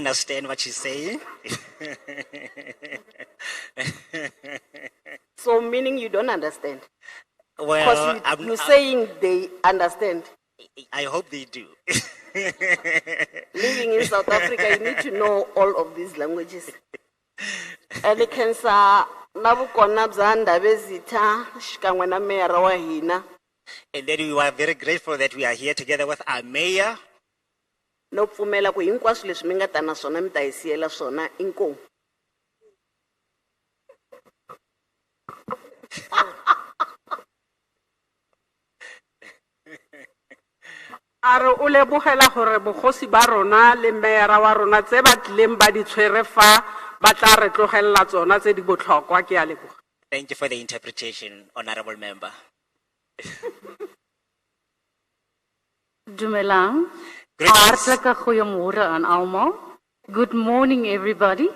understand what she's saying. So meaning you don't understand? Well, Because you're saying they understand. I hope they do. Living in South Africa, you need to know all of these languages. And cancer nabukona bzanda bezita xikan'we na meyara wa hina. And then we are very grateful that we are here together with our mayor. No pfumela ku hinkwaswo leswi mi nga ta na swona mi ta hi siyela swona inkomu. Are o lebogela gore bogosi ba rona le meyara wa rona tse ba tlileng ba di tshwere fa ba tla re tlogelela tsona tse di botlhokwa ke a leboga. Thank you for the interpretation, honorable member. Dumelang. Greetings. Hartlike goeiemôre aan almal. Good morning, everybody.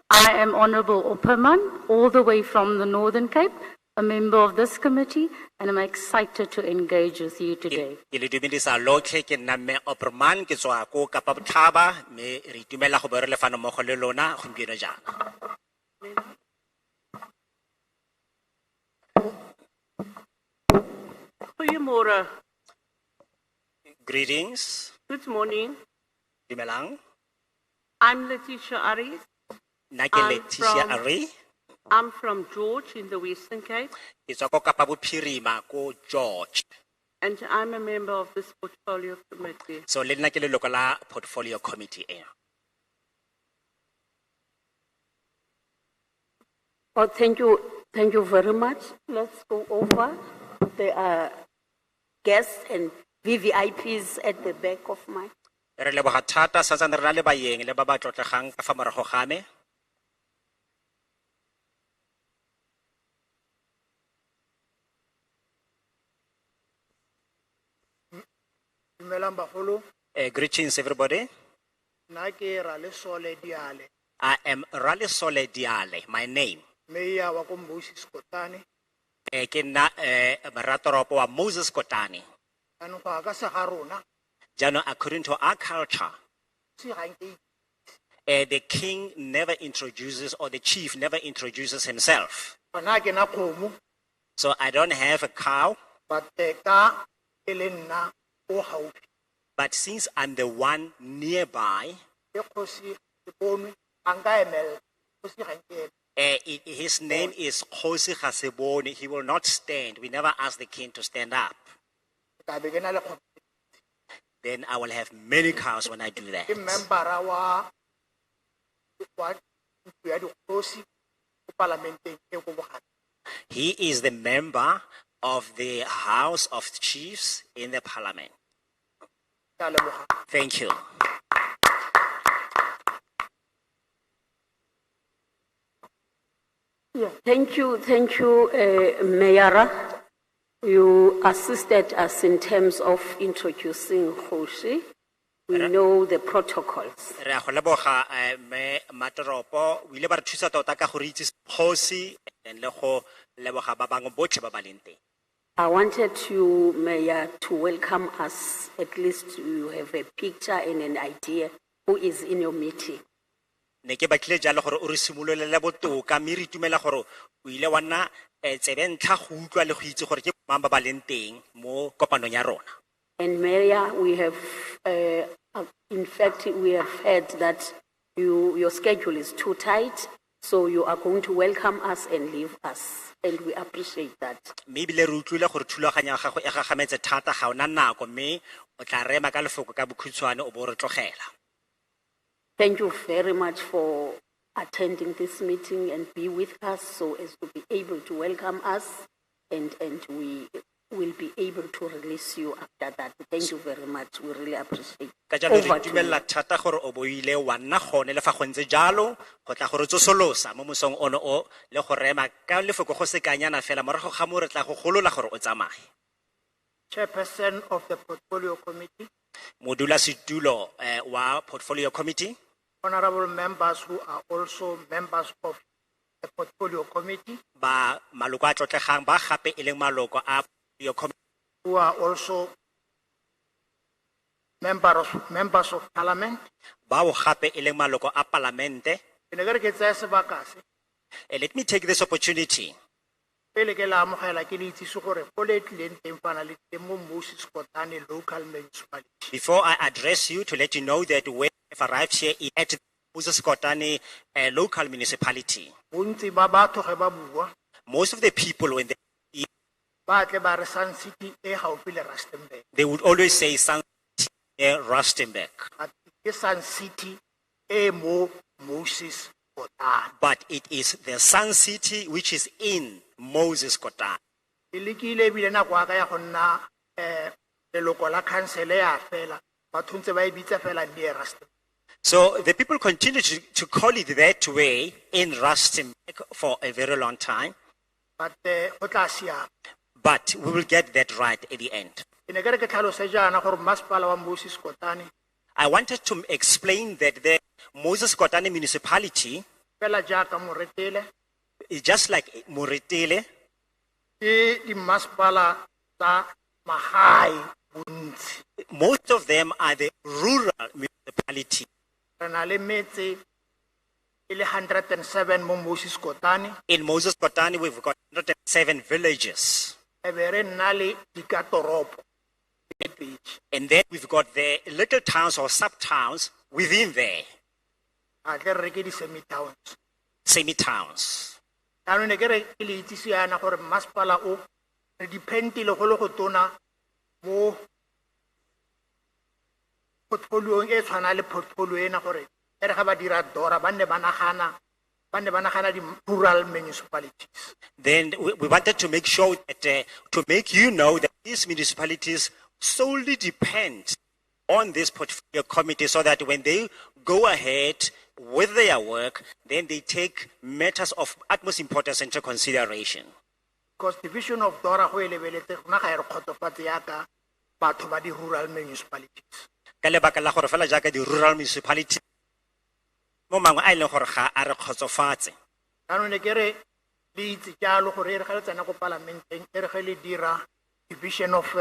I am Honorable Opperman, all the way from the Northern Cape, a member of this committee, and I'm excited to engage with you today. Ke le dumedisa lotlhe ke nna mme Opperman ke tswa ko Kapa Botlhaba mme re itumela go bere lefano mmogo le lona gompieno jaana. Goeiemôre. Greetings. Good morning. Dumelang. I'm Letitia Aris. Nna ke Letitia Ari. I'm from George in the Western Cape, Ke tswa ko Kapa Bophirima ko George. and I'm a member of this portfolio committee. So le nna ke leloko la portfolio committee e. Oh, thank you very much. Let's go over. There are guests and VVIPs at the back of my. Re leboga thata santsane re na le baeng le ba ba tlotlegang ka fa morago ga me. Dumelang bagolo, Greetings everybody. nna ke Ralesole Diale, I am Ralisole Diale, my name. Mayor wa ko Moses Kotane. Ke nna moratoropo wa Moses Kotane. Ano go ka se ga rona, Jaanong according to our culture, se ga nke the king never introduces or the chief never introduces himself. bona ke na khomo, So I don't have a cow, but ka e le nna o haufi. but since I'm the one nearby, Ke kgosi ke bonwe anga emel, kgosi ga nke. his name is Khosi Gasebone. He will not stand. We never ask the king to stand up. Ka be ke na le kgomo. Then I will have many cows when I do that. Ke member wa ya di kgosi ko parlamenteng e go bogata. He is the member of the House of Chiefs in the parliament. Ke a leboga. Thank you. Yeah, thank you, Mayara. You assisted us in terms of introducing Khosi. We know the protocols. Re a go leboga me matoropo o ile ba re thusa tota ka go re itse kgosi and le go leboga ba bangwe botlhe ba ba leng teng. I wanted you, Mayor, to welcome us. At least you have a picture and an idea who is in your meeting. Ne ke batlile jalo gore o re simololele botoka mme re itumela gore o ile wa nna tsebe ntlha go utlwa le go itse gore ke mang ba ba leng teng mo kopanong ya rona. And Mayor, we have, in fact, we have heard that your schedule is too tight, so you are going to welcome us and leave us, and we appreciate that. Mme ebile re utlwile gore thulaganyo ya gago e gagametse thata ga ona nako mme o tla rema ka lefoko ka bokhutshwane o bo re tlogela. Thank you very much for attending this meeting and be with us so as to be able to welcome us, and we will be able to release you after that. Thank you very much. We really appreciate Ka jalo re Over to itumela thata gore o boile wa nna gone le fa go ntse jalo go tla gore tsosolosa mo mosong ono o le go rema ka lefoko go sekanyana fela morago ga mo re tla go golola gore o tsamaye. Chairperson of the portfolio committee, Modula situlo wa portfolio committee, honorable members who are also members of the portfolio committee, ba maloko a tlotlegang ba gape e leng maloko a portfolio committee, who are also members of parliament. bao gape e leng maloko a palamente. Ke ne ke re ke tsaya sebaka se, Let me take this opportunity pele ke la amogela ke le itsise gore go le tlileng teng fana le teng mo Moses Kotane local municipality. before I address you to let you know that we have arrived here at the Moses Kotane local municipality. Bontsi ba batho ge ba bua Most of the people, when ba tle ba re Sun City e gaufi le Rustenburg. they would always say something near Rustenburg, But ke Sun City e mo Moses Kotane. but it is the Sun City which is in Moses Kotane. Ke lekile ebile nako ya ka ya go nna leloko la council ya fela batho ntse ba e bitsa fela near Rustenburg. So the people continue to call it that way in Rustenburg for a very long time, But go tla siama. but we will get that right at the end. Ke ne ke re ke tlhalose jaana gore masepala wa Moses Kotane I wanted to explain that the Moses Kotane municipality fela jaaka Moretele is just like Moretele. ke di masepala tsa magae bontsi. Most of them are the rural municipality. Re na le metse e le 107 mo Moses Kotane, In Moses Kotane, we've got 107 villages. e be re nna le dikatoropo e pedi. And then we've got the little towns or sub-towns within there, A tle re ke di-semi-towns. semi-towns. Jaanong ne ke re ke le itsise yana gore masepala o re dependile go le go tona mo portfolioong e tshwana le portfolio ena gore e re ga ba dira dora ba nne ba nagana di-rural municipalities. Then we wanted to make sure that, to make you know that these municipalities solely depend on this portfolio committee so that when they go ahead with their work, then they take matters of utmost importance into consideration. Because division of dora go e lebeletse rona ga e re kgotsofatse yaka batho ba di-rural municipalities. Ka lebaka la gore fela jaaka di-rural municipality, mo mangwe a e leng gore ga a re kgotsofatse. Jaanong ne ke re le itse jalo gore e re ga le tsena ko palamenteng e re ge le dira division of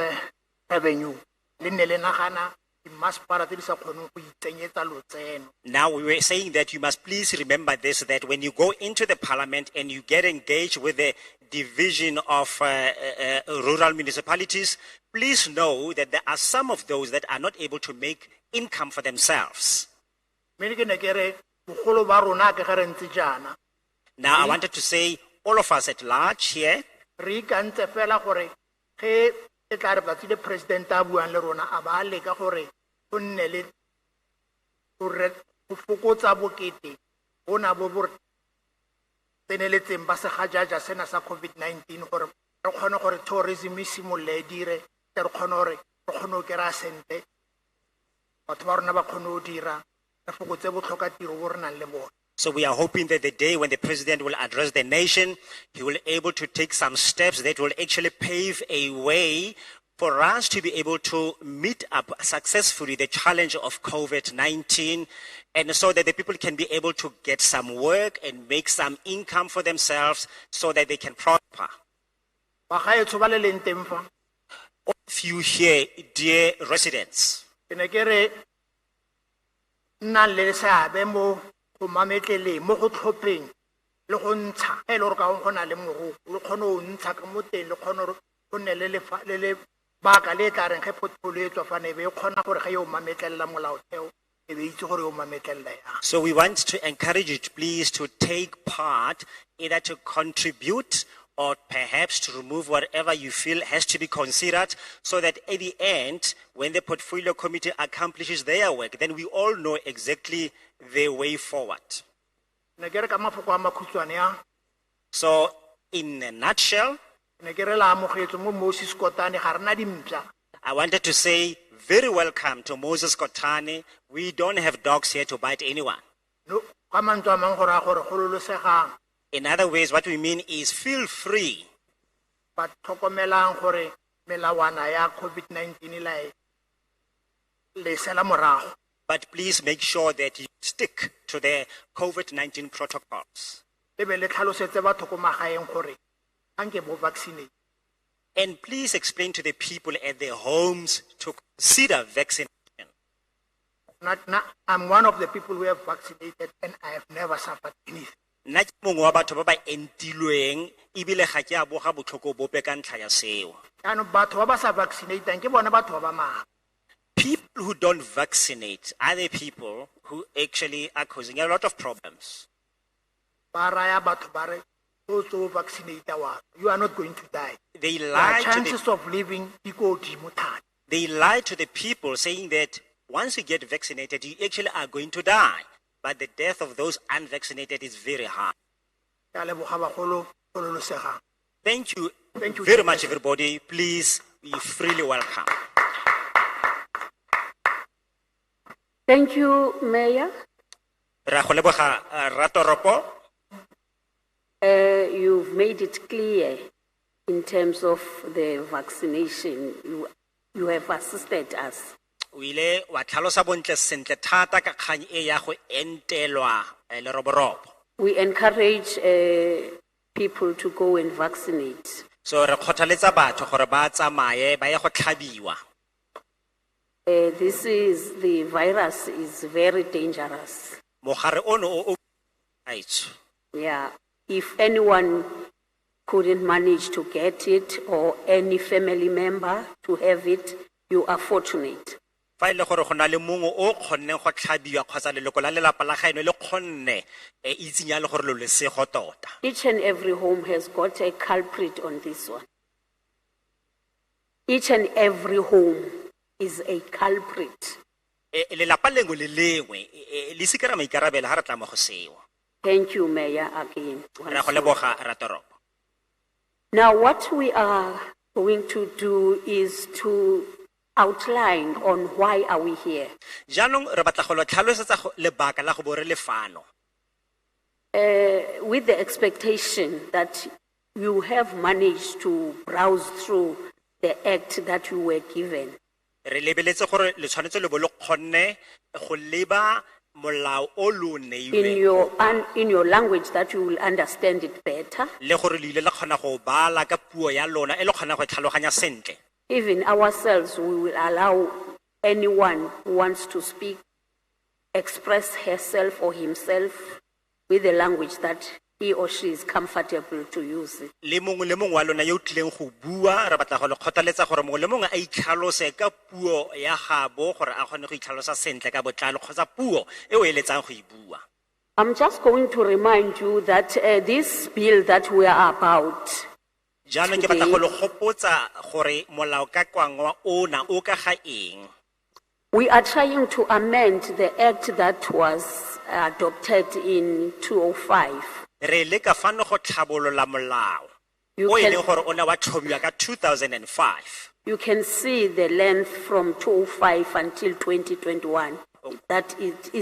revenue le nne le nagana dimasepala tse di sa kgoneng go itsenyetsa lotseno. Now we were saying that you must please remember this, that when you go into the parliament and you get engaged with the division of rural municipalities, please know that there are some of those that are not able to make income for themselves. Mme ke ne ke re bogolo ba rona ke ge re ntse jaana Now I wanted to say, all of us at large here, re ikantse fela gore ge e tla re batsi le president a buang le rona a ba leka gore go nne le go fokotsa bokete bona bo bo tseneletseng ba segajaja sena sa COVID-19 gore re kgone gore tourism e simolole e dire re kgone gore re kgone go kry-a sente batho ba rona ba kgone go dira re fokotse botlhokatiro bo re nang le bone. so we are hoping that the day when the president will address the nation, he will be able to take some steps that will actually pave a way for us to be able to meet up successfully the challenge of COVID-19, and so that the people can be able to get some work and make some income for themselves so that they can prosper. Bagaetsho ba le leng teng fa All of you here, dear residents, ke ne ke re nna le seabe mo go mametleleng mo go tlhopheng le go ntsha e le gore ka go na le moroko le kgone go ntsha ka mo teng le kgone gore go nne le baka le tla reng ge portfolio e tswa fane e be e kgona gore ge yo mametlelela molaotheo e be itse gore yo mametlelela yang. so we want to encourage you, please, to take part, either to contribute or perhaps to remove whatever you feel has to be considered, so that at the end, when the portfolio committee accomplishes their work, then we all know exactly the way forward. Ne ke re ka mafoko a makhutshwane yang So, in a nutshell, ne ke re la amogetse mo Moses Kotane ga rena dimpša. I wanted to say, very welcome to Moses Kotane. We don't have dogs here to bite anyone. No, ka mantswe a mang go raya gore go lolosegang In other ways, what we mean is feel free ba tlhokomelang gore melawana ya COVID-19 le sela morago. but please make sure that you stick to the COVID-19 protocols. Le be le tlhalosetse batho ko magaeng gore anke bo vaccinate. And please explain to the people at their homes to consider vaccination. I'm one of the people who have vaccinated and I have never suffered anything. Nna ke mongwe wa batho ba ba entilweng ebile ga ke a boga botlhoko bope ka ntlha ya seo. Yaanong batho ba ba sa vaccinatang ke bona batho ba ba maaka. People who don't vaccinate are the people who actually are causing a lot of problems. Ba raya batho ba re, "O tlo vaccinate wa, you are not going to die." They The lie to the chances of living di ko godimo thata. They lie to the people saying that once you get vaccinated, you actually are going to die. But the death of those unvaccinated is very high. Ke a leboga bagolo, kgololosegang. Thank you, Thank you, very Chairperson. much, everybody. Please be freely welcome. Thank you, Mayor. Ra go leboga, Ratoropo. You've made it clear in terms of the vaccination. You have assisted us. O ile wa tlhalosa bontle sentle thata ka kgang e ya go entelwa leroborobo. We encourage people to go and vaccinate. So re kgothaletsa batho gore ba tsamaye ba ye go tlhabiwa. The virus is very dangerous. Mogare ono o right. Yeah. If anyone couldn't manage to get it or any family member to have it, you are fortunate. Fa ile gore go na le mongwe o kgonneng go tlhabiwa kgotsa leloko la lelapa la gaeno le kgonne itsinya le gore lo lesego tota. Each and every home has got a culprit on this one. Each and every home is a culprit. Lelapa lengwe le lengwe le sikera maikarabelo ha re tla mo go seo. Thank you, Mayor, again. Ra go leboga Ratoropo. Now, what we are going to do is to outline on why are we here. Jaanong re batla go lo tlhalosetsa lebaka la go bo re lefano. With the expectation that you have managed to browse through the act that you were given. Re lebeletse gore le tshwanetse le bo le kgonne go leba molao o lo neilweng In your language that you will understand it better. le gore le ile la kgona go bala ka puo ya lona e le kgona go tlhaloganya sentle. Even ourselves, we will allow anyone who wants to speak, express herself or himself with the language that he or she is comfortable to use it. Le mongwe wa lona yo tlileng go bua re batla go le kgothaletsa gore mongwe le mongwe a itlhalose ka puo ya gabo gore a kgone go itlhalosa sentle ka botlalo kgotsa puo e o eletsang go e bua. I'm just going to remind you that this bill that we are about, Jaanong ke batla go le gopotsa gore molao ka kwangwa ona o ka ga eng. we are trying to amend the act that was adopted in 2005. Re le ka fano go tlhabolola molao You o e can- leng gore o ne wa tlhomiwa ka 2005. You can see the length from 2005 until 2021. That it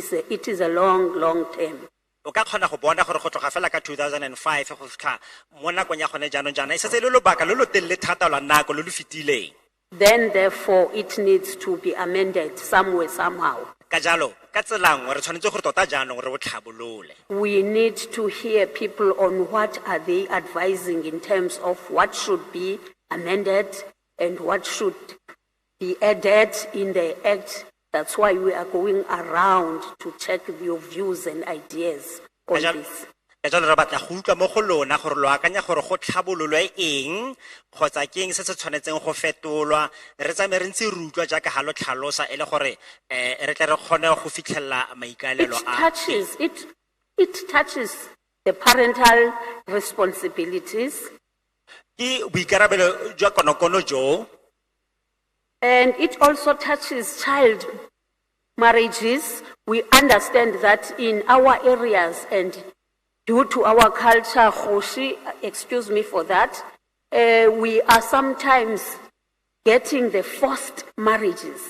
is a long, long term. O ka kgona go bona gore go tloga fela ka 2005 go fitlha mo nakong ya gone jaanong jaana e setse le lobaka lo lo telele thata la nako lo lo fetileng. Then, therefore, it needs to be amended somewhere, somehow. Ka jalo ka tsela nngwe re tshwanetse gore tota jaanong re bo tlhabolole. We need to hear people on what are they advising in terms of what should be amended and what should be added in the act. That's why we are going around to check your views and ideas on this. Ka jalo re batla go utlwa mo go lona gore lo akanya gore go tlhabololwe eng kgotsa ke eng se se tshwanetseng go fetolwa re tsame re ntse re utlwa jaaka ha lo tlhalosa e le gore re tle re kgone go fitlhella maikaelelo It touches the parental responsibilities, ke boikarabelo jwa konokono jo and it also touches child marriages. We understand that in our areas and due to our culture, Khoshi, excuse me for that, we are sometimes getting the forced marriages.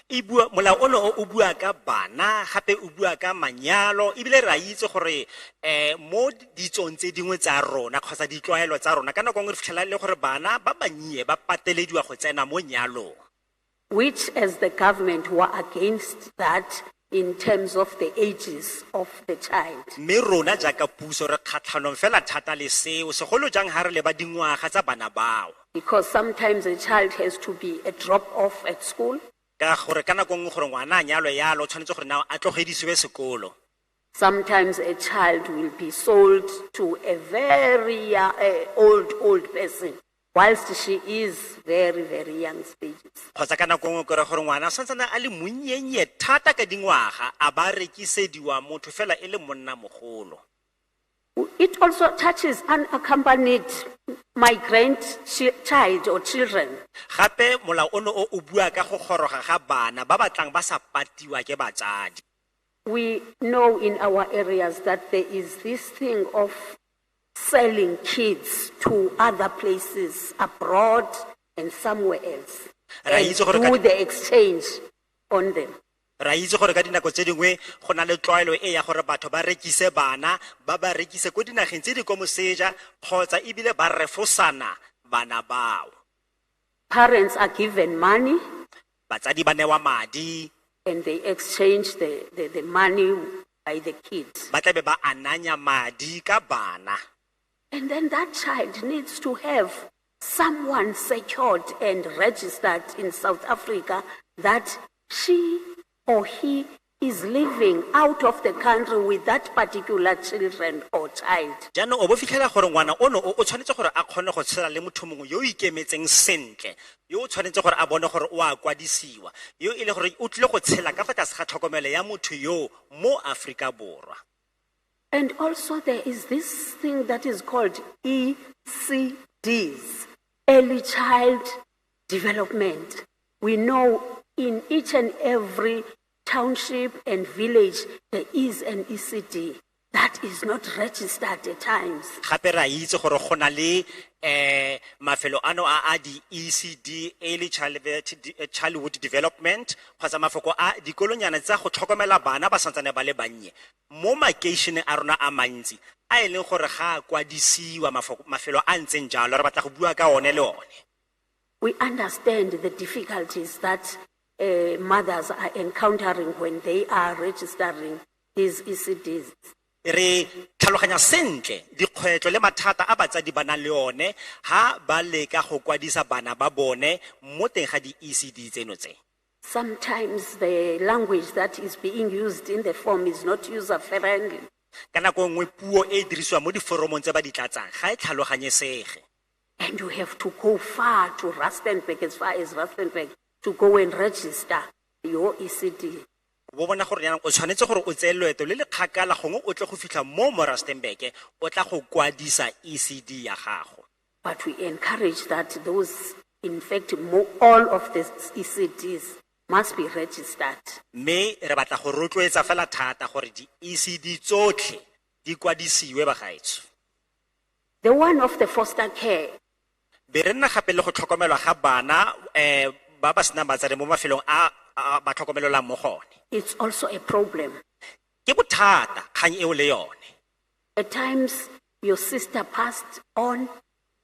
e bua molao ono o bua ka bana gape o bua ka manyalo ebile re a itse gore mo ditsong tse dingwe tsa rona kgotsa ditlwaelo tsa rona ka nako ngwe re fitlhela le gore bana ba bannye ba patelediwa go tsena mo nyalong. Which, as the government, were against that in terms of the ages of the child. Mme rona jaaka puso re kgatlhanong fela thata le seo segolo jang ha re leba dingwaga tsa bana bao. Because sometimes a child has to be a drop-off at school. ka gore ka nako nngwe gore ngwana a nyalwe yalo o tshwanetse gore nao a tlogedisiwe sekolo. Sometimes a child will be sold to a very old person, whilst she is very young stages. Kgotsa ka nako nngwe kore gore ngwana santsane a le monnyenye thata ka dingwaga a ba rekisediwa motho fela e le monna mogolo. It also touches unaccompanied migrant child or children. Gape molao ono o bua ka go goroga ga bana ba batlang ba sa patiwa ke batsadi. We know in our areas that there is this thing of selling kids to other places abroad and somewhere else, and do the exchange on them. Ra itse gore ka dinako tse dingwe go na le tlwaelo e ya gore batho ba rekise bana ba rekise ko dinageng tse di ko moseja kgotsa ebile ba refosana bana bao. Parents are given money Batsadi ba newa madi and they exchange the money by the kids. ba tlabe ba ananya madi ka bana. And then that child needs to have someone secured and registered in South Africa that she or he is living out of the country with that particular children or child. Jaanong o bo fitlhela gore ngwana ono o tshwanetse gore a kgone go tshela le motho mongwe yo o ikemetseng sentle, yo o tshwanetse gore a bone gore o a kwadisiwa, yo e le gore o tlile go tshela ka fa tlase ga tlhokomelo ya motho yo mo Afrika Borwa. And also there is this thing that is called ECDs, Early Child Development. We know in each and every township and village there is an ECD that is not registered at times. Gape ra itse gore go na le mafelo ano a di ECD, Early Childhood Development, kgotsa mafoko a dikolonyana tsa go tlhokomela bana ba santsane ba le bannye mo makeišene a rona a mantsi a e leng gore ga a kwadisiwa mafelo a ntseng jalo re batla go bua ka one le one. We understand the difficulties that mothers are encountering when they are registering these ECDs. Re tlhaloganya sentle dikgwetlho le mathata a batsadi ba nang le one ha ba leka go kwadisa bana ba bone mo teng ga di ECD tseno tse. Sometimes the language that is being used in the form is not user friendly. Ka nako nngwe puo e dirisiwa mo diforomong tse ba di tlatsang ga e tlhaloganyesege. And you have to go far to Rustenburg, as far as Rustenburg, to go and register your ECD. Bo bona gore yana o tshwanetse gore o tseye loeto le le kgakala gongwe o tle go fitlha mo Rustenburg o tla go kwadisa ECD ya gago. But we encourage that those, in fact, all of the ECDs must be registered. Me re batla go rotloetsa fela thata gore di ECD tsotlhe di kwadisiwe ba gaetso. The one of the foster care. Be re nna gape le go tlhokomelwa ga bana ba ba senang batsadi mo mafelong a ba tlhokomelolang mo gone. It's also a problem. Ke bothata kgang eo le yone. At times, your sister passed on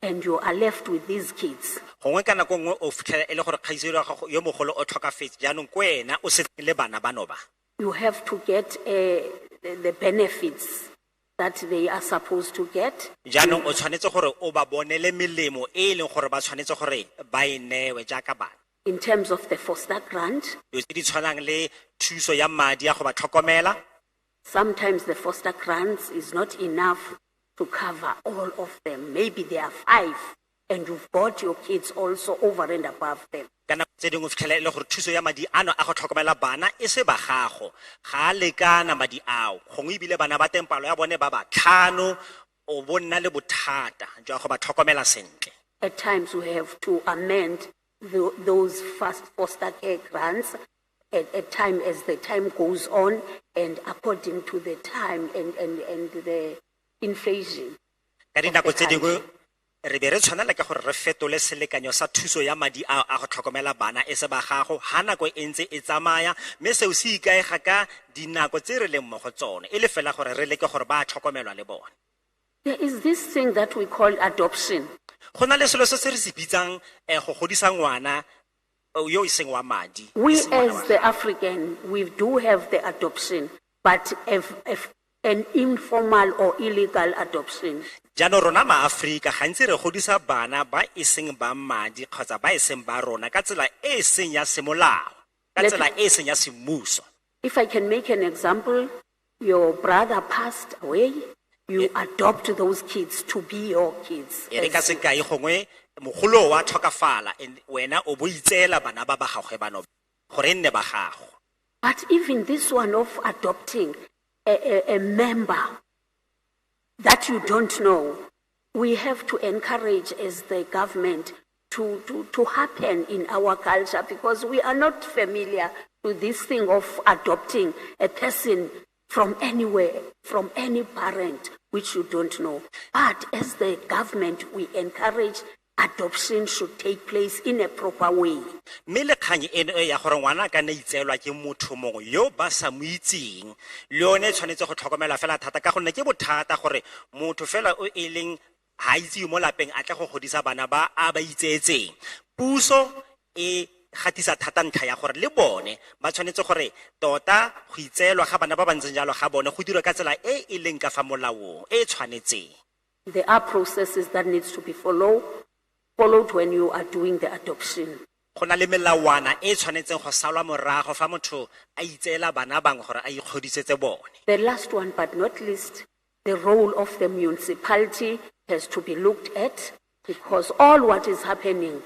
and you are left with these kids. Gongwe ka nako nngwe o fitlhela e le gore kgaitsedi ya gago yo mogolo o tlhokafetse jaanong ko wena o setse le bana bano ba. You have to get the benefits that they are supposed to get. Jaanong o tshwanetse gore o ba bonele melemo e leng gore ba tshwanetse gore ba e newe jaaka bana. In terms of the foster grant, Yo tse di tshwanang le thuso ya madi ya go ba tlhokomela. sometimes the foster grants is not enough to cover all of them. Maybe there are 5 and you've got your kids also over and above them. Ka nako tse dingwe o fitlhela e le gore thuso ya madi ano a go tlhokomela bana e se ba gago ga a lekana madi ao gongwe ebile bana ba teng palo ya bone ba ba tlhano o bonna le bothata jwa go ba tlhokomela sentle. At times we have to amend those foster care grants at time as the time goes on and according to the time and the inflation. Ka dinako tse dingwe re be re tshwanela ke gore re fetole selekanyo sa thuso ya madi a go tlhokomela bana e se ba gago ha nako e ntse e tsamaya mme seo se ikaega ka dinako tse re leng mo go tsone e le fela gore re leke gore ba tlhokomelwa le bone. There is this thing that we call adoption. Go na le selo se se re se bitsang go godisa ngwana yo iseng wa madi. We as the African, we do have the adoption, but if an informal or illegal adoption. Jaanong rona maAforika gantsi re godisa bana ba iseng ba madi kgotsa ba iseng ba rona ka tsela e seng ya semolao. ka Let- tsela e seng ya semmuso. If I can make an example, your brother passed away, you adopt those kids to be your kids. E re ka sekai gongwe mogolo wa tlhokafala and wena o bo itseela bana ba ba gagwe bano gore nne ba gago. But even this one of adopting a member that you don't know, we have to encourage as the government to happen in our culture, because we are not familiar to this thing of adopting a person from anywhere, from any parent which you don't know. But as the government, we encourage adoption should take place in a proper way. Mme le kgang eno ya gore ngwana a ka nna itseelwa ke motho mongwe yo ba sa mo itseng le yone e tshwanetse go tlhokomelwa fela thata, ka gonne ke bothata gore motho fela o e leng ha itse mo lapeng a tle go godisa bana ba a ba itseetseng. Puso e gatisa thata ntlha ya gore le bone ba tshwanetse gore tota go itseelwa ga bana ba ba ntseng jalo ga bone go dirwa ka tsela e e leng ka fa molaong e tshwanetseng. There are processes that needs to be followed when you are doing the adoption. Go na le melawana e tshwanetseng go salwa morago fa motho a itseela bana bangwe gore a ikgodisetse bone. The last one but not least, the role of the municipality has to be looked at, because all what is happening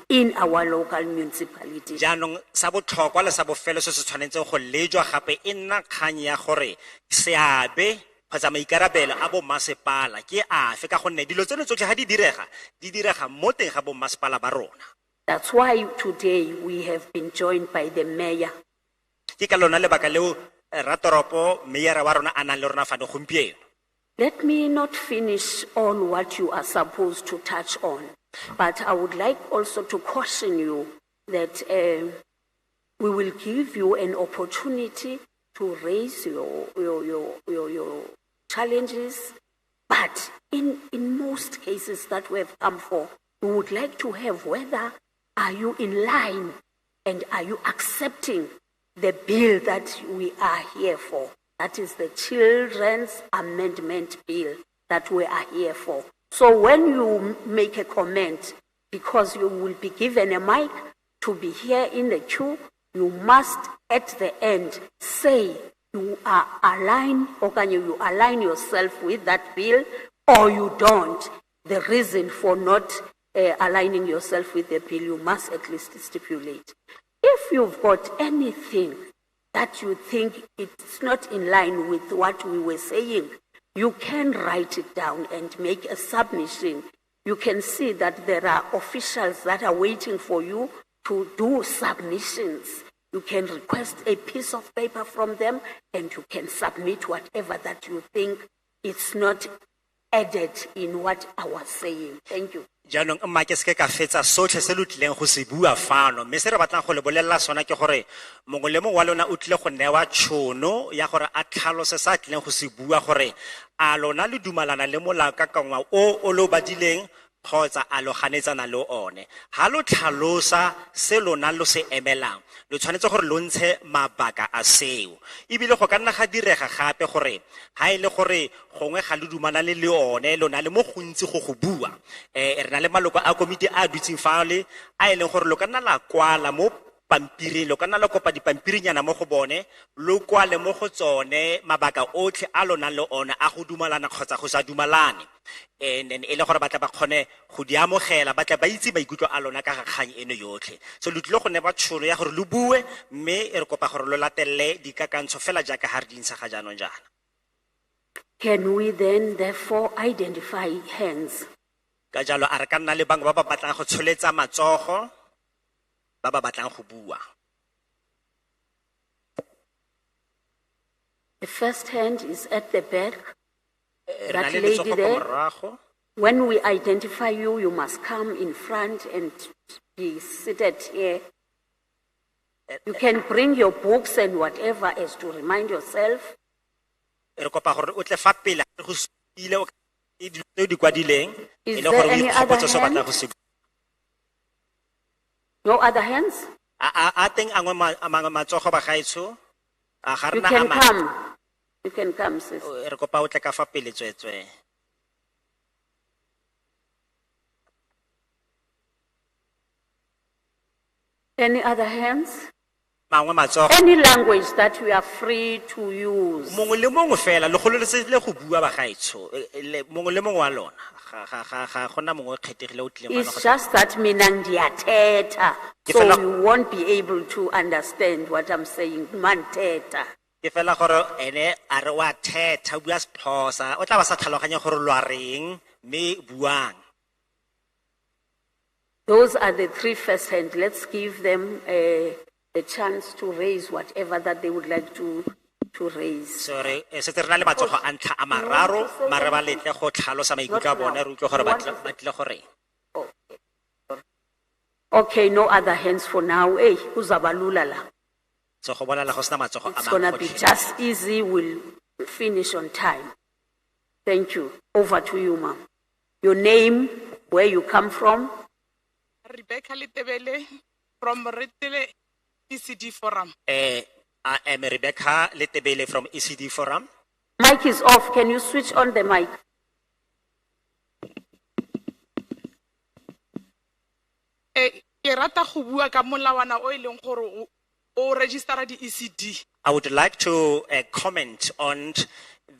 in our local municipality. Jaanong sa botlhokwa le sa bofelo se se tshwanetseng go lejwa gape e nna kgang ya gore seabe kgotsa maikarabelo a bo masepala ke afe, ka gonne dilo tseno tsotlhe ga di direga mo teng ga bo masepala ba rona. That's why today we have been joined by the mayor. Ke ka lona lebaka leo ratoropo meyara wa rona a nang le rona fano gompieno. Let me not finish all what you are supposed to touch on, but I would like also to caution you that we will give you an opportunity to raise your challenges, but in most cases that we have come for, we would like to have whether are you in line and are you accepting the bill that we are here for. That is the Children's Amendment Bill that we are here for. So when you make a comment, because you will be given a mic to be here in the queue, you must at the end say you are aligned, or can you align yourself with that bill, or you don't. The reason for not aligning yourself with the bill, you must at least stipulate. If you've got anything that you think it's not in line with what we were saying, you can write it down and make a submission. You can see that there are officials that are waiting for you to do submissions. You can request a piece of paper from them and you can submit whatever that you think is not added in what I was saying. Thank you. Jaanong mma ke se ka fetsa sotlhe se lo tlileng go se bua fano, mme se re batlang go le bolelela sona ke gore mongwe le mongwe wa lona o tlile go newa tšhono ya gore a tlhalose sa tlileng go se bua gore a lona le dumalana le molao ka kangwa o lo badileng kgotsa a lo ganetsana le one. Ha lo tlhalosa se lona lo se emelang, lo tshwanetse gore lo ntshe mabaka a seo. Ebile go ka nna ga direga gape gore ha ile gore gongwe ga le dumana le one lona le mo gontsi go bua, re na le maloko a komiti a dutseng fale a ileng gore lo ka nna la kwala mo pampiring, lo ka nna la kopa dipampirinyana mo go bone, lo kwale mo go tsone mabaka otlhe a lona le one a go dumalana kgotsa go sa dumalane. And then ele gore batla ba kgone go di amogela, batla ba itse maikutlo a lona ka ga kgang eno yotlhe. So lo tlile go ne ba tšhono ya gore lo bue, mme e re kopa gore lo latelle dikakantsho fela jaaka ha re di ntsha ga jaanong jaana. Can we then therefore identify hands? Ka jalo a re ka nna le bangwe ba ba batlang go tsholetsa matsogo, ba ba batlang go bua. The first hand is at the back. Re na That le lady letsogo ko there. morago. When we identify you, you must come in front and be seated here. You can bring your books and whatever as to remind yourself. Re kopa gore o tle fa pele go supile o e dilo tse o di kwadileng, Is e le there gore o any other ikgopotse se o batlang hand? go se bua. No other hands? A teng a mangwe matsogo ba gaetsho a ga You rena can a mangwe. come. You can come, sis. Re kopa o tle ka fa pele tswetswe. Any other hands? Mangwe matsogo. Any language that we are free to use. Mongwe le mongwe fela le gololesegile go bua bagaetsho mongwe le mongwe wa lona ga gona mongwe o kgethegile o tlileng It's just that mina ndiyathetha, Ke so fela- you won't be able to understand what I'm saying. Manthetha. ke fela gore ene a re wa thetha o bua Sexhosa o tla ba sa tlhaloganye gore lo a reng mme buang. Those are the three first hand. Let's give them a chance to raise whatever that they would like to raise. So re setse re na le matsogo a ntlha a mararo mare ba letle go tlhalosa maikutlo a bone re utlwe gore ba tlile gore Okay, no other hands for now. Hey, uzabalula la. so go bona la go sena matsogo a It's gonna be mangwe just easy. We'll finish on time. Thank you. Over to you, ma'am. Your name, where you come from. Rebecca Litebele from Moretele ECD Forum. I am Rebecca Letebele from ECD Forum. Mic is off. Can you switch on the mic? Ke rata go bua ka molawana o e leng gore o register di ECD. I would like to comment on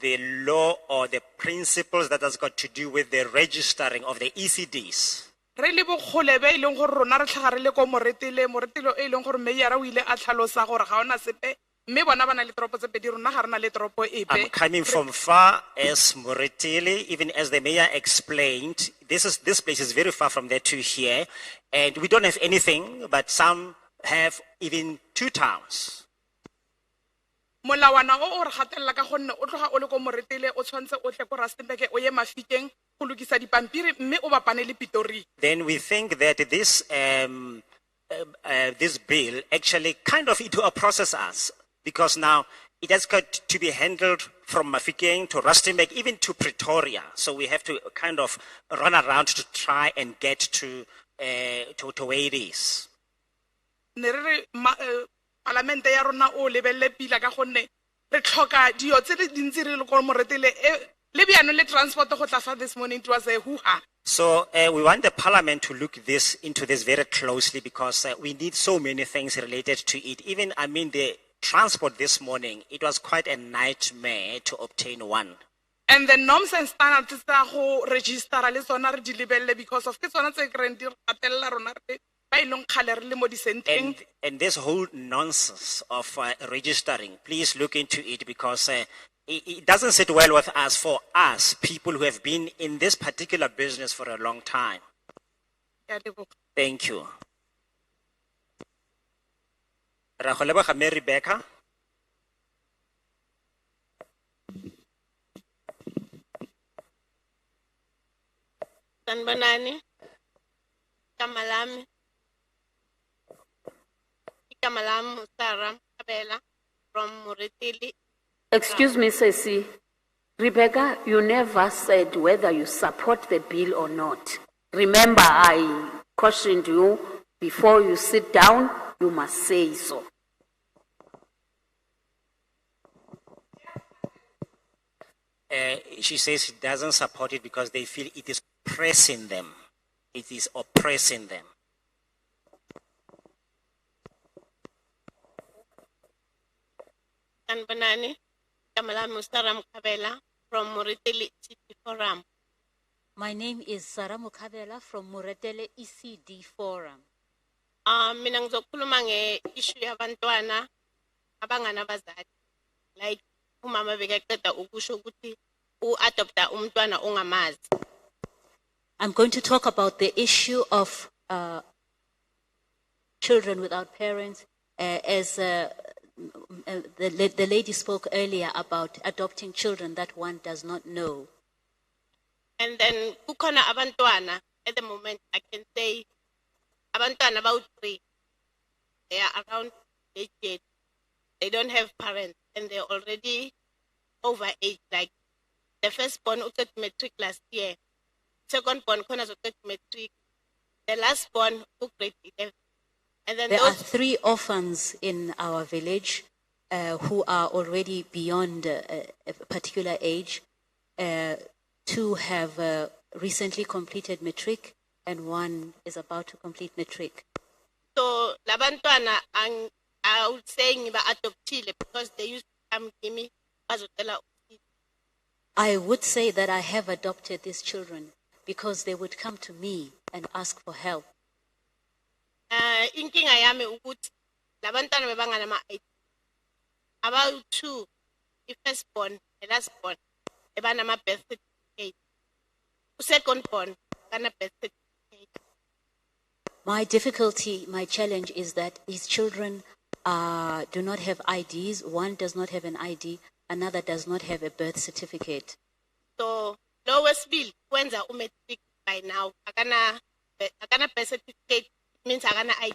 the law or the principles that has got to do with the registering of the ECDs. Re le bogole be e leng gore rona re tlhaga re le ko Moretele e leng gore meyara o ile a tlhalosa gore ga ona sepe mme bona bana le toropo tse pedi rona ga rena le toropo I'm epe. coming from far as Municipality, even as the mayor explained, this place is very far from there to here, and we don't have anything, but some have even 2 towns. Molawana o re gatelela ka gonne o tloga o le ko Moretele o tshwantse o tle ko Rustenburg o ye Mafikeng go lokisa dipampiri mme o bapane le Pitori. Then we think that this bill actually kind of it will process us, because now it has got to be handled from Mafikeng to Rustenburg, even to Pretoria. So we have to kind of run around to try and get to where it is. Ne re parlamente ya rona o lebelle pila ka gonne re tlhoka dio tse di dintsi re le ko Moretele le biano le transport go tla fa this morning it was a hoo-ha. So we want the parliament to look into this very closely, because we need so many things related to it. Even, I mean, the transport this morning, it was quite a nightmare to obtain one. And the norms and standards tsa go register le tsona re di lebelle because of ke tsona tse ke reng di gatelela rona re ba ilong khale re le mo di senteng. And this whole nonsense of registering, please look into it, because it doesn't sit well with us, for us, people who have been in this particular business for a long time. Ke a leboga. Thank you. Ra go leboga mme Rebecca. Sanbanani, Kamalami, Sarah Abela from Muretele. Excuse me, Ceci. Rebecca, you never said whether you support the bill or not. Remember, I cautioned you before you sit down, you must say so. She says she doesn't support it because they feel it is oppressing them. It is oppressing them. Sanbanani, Kamalami, Sarah Abela from Muretele City Forum. My name is Sarah Mukhabela from Muretele ECD Forum. Mina ngizokhuluma nge-issue yabantwana abanganabazali. Like umama bekaqeda ukusho ukuthi u-adopta umntwana ongamazi. I'm going to talk about the issue of children without parents, as the lady spoke earlier about adopting children that one does not know. And then kukhona abantwana at the moment I can say abantwana about 3. They are around age 8. They don't have parents and they're already over age. Like the first born who got matric last year, second born who got matric, the last born who grade 11. And then There are those 3 orphans in our village who are already beyond a particular age. 2 have recently completed matric, and 1 is about to complete matric. So labantwana I would say ngiba adoptile because they used to come to me bazocela usizo. I would say that I have adopted these children because they would come to me and ask for help. Inkinga yami ukuthi labantwana bebangana ma ID. About 2, i-first born, the last born, ebana ma birth certificate. Second born, kana birth certificate. My difficulty, my challenge is that these children do not have IDs. One does not have an ID, another does not have a birth certificate. So lowest bill kwenza umatric by now akana birth certificate, it means akana ID.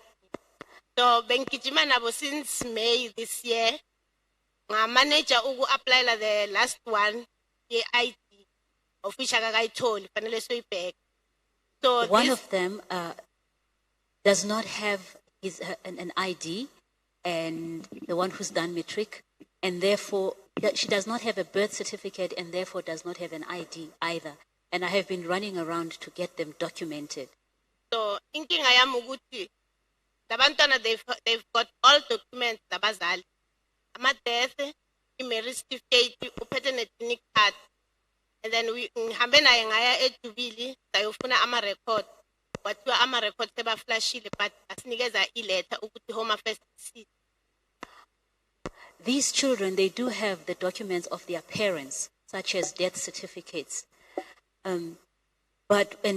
So bengijima nabo since May this year. Nga manager uku apply la the last one the ID official akayitholi fanele soyibheka. So One this, of them does not have an ID, and the one who's done matric, and therefore she does not have a birth certificate and therefore does not have an ID either. And I have been running around to get them documented. so inkinga yami ukuthi labantwana they've got all documents zabazali. Ama death, i-marriage certificate, uphethe ne-clinic card. And then we ngihambe naye ngaya eJubili sayofuna ama record. Kwathiwa ama record sebaflashile but asinikeza i-letter ukuthi Home Affairs isise. These children, they do have the documents of their parents, such as death certificates. And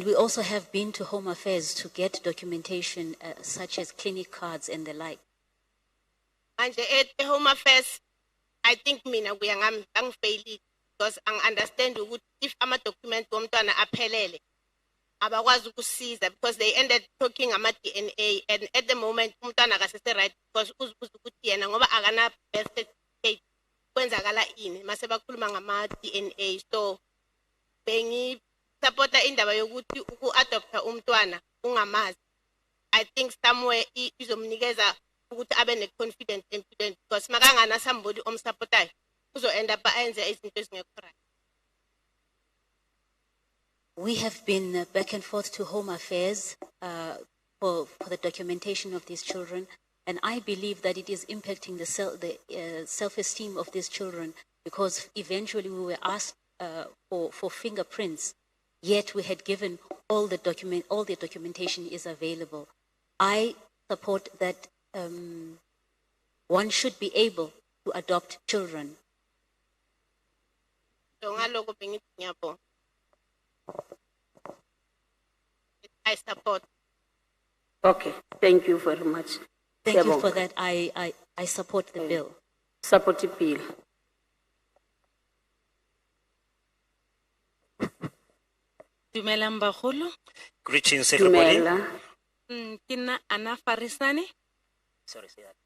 we also have been to Home Affairs to get documentation such as clinic cards and the like. Manje at Home Affairs, I think mina kuya ngami angifeyili because I understand ukuthi if ama document womntwana aphelele abakwazi ukusiza because they ended talking ama DNA, and at the moment umntwana akasese right because uzibuza ukuthi yena ngoba akana birth certificate kwenzakala ini mase bakhuluma ngama DNA. So bengi supporta indaba yokuthi uku-adopta umntwana ungamazi. I think somewhere izomnikeza ukuthi abe ne-confidence empilweni because makangana somebody omsupportayo uzo-end up ayenze izinto ezingekho right. We have been back and forth to Home Affairs for the documentation of these children, and I believe that it is impacting the self-esteem of these children because eventually we were asked for fingerprints, yet we had given all the documentation is available. I support that one should be able to adopt children. So ngaloko bengithi ngiyabonga. I support. Okay, thank you very much. Thank you for that. I support the bill. Support the bill. Dumelang bagolo. Greetings, everybody. Dumela. Ke nna Ana Farisane. Sorry, say that.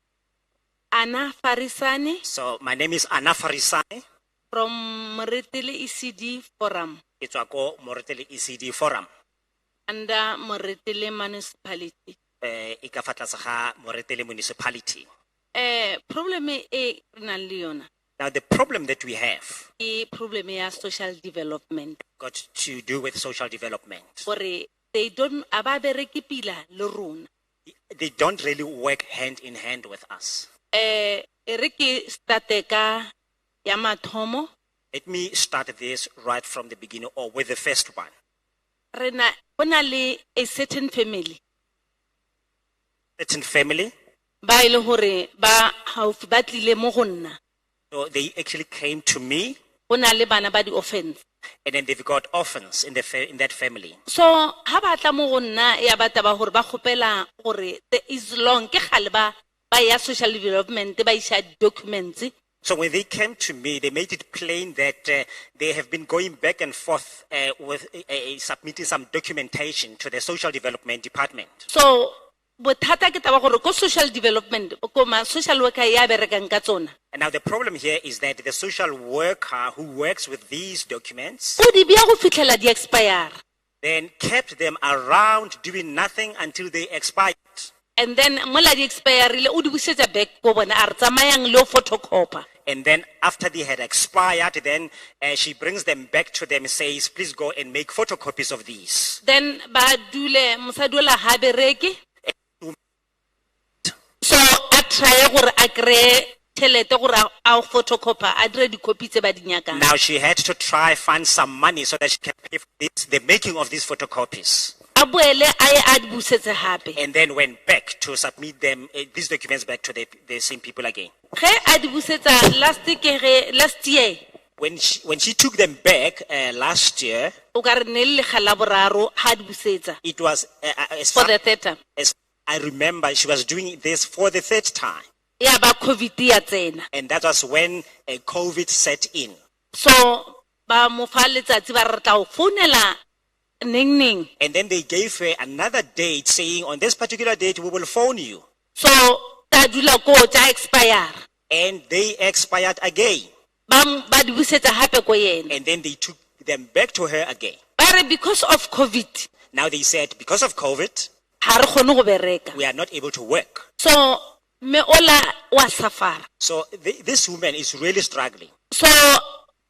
Ana Farisane So my name is Ana Farisane. from Moretele ECD Forum It's a Moretele ECD Forum. under Moretele Municipality. Ikafatlasaha Moretele Municipality. Problem e re nang le yona Now the problem that we have ke problem ya social development. got to do with social development. Gore they don't aba bereke pila le rona. They don't really work hand in hand with us. E re ke starte ka ya mathomo. Let me start this right from the beginning or with the first one. Rena bona le a certain family Certain family, ba ile hore ba haufi ba tlile mo go nna. so they actually came to me, Bona le bana ba di offense. and then they've got orphans in that family. So ha ba tla mo go nna ya ba taba hore ba khopela gore there is long ke gale ba ya social development ba isha documents. So when they came to me, they made it plain that they have been going back and forth with submitting some documentation to the social development department. So bothata ke taba gore ko social development ko ma social worker ya berekang ka tsona. And now the problem here is that the social worker who works with these documents O di bia go fitlhela di expire. then kept them around doing nothing until they expired. And then mola di expire ile o di busetsa back go bona a re tsamayang le photocopy. And then after they had expired, then she brings them back to them and says, please go and make photocopies of these. Then ba dule mosadi ola ha bereke try gore a kry tšhelete gore a photocopy a dire di-copy tse ba di nyakang. Now she had to try find some money so that she can pay for the making of these photocopies. A boele a ye a di busetse hape. And then went back to submit them, these documents back to the same people again. Ge a di busetsa last year, When she took them back last year, o ka re ne le lekga la boraro ha di busetsa it was, as for far the third time. as I remember, she was doing this for the third time. Ya ba COVID ya tsena. And that was when COVID set in. So ba mo fa letsatsi ba re tla o founela neng. And then they gave her another date saying, on this particular date, we will phone you. So ta dula ko tsa expire. And they expired again. Ba di busetsa hape ko yena. And then they took them back to her again. Ba re because of COVID Now they said, because of COVID, ha re kgone go bereka. we are not able to work. So me ola wa safara. So this woman is really struggling. So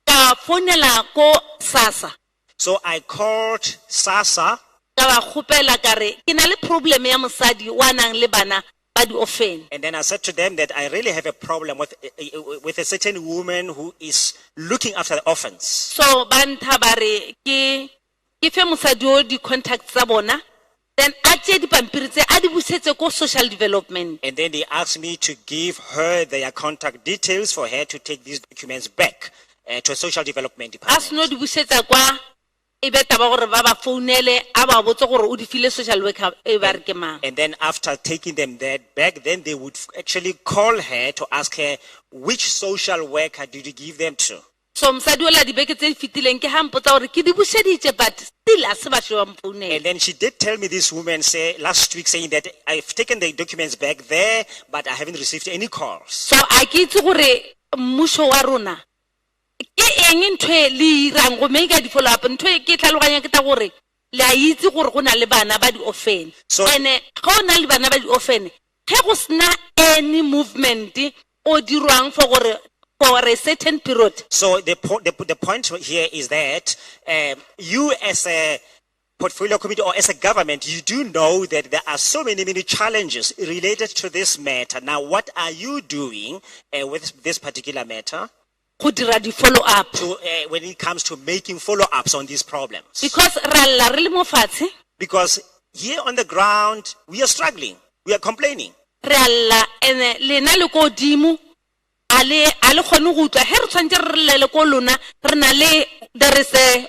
ka founela ko SASSA. So I called SASSA Ka ba kgopela ka re ke na le problem ya mosadi wa nang le bana ba di offend. and then I said to them that I really have a problem with a certain woman who is looking after the orphans. So ba ntha ba re ke fe mosadi o di contacts tsa bona, then a tšee dipampiri tse a di busetse ko social development. And then they asked me to give her their contact details for her to take these documents back to a social development A department. seno di busetsa kwa e be taba gore ba ba founele a ba botse gore o di file social worker e ba re ke mang. And then after taking them there back, then they would actually call her to ask her, which social worker did you give them to? So mosadi ola dibeke tse di fetileng ke ha mpotsa gore ke di buseditse but still a se batle ba mfounela. And then she did tell me, this woman last week, saying that I've taken the documents back there, but I haven't received any calls. So a ke itse gore mmuso wa rona ke eng ntho e le irang go make di follow up. Ntho e ke tlhaloganya ke ta gore le a itse gore go na le bana ba di offend. So- Ene ga o na le bana ba di offend, ge go sena any movement o dirwang for a certain period. So the point here is that you as a portfolio committee or as a government, you do know that there are so many challenges related to this matter. Now, what are you doing with this particular matter Go dira di follow up. when it comes to making follow-ups on these problems? Because ra lla re le mo fatshe, Because here on the ground, we are struggling. We are complaining. re lla ene lena le ko dimo a le kgone go utlwa he re tshwantse re llele ko lona re na le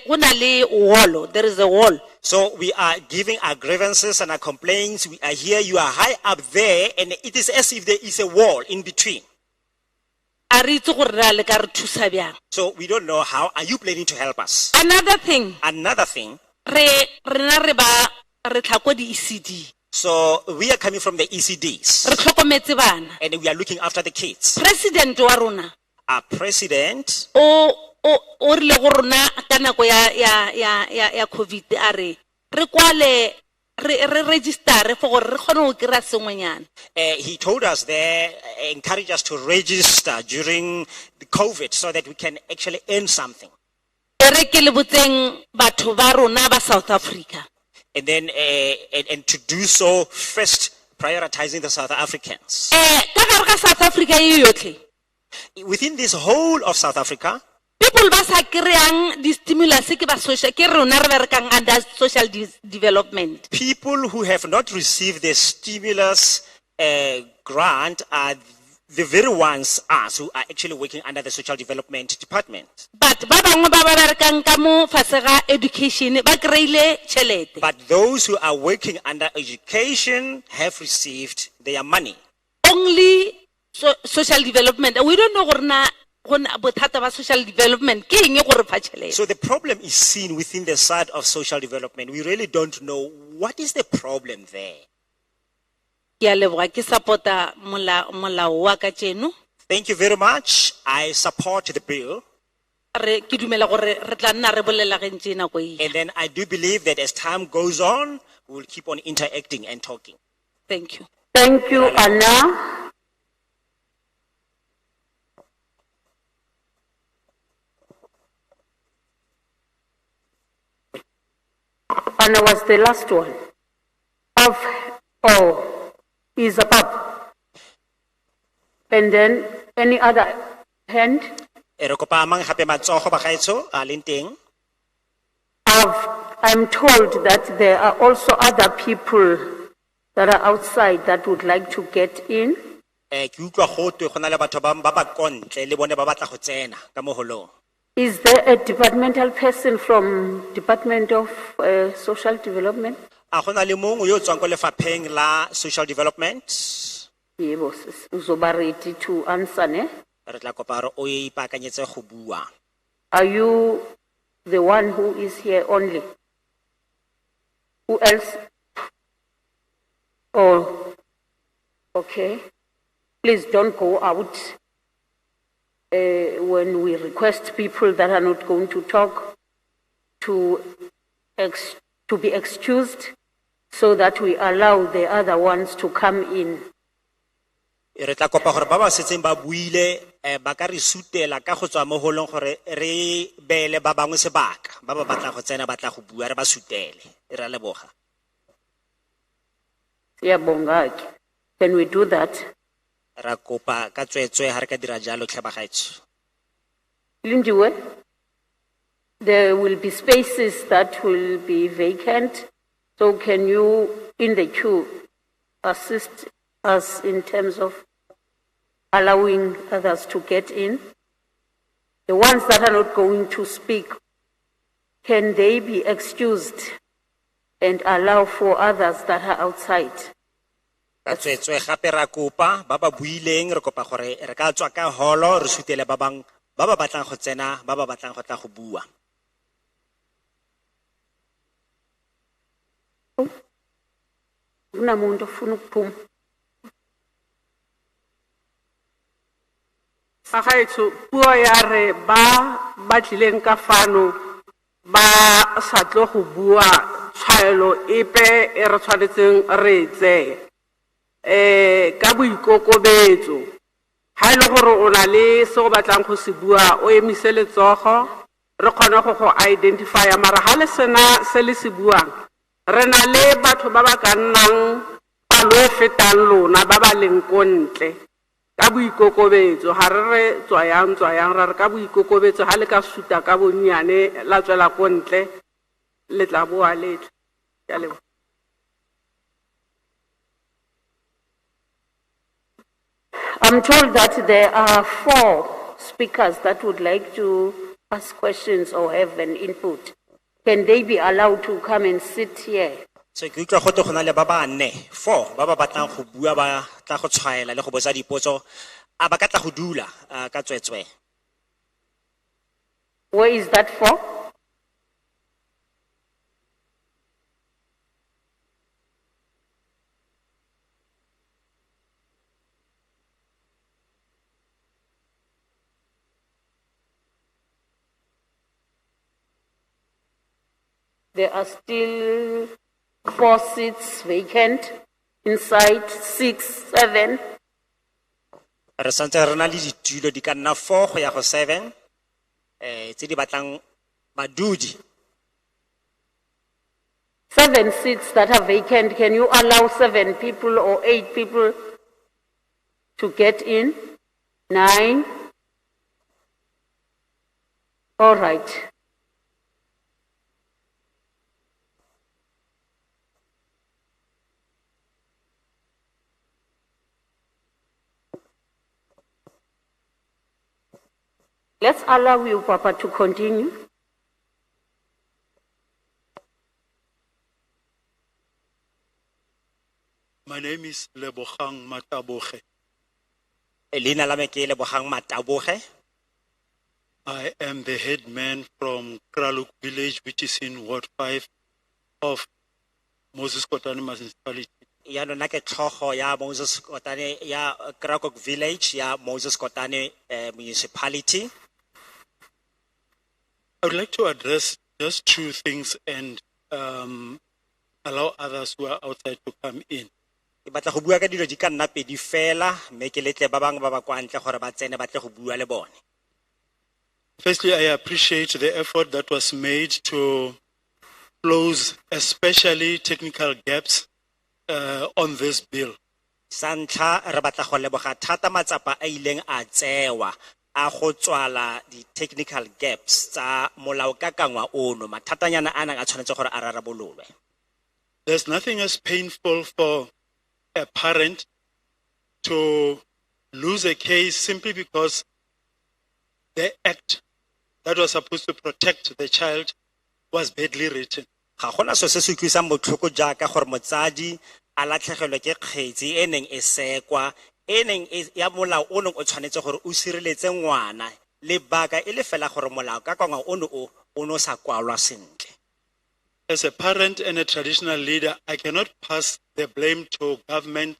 go na le wall, there is a wall. So we are giving our grievances and our complaints. We are here, you are high up there, and it is as if there is a wall in between. A re itse gore ra le ka re thusa bjang. So we don't know how are you planning to help us. Another thing, Another thing, rena re tla ko di ECD. so we are coming from the ECDs, Re tlhokometse bana. and we are looking after the kids. President wa rona Our president, o rile go rona ka nako ya COVID a re kwale re register for gore re kgone go kry-a sengwenyana. he told us there, encourage us to register during the COVID so that we can actually earn something. E re ke le botseng batho ba rona ba South Africa. And then, and to do so, first prioritizing the South Africans. Ka gare ga South Africa e yotlhe, Within this whole of South Africa, people ba sa kry-ang di-stimulus ke ba social, ke rona re berekang under social development. people who have not received the stimulus grant are the very ones us who are actually working under the social development department. But ba bangwe ba ba berekang ka mo fatshe ga education ba kry-ile tšhelete. But those who are working under education have received their money. Only social development. We don't know gore na bothata ba social development ke eng gore fa tšhelete. So the problem is seen within the side of social development. We really don't know what is the problem there. Ke a leboga, ke support-a molao wa ka tšeno. Thank you very much. I support the bill. Ke dumela gore re tla nna re bolela ge ntse nako e ya. And then I do believe that as time goes on, we will keep on interacting and talking. Thank you. Thank you, Anna. Anna was the last one. Is above. And then any other hand? E re kopa a mang gape matsogo bagaetsho a leng teng. I'm told that there are also other people that are outside that would like to get in. Ke utlwa gotwe go na le batho ba ba kontle le bone ba batla go tsena ka mo holong. Is there a departmental person from Department of Social Development? A go na le mongwe yo o tswang ko lefapheng la social development. Yebo, sis. Uzoba ready to answer, ne? Re tla kopa re o ipaakanyetse go bua. Are you the one who is here only? Who else? Oh, okay. Please don't go out when we request people that are not going to talk to be excused so that we allow the other ones to come in. Re tla kopa gore ba ba setseng ba buile ba ka re sutela ka go tswa mo holong gore re beele ba bangwe sebaka ba ba batla go tsena batla go bua re ba sutele re a leboga. Siyabonga ke. Can we do that? Ra kopa ka tswetswe ha re ka dira jalo tlhe bagaetsho. Lindiwe, there will be spaces that will be vacant. So can you, in the queue, assist us in terms of allowing others to get in? The ones that are not going to speak, can they be excused and allow for others that are outside? Ka tswetswe gape ra kopa ba ba buileng re kopa gore re ka tswa ka holo re sutele ba bang ba ba batlang go tsena ba ba batlang go tla go bua. Unamuntu ofuna ukuphuma. Bagaetsho puo ya re ba tlileng ka fano ba sa tlo go bua tshwaelo epe e re tshwanetseng re tseye ka boikokobetso ha ile gore o na le se go batlang go se bua o emise letsogo re kgone go identifya mara ha le sena se le se buang re na le batho ba ba ka nnang palo e fetang lona ba ba leng kontle ka boikokobetso ha re tswayang ra re ka boikokobetso ha le ka suta ka bonnyane la tswela kontle le tla boa letho ya le. I'm told that there are 4 speakers that would like to ask questions or have an input. Can they be allowed to come and sit here? So ke utlwa gote go na le ba ba 4 ba ba batlang go bua ba tla go tshwaela le go botsa dipotso a ba ka tla go dula ka tswetswe. Where is that for? There are still 4 seats vacant inside, 6, 7. Re santse re na le ditulo di ka nna 4 go ya go 7 tse di batlang badudi. 7 seats that are vacant, can you allow 7 people or 8 people to get in? 9? All right. Let's allow you, Papa, to continue. My name is Lebogang Mataboge. Leina la me ke Lebogang Mataboge. I am the head man from Kraluk village, which is in Ward 5 of Moses Kotane Municipality. Ya lona ke tlhogo ya Moses Kotane ya Kraluk village ya Moses Kotane Municipality. I would like to address just 2 things and allow others who are outside to come in. Ke batla go bua ka dilo di ka nna pedi fela mme ke letle ba bang ba ba kwa ntle gore ba tsene ba tle go bua le bone. Firstly, I appreciate the effort that was made to close especially technical gaps on this bill. Sa ntlha re batla go leboga thata matsapa a ileng a tsewa a go tswala di technical gaps tsa molaokakangwa ono mathatanyana a nang a tshwanetse gore a rarabololwe. There's nothing as painful for a parent to lose a case simply because the act that was supposed to protect the child was badly written. Ga gona so se se utlwisang botlhoko jaaka gore motsadi a latlhegelwe ke kgetsi e neng e sekwa e neng ya molao o neng o tshwanetse gore o sireletse ngwana lebaka e le fela gore molao ka kwangwa ono sa kwalwa sentle. As a parent and a traditional leader, I cannot pass the blame to government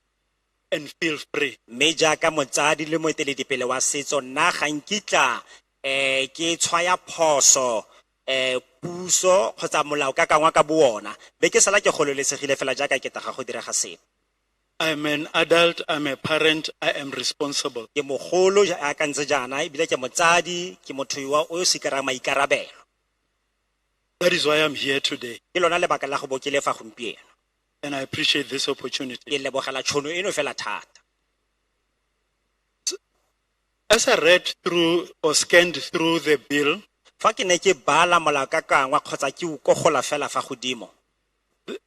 and feel free. Mme jaaka motsadi le moeteledipele wa setso nna ga nkitla ke tshwaya phoso puso kgotsa molao ka kangwa ka boona be ke sala ke gololesegile fela jaaka ke taga go direga sepe. I'm an adult, I'm a parent, I am responsible. Ke mogolo ja ka ntse jana ebile ke motsadi ke motho wa o sikara maikarabelo. That is why I'm here today, Ke lona lebaka la go bo ke le fa gompieno. and I appreciate this opportunity. Ke lebogela tšhono eno fela thata. As I read through or scanned through the bill, Fa ke ne ke bala molao ka kangwa kgotsa ke ukogola fela fa godimo.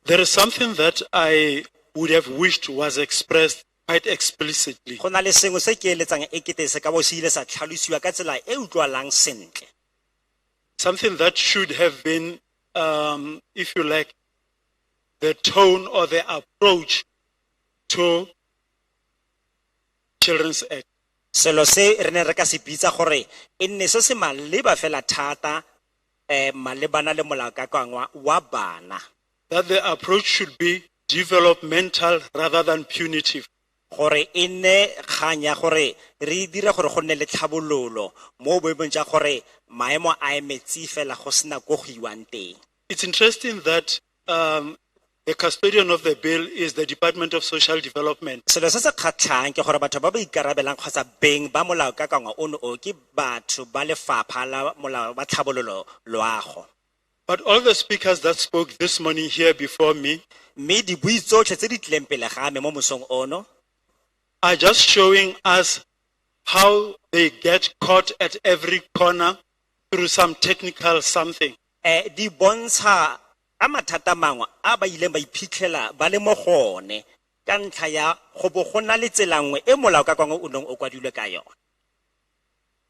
there is something that I would have wished was expressed quite explicitly. Go na le sengwe se ke eletsang ekete se ka bo se ile sa tlhalosiwa ka tsela e utlwalang sentle. Something that should have been, if you like, the tone or the approach to Children's Act. Selo se re ne re ka se bitsa gore e nne se se maleba fela thata malebana le molao ka kangwa wa bana. That the approach should be developmental rather than punitive. Gore e nne kgang ya gore re dire gore go nne le tlhabololo mo boemong jwa gore maemo a emetsi fela go sena go go iwang teng. It's interesting that the custodian of the bill is the Department of Social Development. Selo se se kgatlhang ke gore batho ba ba ikarabelang kgotsa beng ba molao ka kangwa ono o ke batho ba lefapha la molao ba tlhabololo loago. But all the speakers that spoke this morning here before me Mme dibui tsotlhe tse di tlileng pele ga me mo mosong ono are just showing us how they get caught at every corner through some technical something. di bontsha a mathata mangwe a ba ileng ba iphitlhela ba le mo gone ka ntlha ya go bo go na le tsela nngwe e molao ka kangwe o neng o kwadilwe ka yone.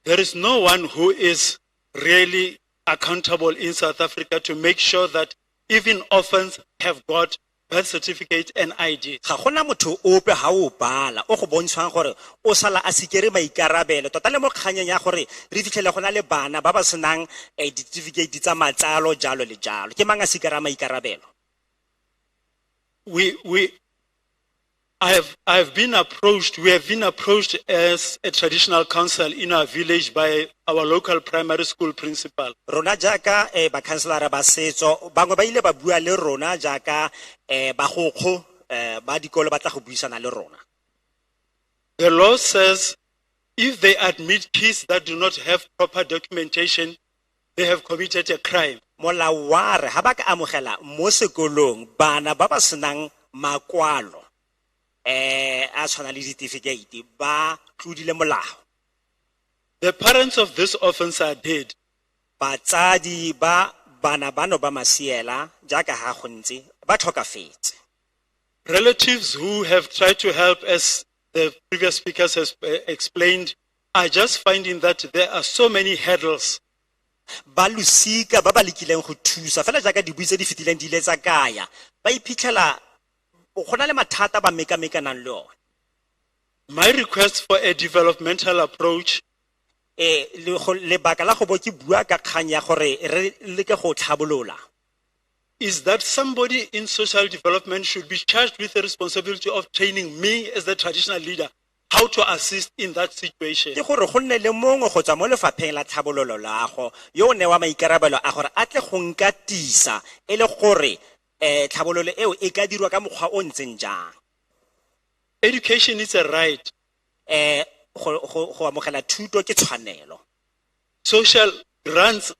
There is no one who is really accountable in South Africa to make sure that even orphans have got birth certificate and ID. Ga gona motho ope ha o bala o go bontshang gore o sala a sikere maikarabelo tota le mo kganyeng ya gore re fitlhele gona le bana ba ba senang certificate tsa matsalo jalo le jalo ke mang a sikara maikarabelo. We have been approached as a traditional council in our village by our local primary school principal. Rona jaaka ba councilor ba setso bangwe ba ile ba bua le rona jaaka ba goggo ba dikolo ba tla go buisana le rona. The law says if they admit kids that do not have proper documentation, they have committed a crime. Molao wa re ha ba ka amogela mo sekolong bana ba ba senang makwalo a tshwana le certificate ba tlodile molao. The parents of this orphans are dead. Batsadi ba bana bano ba masiela jaaka ha go ntse ba tlhokafetse. Relatives who have tried to help, as the previous speakers has explained, are just finding that there are so many hurdles. Ba losika ba ba lekileng go thusa fela jaaka di buitse di fetileng di ile tsa kaya ba iphitlhela go na le mathata ba mekamekanang le one. My request for a developmental approach lebaka la go bo ke bua ka kgang ya gore re leke go tlhabolola is that somebody in social development should be charged with the responsibility of training me as the traditional leader how to assist in that situation. ke gore go nne le mongwe go tswa mo lefapheng la tlhabololo lago yo o ne wa maikarabelo a gore a tle go nkatisa e le gore tlhabololo eo e ka dirwa ka mokgwa o ntseng jang. Education is a right. Go amogela thuto ke tshwanelo. Social grants,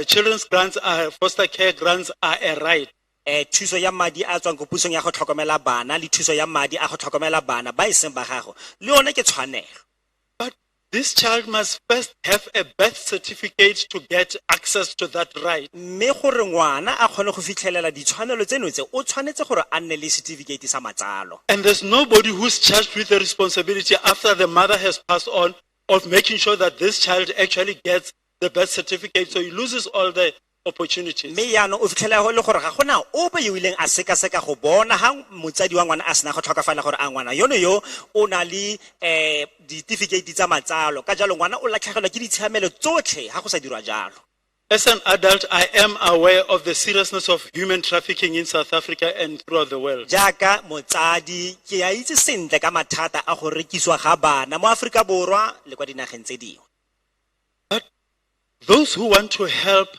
children's grants, foster care grants are a right. thuso ya madi a tswang ko pusong ya go tlhokomela bana le thuso ya madi a go tlhokomela bana ba iseng ba gago le yone ke tshwanelo. But this child must first have a birth certificate to get access to that right. Mme gore ngwana a kgone go fitlhelela ditshwanelo tseno tse o tshwanetse gore a nne le certificate sa matsalo. And there's nobody who's charged with the responsibility after the mother has passed on of making sure that this child actually gets the birth certificate, so he loses all the opportunities. Mme yaanong o fitlhela go le gore ga gona ope yo ileng a sekaseka go bona ha motsadi wa ngwana a sena go tlhokafala gore a ngwana yono yo o na le certificate tsa matsalo ka jalo ngwana o latlhegelwa ke ditshiamelo tsotlhe ha go sa dirwa jalo. As an adult, I am aware of the seriousness of human trafficking in South Africa and throughout the world. Jaaka motsadi ke a itse sentle ka mathata a go rekiswa ga bana mo Afrika Borwa le kwa dinageng tse dingwe. But those who want to help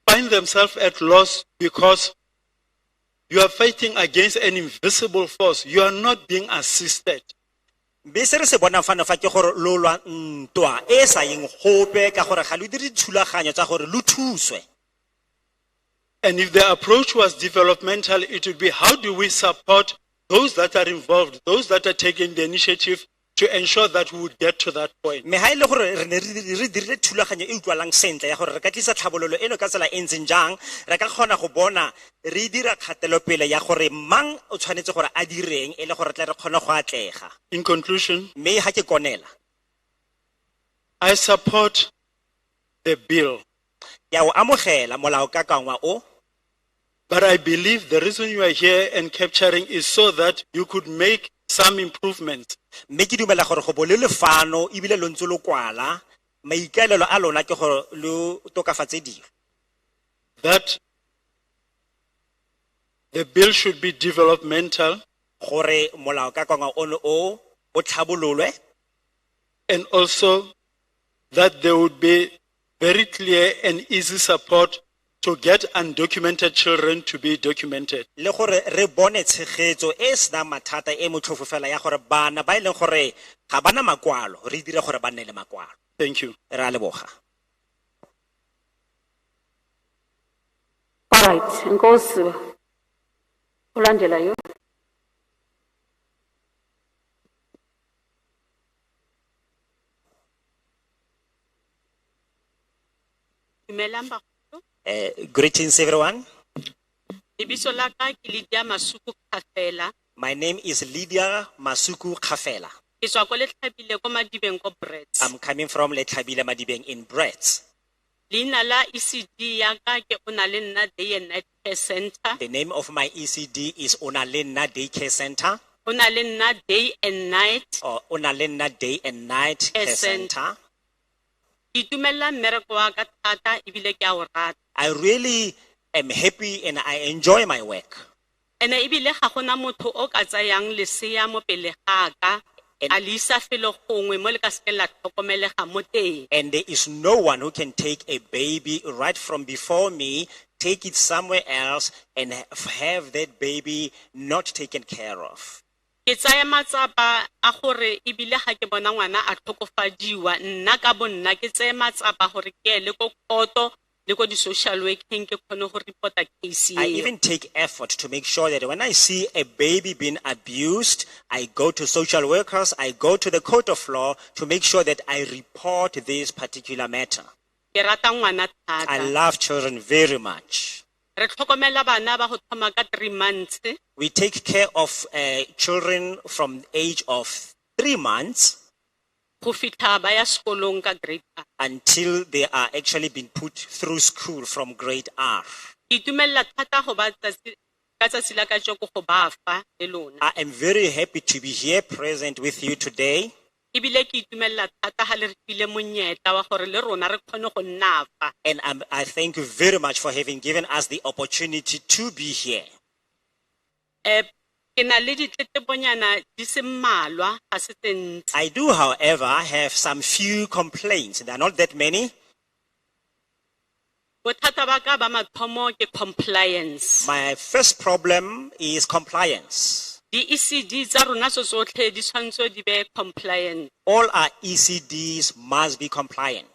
find themselves at loss because you are fighting against an invisible force. You are not being assisted. Be se re se bonang fano fa ke gore lo lwa ntwa e sa yeng gope ka gore ga lo dire dithulaganyo tsa gore lo thuswe. And if the approach was developmental, it would be how do we support those that are involved, those that are taking the initiative to ensure that we would get to that point. Me ha ile gore re ne re dirile thulaganyo e utlwalang sentle ya gore re ka tlisa tlhabololo eno ka tsela e ntseng jang re ka kgona go bona re dira kgatelopele ya gore mang o tshwanetse gore a direng e le gore tle re kgone go atlega. In conclusion, Me ha ke konela I support the bill, ya o amogela molao ka kangwa o, but I believe the reason you are here and capturing is so that you could make some improvements. mme ke dumela gore go bole lefano ebile lo ntse lo kwala maikaelelo a lona ke gore lo tokafatse dilo. That the bill should be developmental Gore molao ka kangwa ono o tlhabololwe, and also that there would be very clear and easy support to get undocumented children to be documented. le gore re bone tshegetso e sena mathata e motlhofo fela ya gore bana ba ileng gore ga bana makwalo re dire gore ba nne le makwalo. Thank you. Re a leboga. All right, Nkosi. Ulandela yo. Dumelang bagolo. Greetings everyone. Lebitso la ka ke Lydia Masuku Kafela. My name is Lydia Masuku Khafela. Ke tswa ko Letlhabile ko Madibeng ko Brits. I'm coming from Letlhabile Madibeng in Brits. Leina la ECD ya ka ke Onalenna Day and Night Care Center. The name of my ECD is Onalenna Daycare Center Onalenna Day and Night or Onalenna Day and Night Care Center. Ke itumella mmereko wa ka thata ebile ke a o rata. I really am happy and I enjoy my work. Ene ebile ga gona motho o ka tsayang lesea mo pele ga ka a le isa felo gongwe mo le ka se la tlhokomelega mo teng. And there is no one who can take a baby right from before me, take it somewhere else and have that baby not taken care of. Ke tsaya matsapa a gore ebile ga ke bona ngwana a tlhokofadiwa nna ka bonna ke tsaya matsapa gore ke le ko koto le ko di social working ke kgone go reporta case I e. even take effort to make sure that when I see a baby being abused, I go to social workers, I go to the court of law to make sure that I report this particular matter. Ke rata ngwana I thata. love children very much. Re tlhokomela bana ba go thoma ka 3 months We take care of children from the age of 3 months go fitlha ba ya sekolong ka grade R. until they are actually being put through school from grade R. Ke itumella thata go ba ka tsatsi la ka joko go ba fa le lona. I am very happy to be here present with you today. Ebile ke itumella thata ha le re file monyetla wa gore le rona re kgone go nna fa. And I thank you very much for having given us the opportunity to be here. Ke na le ditletlebonyana di se mmalwa ga se tse ntsi. I do, however, have some few complaints. There are not that many. Bothata ba ka ba mathomo ke compliance. My first problem is compliance. Di ECD tsa rona so tsotlhe di tshwanetse di be compliant. All our ECDs must be compliant.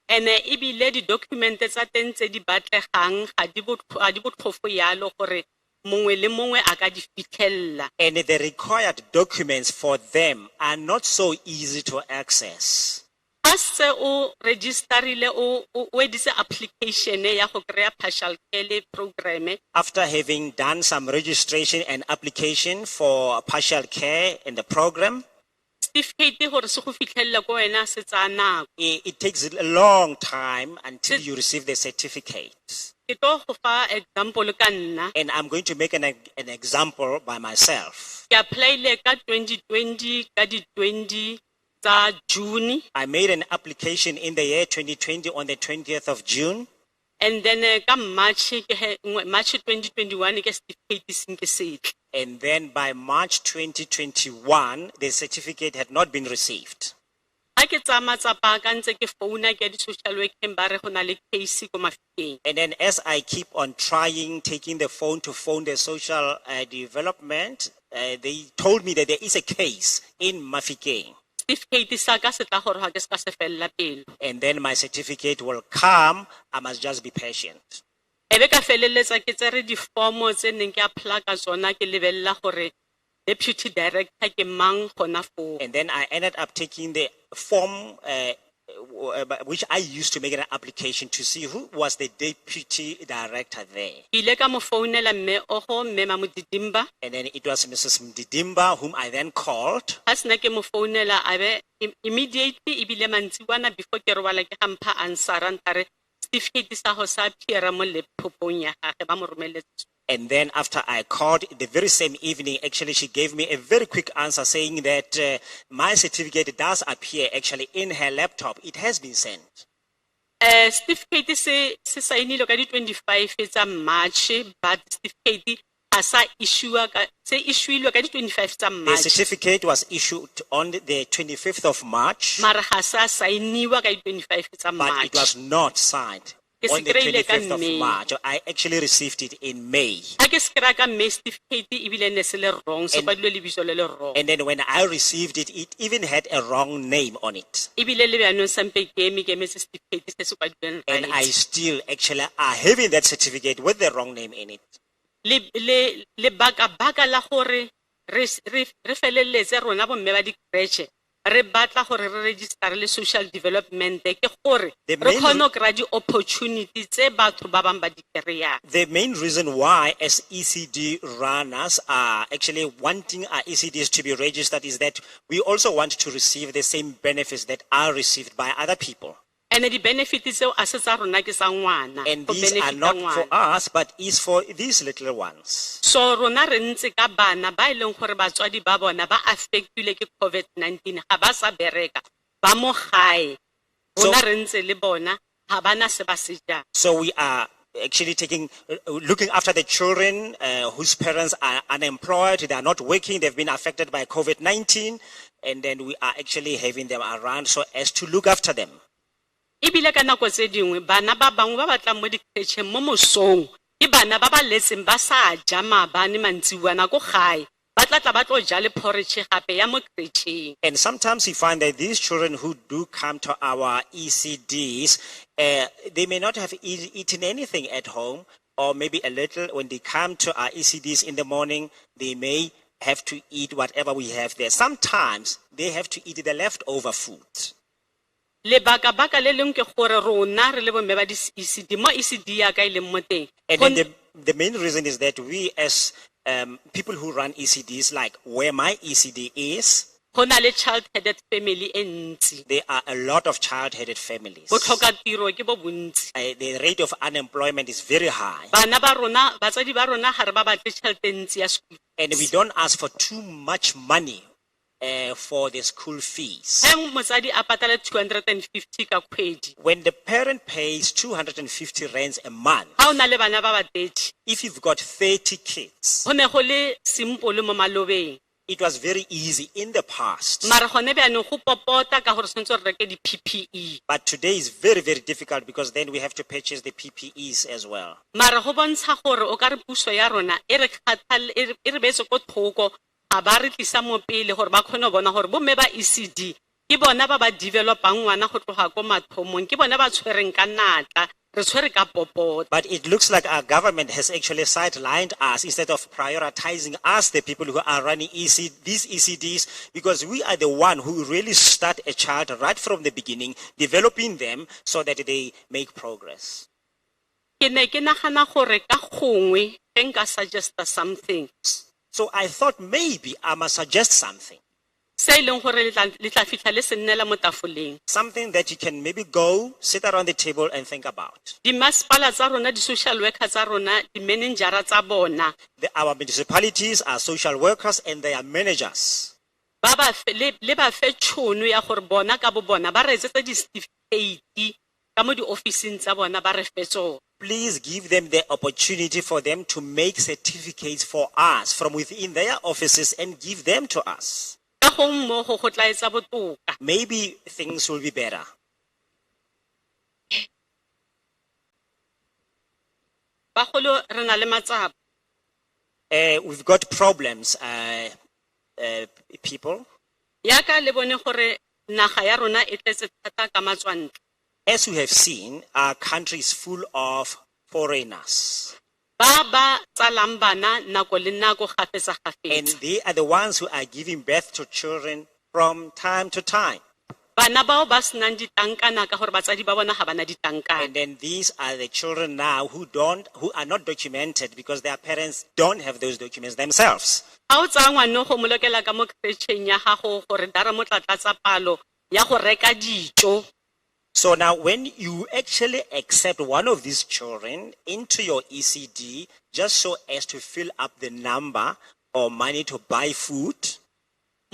Ene ebile di document tsa teng tse di batlegang ga di botlhofo yalo gore mongwe le mongwe a ka di fitlhella. And the required documents for them are not so easy to access. Ga se o registerile o editse application ya go kry-a partial care program, After having done some registration and application for partial care in the program, certificate gore se go fitlhelela ko wena se tsaya nako. it takes a long time until you receive the certificate. Ke tlo go fa example ka nna. And I'm going to make an example by myself. Ke applyile ka 2020 ka di 20 tsa June, I made an application in the year 2020 on the 20th of June. and then ka March 2021 ke certificate se nke setle. And then by March 2021, the certificate had not been received. Ha ke tsaya matsapa ka ntse ke founa ke di social worker ba re go na le case ko Mafikeng. And then as I keep on trying, taking the phone to phone the social development, they told me that there is a case in Mafikeng. Certificate sa ka se tla gore ha ke se ka se fella pelo. And then my certificate will come. I must just be patient. Ebe ka feleletsa ke tsere di form tse neng ke apply ka tsona ke lebella gore deputy director ke mang gona fo. And then I ended up taking the form which I used to make an application to see who was the deputy director there. Ile ka mo founela mme ogo mme Mamudidimba. And then it was Mrs. Mdidimba whom I then called. Ha sena ke mo founela abe immediately ibile mantsiwana before ke robala ke gampha answer ntare certificate sa go sa appear mo laptopong ya gage ba mo romeletse. And then after I called the very same evening, actually she gave me a very quick answer saying that my certificate does appear actually in her laptop. It has been sent. Certificate se sainilo ka di 25 tsa March, but certificate a sa issue ka se issuilwe ka di 25 tsa The March. certificate was issued on the 25th of March, Mara ga sa sainiwa ka di 25 tsa but March. it was not signed Ke on the se kry-ile ka 25th of May. March. I actually received it in May. Ha ke se kry-a ka May certificate ebile ne se le wrong, se kwadilwe lebitso le le wrong. And then when I received it, it even had a wrong name on it. Ebile le bjanong sampe ke emetse certificate se se kwadilweng And I right. still actually are having that certificate with the wrong name in it. Le baka la gore re feleletse rona bomme ba di-creche re batla gore re register le social development ke gore The re main- kgone go kry-a di-opportunity tse batho ba bang ba di kry-ang. The main reason why as ECD runners are actually wanting our ECDs to be registered is that we also want to receive the same benefits that are received by other people. And di-benefit tseo a se tsa rona ke sa ngwana, And go these are benefita not for ngwana. us, but is for these little ones. So rona re ntse ka bana ba e leng gore batswadi ba bona ba affectile ke COVID-19 ga ba sa bereka ba mo gae So- rona re ntse le bona ga bana se ba se jang. So we are actually looking after the children whose parents are unemployed, they are not working, they've been affected by COVID-19, and then we are actually having them around so as to look after them. Ebile ka nako tse dingwe bana ba bangwe ba batlang mo dikretšheng mo mosong ke bana ba ba letseng ba sa ja maabane mantsiwana ko gae ba tlatla ba tlo ja le porridge gape ya mo kretšheng. And sometimes we find that these children who do come to our ECDs, they may not have eaten anything at home, or maybe a little. When they come to our ECDs in the morning, they may have to eat whatever we have there. Sometimes they have to eat the leftover food. Lebaka le leng ke gore rona re le bomme ba di-ECD mo ECD ya ka e leng mo teng. And then the main reason is that we as people who run ECDs, like where my ECD is, Go na le child-headed family e ntsi. there are a lot of child-headed families. Botlhoka tiro ke bo bontsi. The rate of unemployment is very high. Bana ba rona, batsadi ba rona ga re ba batle tšhelete e ntsi ya school. And we don't ask for too much money for the school fees. Ge motsadi a patale 250 ka kgwedi. When the parent pays 250 rands a month, Ha o na le bana ba ba 30, if you've got 30 kids, go ne go le simple mo malobeng. it was very easy in the past. Mara gone bjanong go popota ka gore sentse re reke di-PPE. But today is very, very difficult because then we have to purchase the PPEs as well. Mara go bontsha gore o ka re puso ya rona e re beetse ko thoko ga ba re tlisa mo pele gore ba kgone go bona gore bomme ba ECD ke bona ba ba developang ngwana go tloga ko mathomong, ke bona ba tshwereng ka natla, re tshwere ka popota. But it looks like our government has actually sidelined us instead of prioritizing us, the people who are running these ECDs, because we are the one who really start a child right from the beginning, developing them so that they make progress. Ke ne ke nagana gore ka gongwe ge nka suggesta something So I thought maybe I must suggest something. se e leng gore le tla fitlha le se nnela mo tafoleng. Something that you can maybe go, sit around the table and think about. Dimasepala tsa rona, di-social worker tsa rona, di-managera tsa bona, Our municipalities are social workers and they are managers. le ba fe tšhono ya gore bona ka bo bona ba re etsetse di-certificate ka mo di-officing tsa bona ba re fe tsone. Please give them the opportunity for them to make certificates for us from within their offices and give them to us. Ka gong mo go tla etsa botoka. Maybe things will be better. Bagolo re na le matsapa. We've got problems, people. Yaka le bone gore naga ya rona e tletse thata ka matswantle. As we have seen, our country is full of foreigners. Ba tsalang bana nako le nako gafetsa And gafetsa. they are the ones who are giving birth to children from time to time. Bana bao ba senang ditankana ka gore batsadi ba bona ga bana And ditankana. then these are the children now who are not documented because their parents don't have those documents themselves. Ha o tsaya ngwana go mo lokela ka mo crècheng ya gago gore dara mo tla tlatsa palo ya go reka dijo. So now when you actually accept one of these children into your ECD just so as to fill up the number or money to buy food,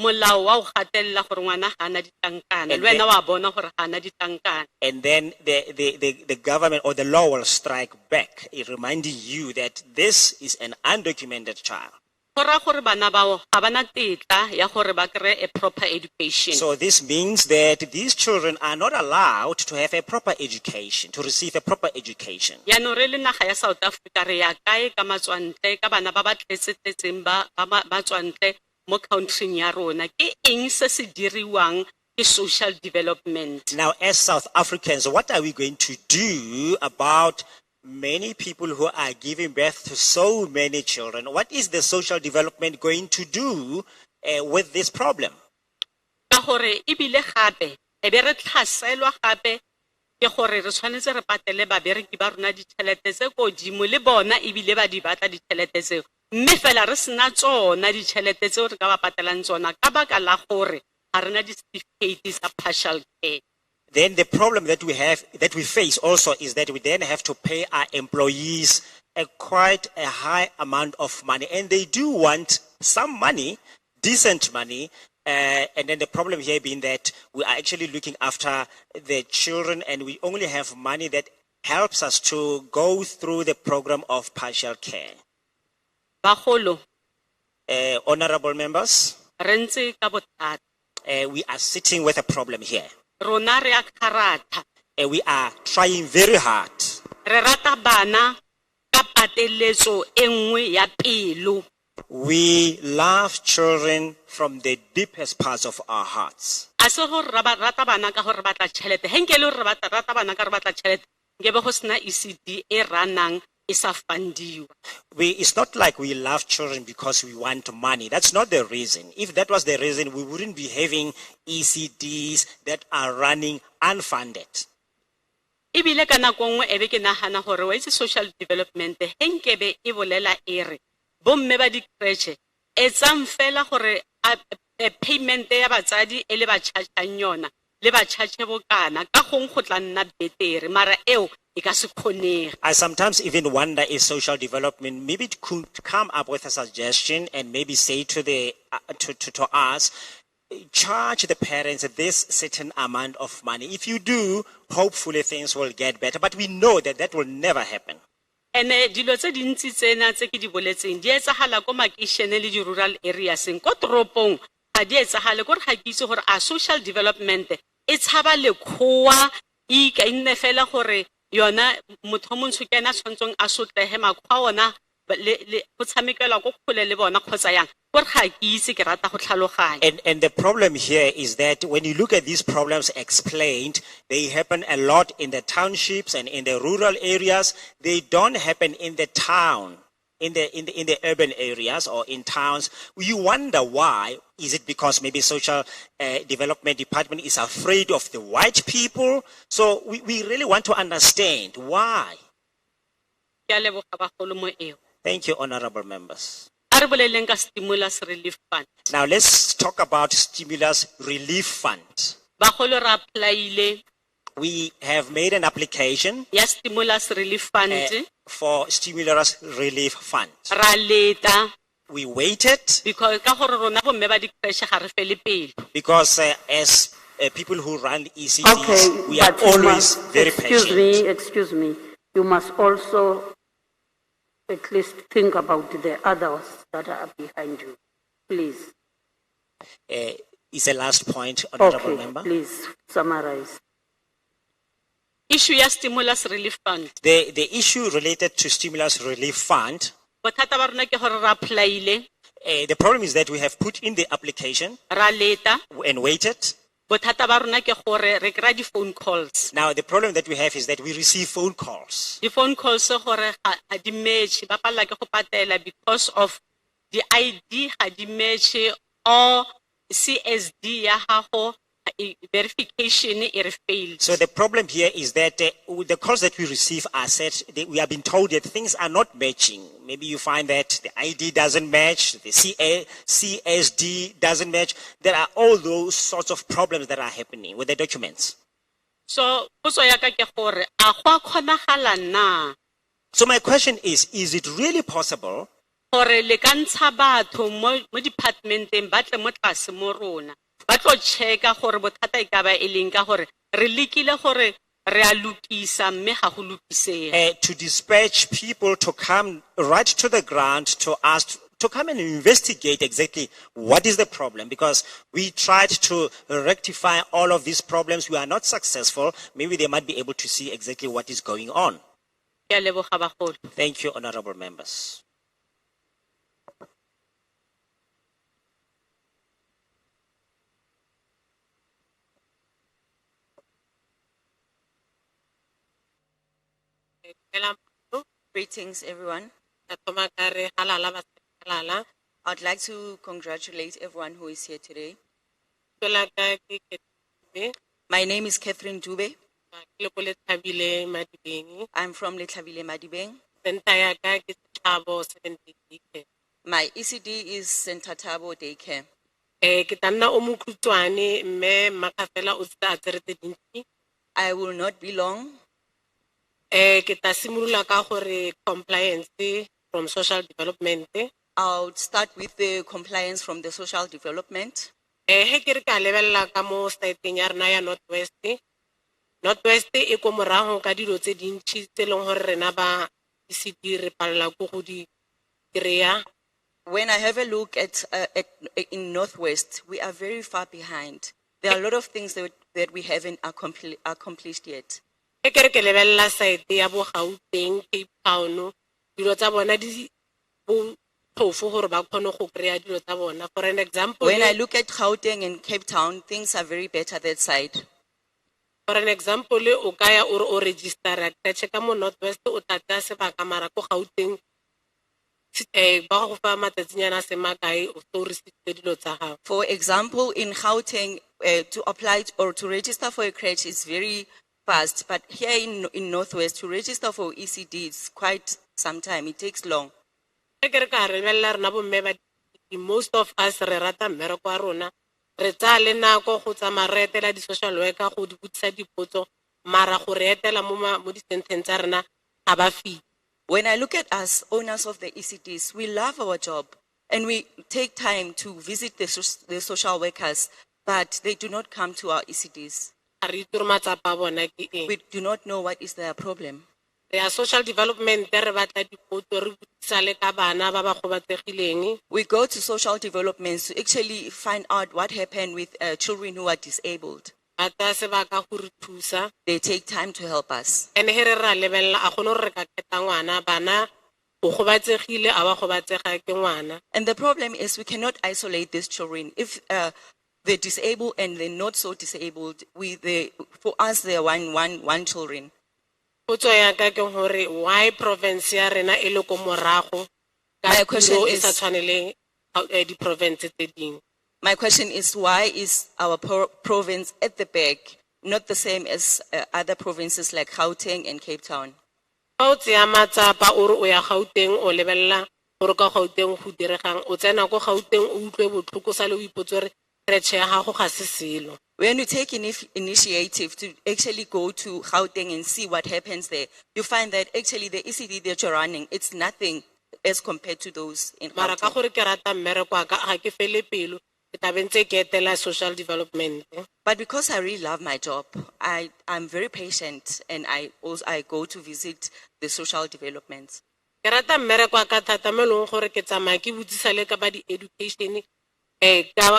Molao wa o gatella gore ngwana ga ana ditankana, le wena wa bona gore ga ana ditankana. and then the government or the law will strike back, reminding you that this is an undocumented child. Go raya gore bana bao ga bana tetla ya gore ba kry a proper education. So this means that these children are not allowed to have a proper education, to receive a proper education. Yaanong re le naga ya South Africa re ya kae ka matswantle ka bana ba ba tletsetseng ba matswantle mo countryng ya rona, ke eng se se diriwang ke social development? Now, as South Africans, what are we going to do about many people who are giving birth to so many children? What is the social development going to do with this problem? Ka gore ebile gape e be re tlhaselwa gape ke gore re tshwanetse re patele babereki ba rona ditšhelete tse godimo le bona ebile ba di batla ditšhelete tseo, mme fela re sena tsona ditšhelete tseo re ka ba patelang tsona ka baka la gore ga rena di-certificate sa partial care. Then the problem that we face also is that we then have to pay our employees quite a high amount of money, and they do want some money, decent money. And then the problem here being that we are actually looking after the children, and we only have money that helps us to go through the program of partial care. Bagolo Honorable members, re ntse ka bothata, we are sitting with a problem here. rona re a kharata, We are trying very hard. re rata bana ka pateletso e nngwe ya pelo. We love children from the deepest parts of our hearts. A se gore re ba rata bana ka gore re batla tšhelete, ge nke le gore re rata bana ka re batla tšhelete nke be go sena ECD e ranang e sa fundiwa. It's not like we love children because we want money. That's not the reason. If that was the reason, we wouldn't be having ECDs that are running unfunded. Ebile ka nako nngwe e be ke nagana gore wa itse social development ge nkebe e bolela e re bomme ba di-creche etsang fela gore payment ya batsadi e le ba charge-ang yona le ba charge bokana ka gong go tla nna betere mara eo e ka se kgonege. I sometimes even wonder if social development maybe it could come up with a suggestion and maybe say to to us, charge the parents this certain amount of money. If you do, hopefully things will get better. But we know that that will never happen. Ene dilo tse dintsi tsena tse ke di boletseng di etsagala ko makeišene le di-rural areas ko toropong ga di etsagale kore ga ke itse gore a social development e tshaba lekgowa e nne fela gore yona motho o montsho ke ena tshwantseng a sotlege makgwa ona go tshamekelwa ko kgole le bona kgotsa yang gore ga ke itse ke rata go tlhaloganya. And the problem here is that when you look at these problems explained, they happen a lot in the townships and in the rural areas. They don't happen in the town, in the urban areas or in towns. You wonder why. Is it because maybe social development department is afraid of the white people? So we really want to understand why. Ke a leboga bagolo mo eo. Thank you, honorable members. A re boleleng ka stimulus relief fund. Now let's talk about stimulus relief fund. Bagolo ra apply-ile We have made an application ya stimulus relief fund. for stimulus relief fund. Ra leta We waited because ka gore rona bomme ba di-crash ga re fele pele. because as people who run ECDs, Okay, we are but you always must, very patient. excuse me, you must also at least think about the others that are behind you, please. Is the last point, honorable Okay, member. please summarize. Issue ya stimulus relief fund. The issue related to stimulus relief fund, Bothata ba rona ke gore ra apply-ile the problem is that we have put in the application ra leta. and waited. Bothata ba rona ke gore re kry di-phone calls. Now the problem that we have is that we receive phone calls. Di-phone calls gore ga di match, ba palelwa ke go patela because of the ID ga di match or CSD ya gago verification e re failed. So the problem here is that the calls that we receive are said, we have been told that things are not matching. Maybe you find that the ID doesn't match, the CSD doesn't match. There are all those sorts of problems that are happening with the documents. So potso ya ka ke gore a go a kgonagala na So my question is it really possible gore le ka ntsha batho mo departmenteng ba tle mo tlase mo rona ba tlo checka gore bothata e ka ba e leng ka gore re lekile gore re a lokisa mme ga go lokisega. to dispatch people to come right to the ground to ask to come and investigate exactly what is the problem, because we tried to rectify all of these problems. We are not successful. Maybe they might be able to see exactly what is going on. Ke a leboga bagolo. Thank you, honorable members. Greetings, everyone. I'd like to congratulate everyone who is here today. My name is Catherine Dube. I'm from Lethabile Madibeng. My ECD is Center Tabo Daycare. I will not be long. Compliance from social development. I'll start with the compliance from the social development. Northwest e ko morago ka dilo tse dintsi tse leng gore rena ba ECD re palelwa go go di kry-a. When I have a look at in Northwest, we are very far behind. There are a lot of things that we haven't accomplished yet. E kere ke lebella site ya bo Gauteng, Cape Town, dilo tsa bona di bo thofu gore ba kgone go kry-a dilo tsa bona. For an example, When I look at Gauteng and Cape Town, things are very better that side. for an example, o kaya o register crèche ka mo Northwest o tata sebaka mara ko Gauteng ba go fa matsatsinyana se makae o tlo receive dilo tsa gago. For example, in Gauteng, to apply or to register for a crèche is very fast, but here in Northwest, to register for ECD is quite some time. It takes long. E kere ka re bella rena bo mme ba most of us re rata mmereko wa rona. Re tsa le nako go tsamaya re etela di-social worker go di botsisa dipotso mara go re etela mo di-sentence tsa rena ga ba fitlhe. When I look at us, owners of the ECDs, we love our job and we take time to visit the social workers, but they do not come to our ECDs. Re itse gore matsapa a bona ke eng. We do not know what is their problem. Re ya social development re batla dipotso re botsisa le ka bana ba ba gobatsegileng. We go to social developments to actually find out what happened with children who are disabled. Ba tsaya sebaka go re thusa. They take time to help us. And here ra lebella a gone re ka kgetha ngwana bana o gobatsegile a ba gobatsega ke ngwana. And the problem is we cannot isolate these children. If they're disabled and they're not so disabled, for us, they're one children. Potso ya ka ke hore why province ya rena e le ko morago My ka question tiro e is- sa tshwaneleng di province tse dingwe. My question is, why is our province at the back not the same as other provinces like Gauteng and Cape Town? Fa o tseya matsapa o re o ya Gauteng o lebella gore ka Gauteng go diregang o tsena go Gauteng o utlwe botlhoko sa le o ipotse gore retšhe ya gago ga se selo. When you take initiative to actually go to Gauteng and see what happens there, you find that actually the ECD that you're running, it's nothing as compared to those in Mara ka Gauteng. gore ke rata mmereko wa ka ga ke fele pelo ke tabe ntse ke etela social development. But because I really love my job, I'm very patient and I go to visit the social developments. Ke rata mmereko wa ka thata mo e leng gore ke tsamaya ke botsisa le ka ba di education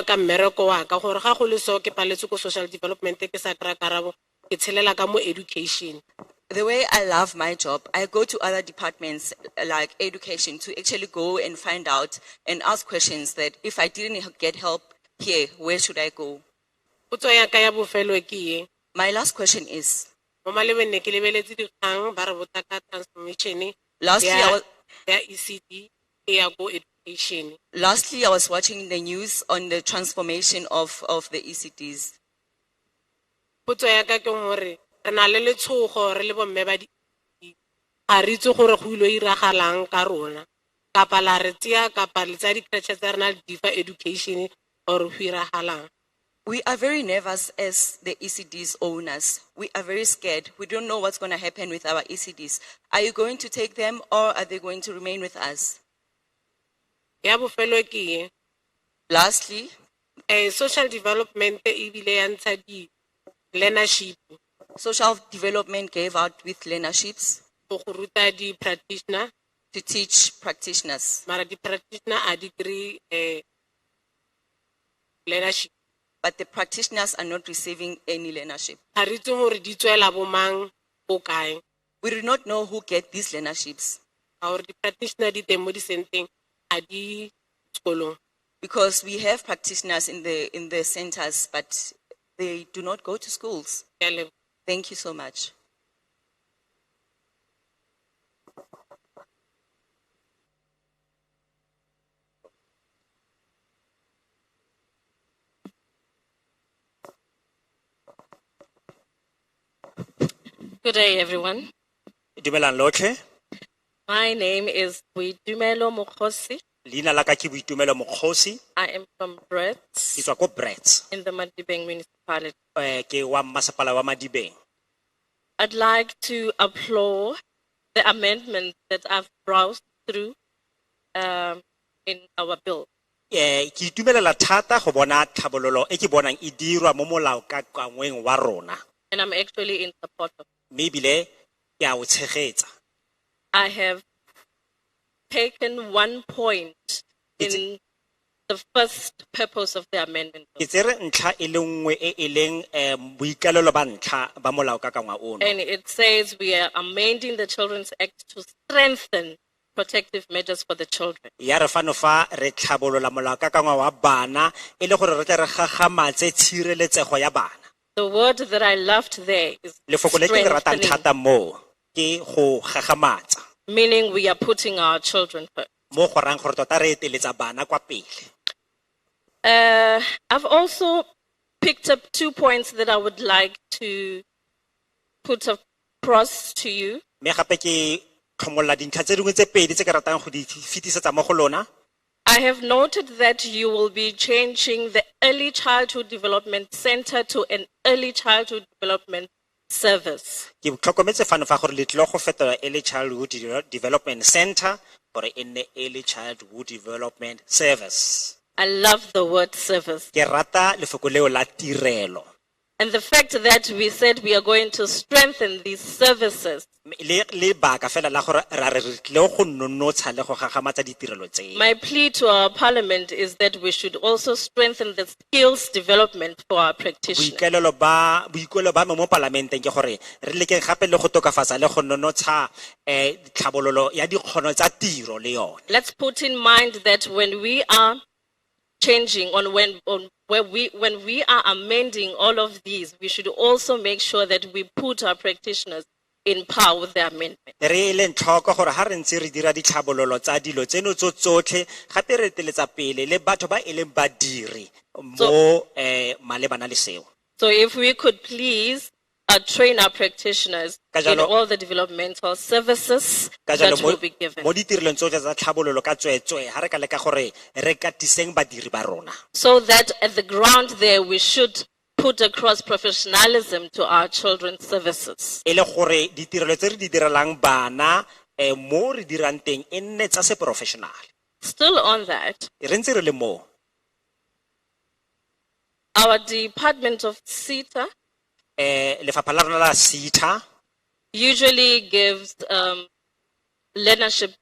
ka mmereko wa ka gore ga go le so ke paletse ko social development ke sa kry-a karabo ke tshelela ka mo education. The way I love my job, I go to other departments like education to actually go and find out and ask questions that if I didn't get help here, where should I go? Potso ya ka ya bofelo ke ye. My last question is, Mo malebeng ne ke lebeletse dikgang ba re botsa ka transformation Lastly, I was- ya ECD e ya go education. lastly, I was watching the news on the transformation of the ECDs. Potso ya ka ke hore re na le letshogo re le bomme ba di ga re itse gore go ile iragalang ka rona kapa la re tseya kapa le tsa di-creche tsa rena le difa education or go iragalang. We are very nervous as the ECDs owners. We are very scared. We don't know what's going to happen with our ECDs. Are you going to take them or are they going to remain with us? Ya bofelo ke ye. Lastly, Social development e bile ya ntsha di learnership social development gave out with learnerships go go ruta di-practitioner to teach practitioners, mara di-practitioner a di kry learnership. but the practitioners are not receiving any learnership. Ga re itse gore di tswela bo mang ko kae We do not know who get these learnerships ka gore di-practitioner di teng mo disenteng a di sekolong. because we have practitioners in the centers, but they do not go to schools. Ke a leboha. Thank you so much. Good day, everyone. Dumelang lotlhe. My name is Boitumelo Mokgosi. Leina la ka ke Boitumelo Mokgosi. I am from Brett Ke tswa ko Brits. in the Madibeng Municipality. Ke wa masepala wa Madibeng. I'd like to applaud the amendments that I've browsed through in our bill. Ke itumelela thata go bona tlhabololo e ke bonang e dirwa mo molaokakangweng wa rona. And I'm actually in support of it. Mme ebile ke a o tshegetsa. I have taken one point in the first purpose of the amendment. Ke tsere ntlha e le nngwe e e leng boikalelo ba ntlha ba molaokakangwa ono. And it says we are amending the Children's Act to strengthen protective measures for the children. Ya re fano fa re tlhabolola molaokakangwa wa bana e le gore re tle re gagamatse tshireletsego ya bana. The word that I loved there is Lefoko le ke le ratang strengthening, thata mo ke go gagamatsa. meaning we are putting our children first. Mo go rang gore tota re eteletsa bana kwa pele. I've also picked up 2 points that I would like to put across to you. Mme gape ke tlhomolla dintlha tse dingwe tse pedi tse ke ratang go di fetisetsa mo go lona. I have noted that you will be changing the Early Childhood Development Center to an Early Childhood Development Service. Ke tlhokometse fano fa gore le tlile go fetola Early Childhood Development Center gore e nne Early Childhood Development Service. I love the word service. Ke rata lefoko leo la tirelo. And the fact that we said we are going to strengthen these services, le baka fela la gore ra re tlile go nonotsha le go gagamatsa ditirelo tse. my plea to our parliament is that we should also strengthen the skills development for our practitioners. Boikuelo ba me mo parlamenteng ke gore re lekeng gape le go tokafatsa le go nonotsha tlhabololo ya dikgono tsa tiro le yone. Let's put in mind that when we are changing when we are amending all of these, we should also make sure that we put our practitioners in power with the amendment. Re leng tlhoko gore ha re ntse re dira ditlhabololo tsa dilo tseno tsotlhe gape re teletsa pele le batho ba eleng badiri mo malebana le seo. So if we could please train our practitioners in all the developmental services that will be given. Mo ditirelong tsotlhe tsa tlhabololo ka tswetswe ha re ka leka gore re katiseng badiri ba rona. So that at the ground there we should put across professionalism to our children's services. Ele gore ditirelo tse re di direlang bana mo re dirang teng e nne tsa se professional. Still on that, Re ntse re le mo. our Department of CETA Lefapha la rona la SETA usually gives learnership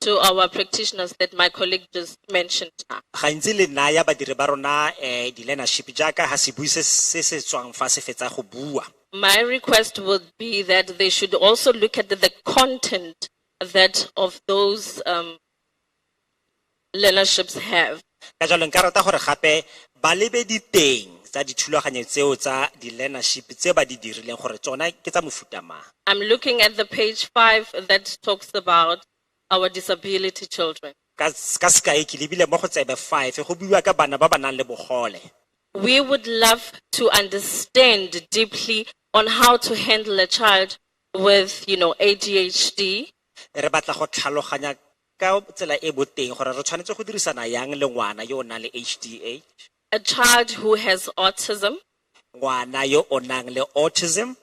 to our practitioners that my colleague just mentioned now. gantsi le naya badiri ba rona di learnership jaaka ha se bui se tswang fa se fetsa go bua. My request would be that they should also look at the content that of those learnerships have. Ka jalo nka rata gore gape ba lebe diteng tsa dithulaganyo tseo tsa di learnership tse ba di dirileng gore tsona ke tsa mofuta mang. I'm looking at the page 5 that talks about our disability children. Ka sekae ke lebile mo go tsebe 5 go buiwa ka bana ba ba nang le bogole. We would love to understand deeply on how to handle a child with, ADHD. Re batla go tlhaloganya ka tsela e boteng gore re tshwanetse go dirisana yang le ngwana yo o nang le HDH. A child who has autism. Ngwana yo o nang le autism.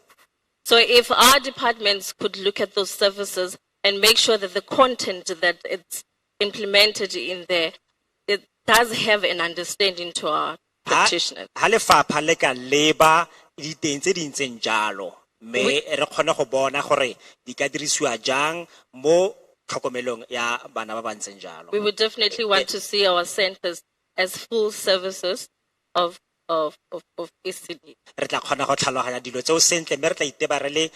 So if our departments could look at those services and make sure that the content that it's implemented in there, it does have an understanding to our practitioners. Ha lefapha le ka leba diteng tse di ntseng jalo me re kgone go bona gore di ka dirisiwa jang mo tlhokomelong ya bana ba ba ntseng jalo. We would definitely want to see our centers as full services of ECD. Re tla kgona go tlhaloganya dilo tseo sentle me re tla iteba re le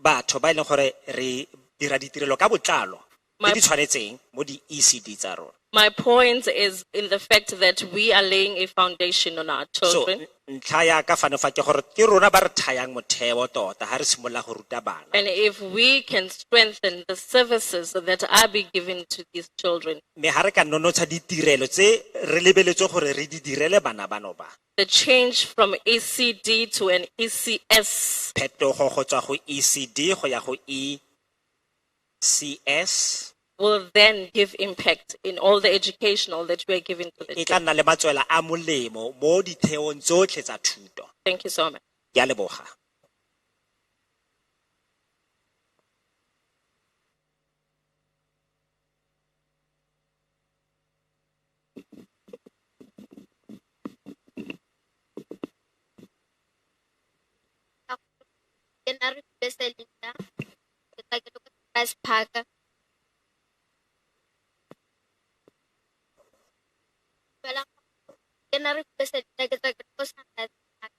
batho ba ileng gore re dira ditirelo ka botlalo tse di tshwanetseng mo di ECD tsa rona. My point is in the fact that we are laying a foundation on our children. Ntlha ya ka fano fa ke gore ke rona ba re thayang motheo tota ha re simolola go ruta bana. And if we can strengthen the services that are being given to these children, Me ha re ka nonotsha ditirelo tse re lebeletse gore re di direle bana bano ba. the change from ECD to an ECS Phetogo go tswa go ECD go ya go ECS will then give impact in all the educational that we are giving to the e tla nna le matswela a molemo mo ditheong tsotlhe tsa thuto. Thank you so much. Ke a leboga.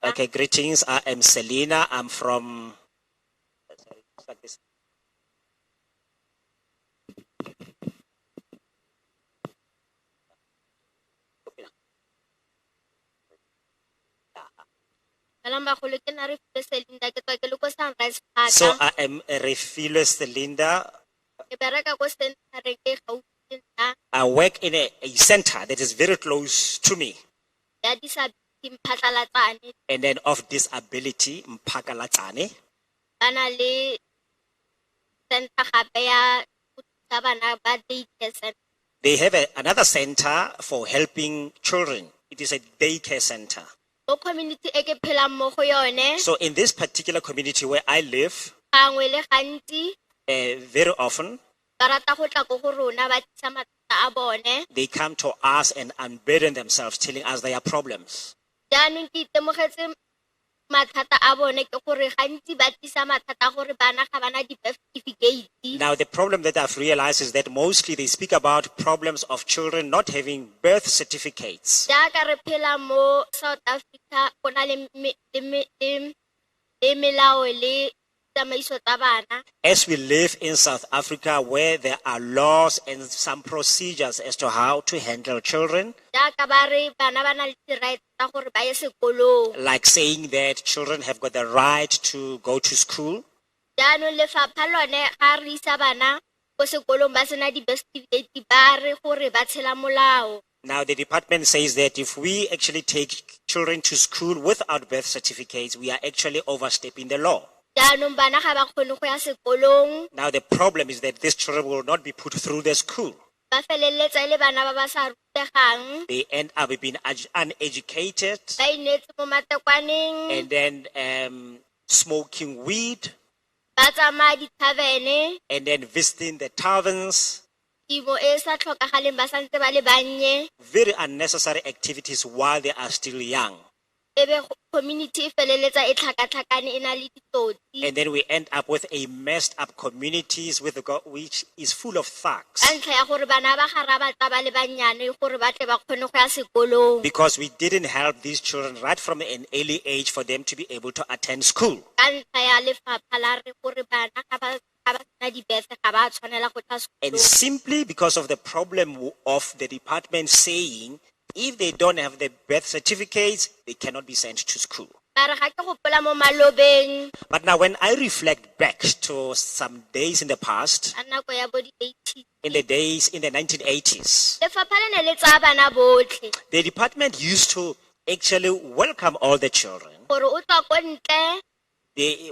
Okay, greetings. I am Selena. I'm from. Like this. So I am Refilo Selinda. I work in a center that is very close to me. And then of disability, Mpakalatsane. They have another center for helping children. It is a daycare center. So in this particular community where I live, very often, they come to us and unburden themselves, telling us their problems. mathata a bone ke gore gantsi ba tlisa mathata a gore bana ga bana di-birth certificate. Now, the problem that I've realized is that mostly they speak about problems of children not having birth certificates. Jaaka re phela mo South Africa go na le melao le tsamaiso tsa bana. As we live in South Africa, where there are laws and some procedures as to how to handle children, Jaaka ba re bana ba na le di-rights tsa gore ba ye sekolong. like saying that children have got the right to go to school. Jaanong lefapha lone ga re isa bana ko sekolong ba sena di-birth certificate ba re gore ba tshela molao. Now, the department says that if we actually take children to school without birth certificates, we are actually overstepping the law. Jaanong bana ga ba kgone go ya sekolong. Now, the problem is that these children will not be put through the school. Ba feleletsa e le bana ba ba sa rutegang. They end up being uneducated Ba inetse mo matekwaneng. and then smoking weed Ba tsamaya di-tavern-e. and then visiting the taverns. Timo e sa tlhokagaleng ba santse ba le bannye. Very unnecessary activities while they are still young. Ebe community e feleletsa e tlhakatlhakane e na le ditsotsi. And then we end up with a messed up communities which is full of thugs. Ka ntlha ya gore bana ba ga ra batla ba le bannyane gore ba tle ba kgone go ya sekolong. Because we didn't help these children right from an early age for them to be able to attend school. Ka ntlha ya lefapha la re gore bana ga ba sena di-birth ga ba tshwanela go tla And sekolong. simply because of the problem of the department saying if they don't have the birth certificates, they cannot be sent to school. Mara ga ke gopola mo malobeng But now when I reflect back to some days in the past, a nako ya bo di-80s, in the 1980s, lefapha le ne le tsaya bana botlhe the department used to actually welcome all the children, gore o tswa ko ntle,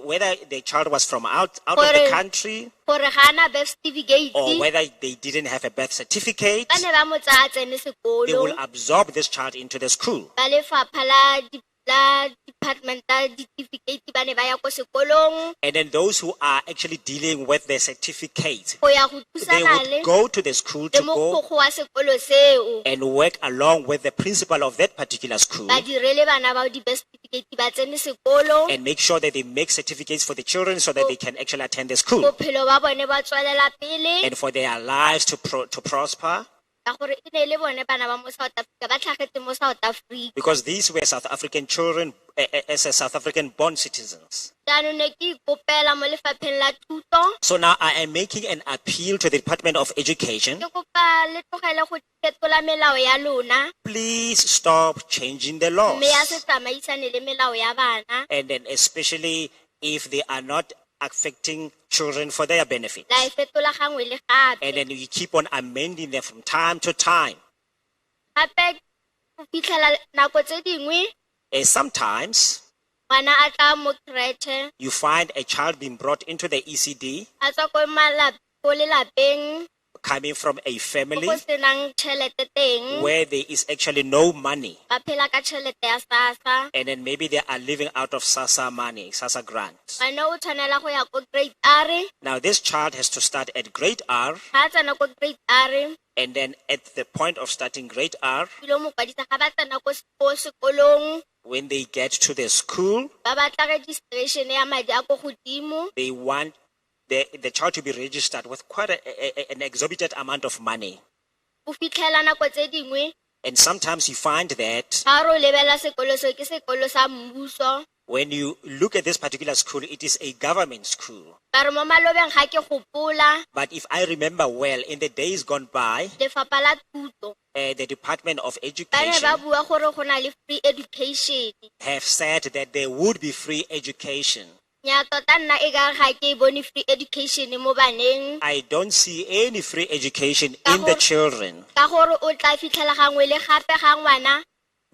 whether the child was from out of the country gore ga ana birth certificate, or whether they didn't have a birth certificate, ba ne ba mo tsaya a tsene they will sekolo. absorb this child into the school. Ba lefapha la department tsa certificate ba ne ba ya ko sekolong And then those who are actually dealing with the certificates, go ya go they thusana would le go to the school to le go mogokgo wa sekolo seo. and work along with the principal of that particular school Ba direle bana ba di-birth certificate ba tsene sekolo. and make sure that they make certificates for the children so that they can actually attend the school Bophelo ba bone ba tswelela pele and for their lives to prosper, ka gore e ne e le bone bana ba mo South Africa ba tlhagetse mo South Africa. because these were South African children as a South African born citizens. Jaanong ne ke ikopela mo lefapheng la thuto. So now I am making an appeal to the Department of Education. Ke kopa le tlogele go fetola melao ya lona Please stop changing the laws. mme ya se tsamaisane le melao ya bana. And then especially if they are not affecting children for their benefit. La e fetola gangwe le gape. And then you keep on amending them from time to time. Gape go fitlhela nako tse dingwe Sometimes ngwana a tla mo creche you find a child being brought into the ECD a tswa ko lelapeng coming from a ko family go senang tšhelete teng, where there is actually no money. ba phela ka tšhelete ya SASSA. And then maybe they are living out of SASSA money, SASSA grant. Ngwana o tshwanela go ya ko grade R. Now this child has to start at grade R, Ga a tsena ko grade R, and then at the point of starting grade R, dilo mo kwadisa ga ba tsena ko sekolong when they get to the school, ba batla registration ya madi a ko godimo. they want the child to be registered with quite an exorbitant amount of money. O fitlhela nako tse dingwe And sometimes you find that ga re o lebelela sekolo seo ke sekolo sa mmuso, when you look at this particular school, it is a government school. ba re mo malobeng ga ke gopola But if I remember well, in the days gone by, lefapha la thuto the Department of ba ne Education ba bua gore go na le free education. have said that there would be free education. Nya tota nna e ka re ga ke bone free education mo baneng I don't see any free education in the children, ka gore o tla fitlhela gangwe le gape ga ngwana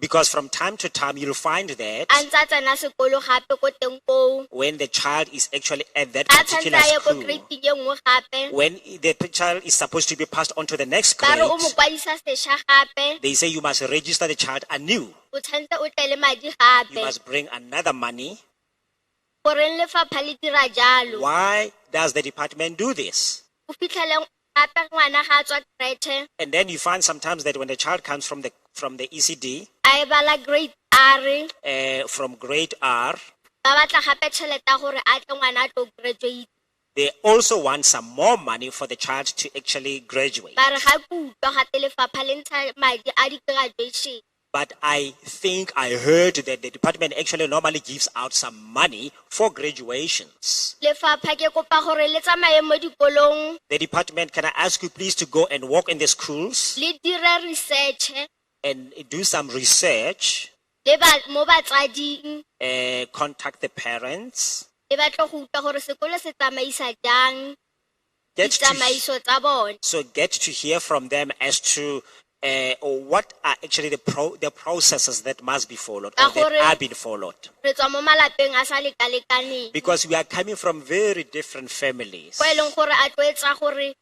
because from time to time you'll find that a ntse a tsena sekolo gape ko teng koo, when the child is actually at that a tshwanetse particular a ye ko school, grading e nngwe gape, when the child is supposed to be passed on to the next ba re o mo grade, kwadisa sešwa gape, they say you must register the child anew. o tshwanetse o tle le madi You gape. must bring another money. Goreng lefapha le dira jalo? Why does the department do this? O fitlhele gape ngwana ga a tswa creche And then you find sometimes that when the child comes from the ECD, a e bala grade R, from grade R. ba batla gape tšhelete ya gore a tle ngwana a tlo graduate. They also want some more money for the child to actually graduate. Ba re ga ke utlwa gate lefapha le ntsha madi a di-graduation. But I think I heard that the department actually normally gives out some money for graduations. Lefapha ke kopa gore le tsamaye mo dikolong The department, can I ask you please to go and walk in the schools le dire research and do some research, le mo batsading contact the parents, le batle go utlwa gore sekolo se tsamaisa jang get to, ditsamaiso tsa bone. so get to hear from them as to what are actually the processes that must be followed or that are being followed. Re tswa mo malapeng a sa lekalekaneng Because we are coming from very different families. go e leng gore a tlo etsa gore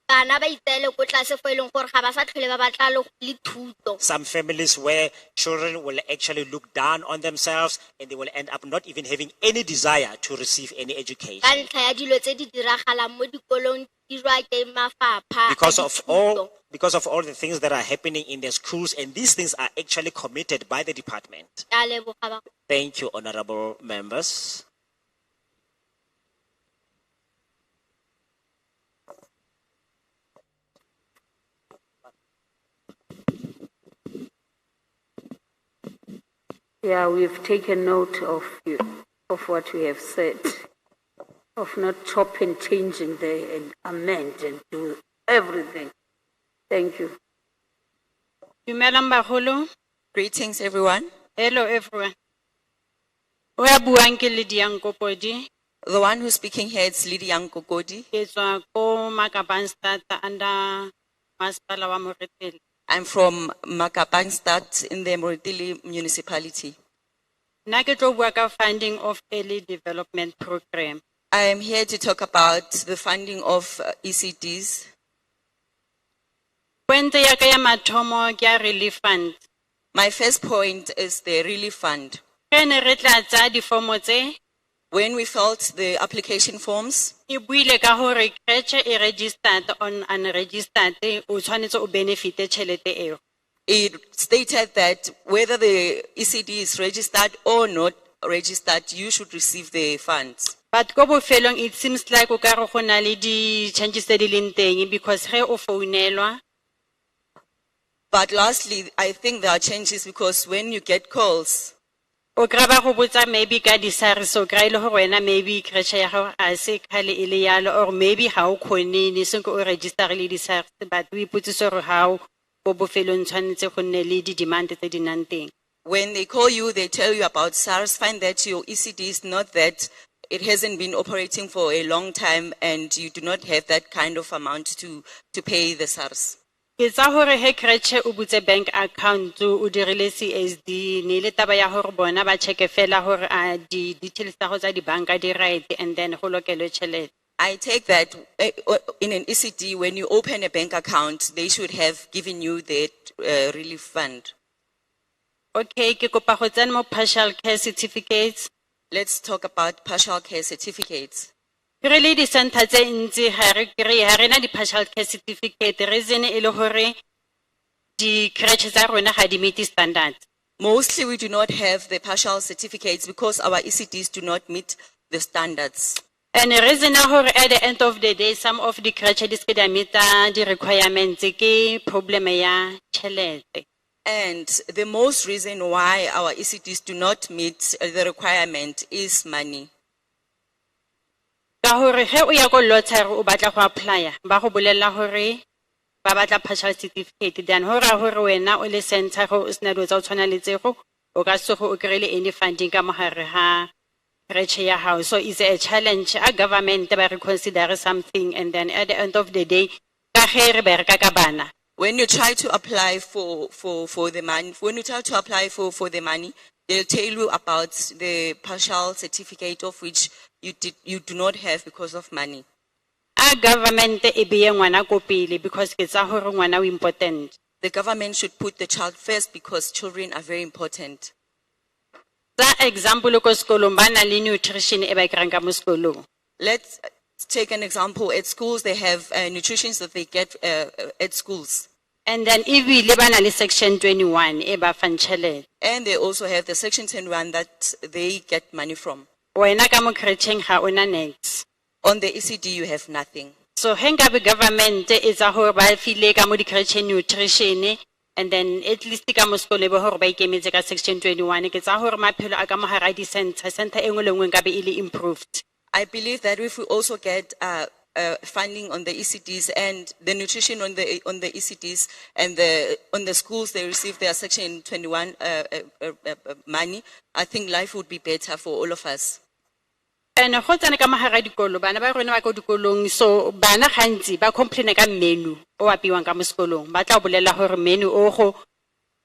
bana ba itseele ko tlase fo e leng gore ga ba sa tlhole ba batla le thuto. Some families where children will actually look down on themselves and they will end up not even having any desire to receive any education. Ka ntlha ya dilo tse di diragalang mo dikolong dirwa ke mafapha a Because of all the things that are happening in the schools, and these things are actually committed by the department. Ke a leboga ba- Thank you, honorable members. Yeah, we've taken note of what you have said, of not chop and changing there and amend and do everything. Thank you. Dumelang bagolo. Greetings, everyone. Hello, everyone. O ya buang ke Lydia Nkopodi. The one who's speaking here is Lydia Nkokodi. Ke tswa ko Makapanstad under Masipala wa Moretele. I'm from Makapanstad in the Moretele Municipality. Nna ke tlo bua ka funding of early development program. I am here to talk about the funding of ECDs. Puente ya ka ya mathomo ke ya relief fund. My first point is the relief fund. Ke ne re tla tsa difomo tse When we filled the application forms, e buile ka hore creche e registered on unregistered o tshwanetse o benefite tšhelete eo. it stated that whether the ECD is registered or not registered, you should receive the funds. But ko bofelong it seems like o ka re go na le di changes tse di leng teng because ge o founelwa But lastly, I think there are changes because when you get calls, o kry ba go botsa maybe ka di-SARS o kry le gore wena maybe creche ya gago a se kgale e le yalo or maybe ga o kgonene senke o registerile di-SARS but o ipotsise gore ga o ko bofelong tshwanetse go nne le di-demand tse di nang teng. when they call you, they tell you about SARS, find that your ECD is not that, it hasn't been operating for a long time and you do not have that kind of amount to pay the SARS. Ke tsa gore he creche o butse bank account o dirile CSD ne le taba ya gore bona ba checke fela gore a di-details tsa go tsa di-banka di right and then go lokelwe tšhelete. I take that in an ECD, when you open a bank account, they should have given you that relief fund. Okay, ke kopa go tsena mo partial care certificates. Let's talk about partial care certificates. Really di center tse ntsi ga re kry-e ga rena di-partial care certificate reason e le gore di-creche tsa rona ga di meet standards. Mostly we do not have the partial certificates because our ECDs do not meet the standards. And the reason ya gore at the end of the day some of the creche di ske di meet the requirements ke problem ya tšhelete. And the most reason why our ECDs do not meet the requirement is money. Ka gore ge o ya ko lottery o batla go apply ba go bolella gore ba batla partial certificate then hore wena o le center go o sena dilo tsa o tshwana le tsego o ka se go o kry-ele any funding ka mogare ga creche ya hao. So it's a challenge a government ba reconsider something and then at the end of the day ka ge re bereka ka bana. When you try to apply for the money, when you try to apply for the money, they'll tell you about the partial certificate of which you do not have because of money. A government e beye ngwana ko pele because ke tsa gore ngwana o important. The government should put the child first because children are very important. Za example ko sekolong ba na le nutrition e ba kry-ang ka mo sekolong. Let's take an example. At schools, they have nutrition that they get at schools. And then ebile ba na le section 21 e ba fang tšhelete. And they also have the Section 21 that they get money from. Wena ka mo kretšheng ga ona next. On the ECD, you have nothing. So henga be government is a hore ba file ka mo di-creation nutrition and then at least ka mo sekolo be hore ba ikemetse ka section 21 ke tsa hore maphelo a ka mo hara di-center e nngwe le nngwe nka be e le improved. I believe that if we also get funding on the ECDs and the nutrition on the ECDs and on the schools, they receive their Section 21 money, I think life would be better for all of us. And go tsana ka mahara dikolo bana ba rona ba go dikolong so bana gantsi ba complain ka menu o apiwang ka mo sekolong ba tla bolela hore menu o go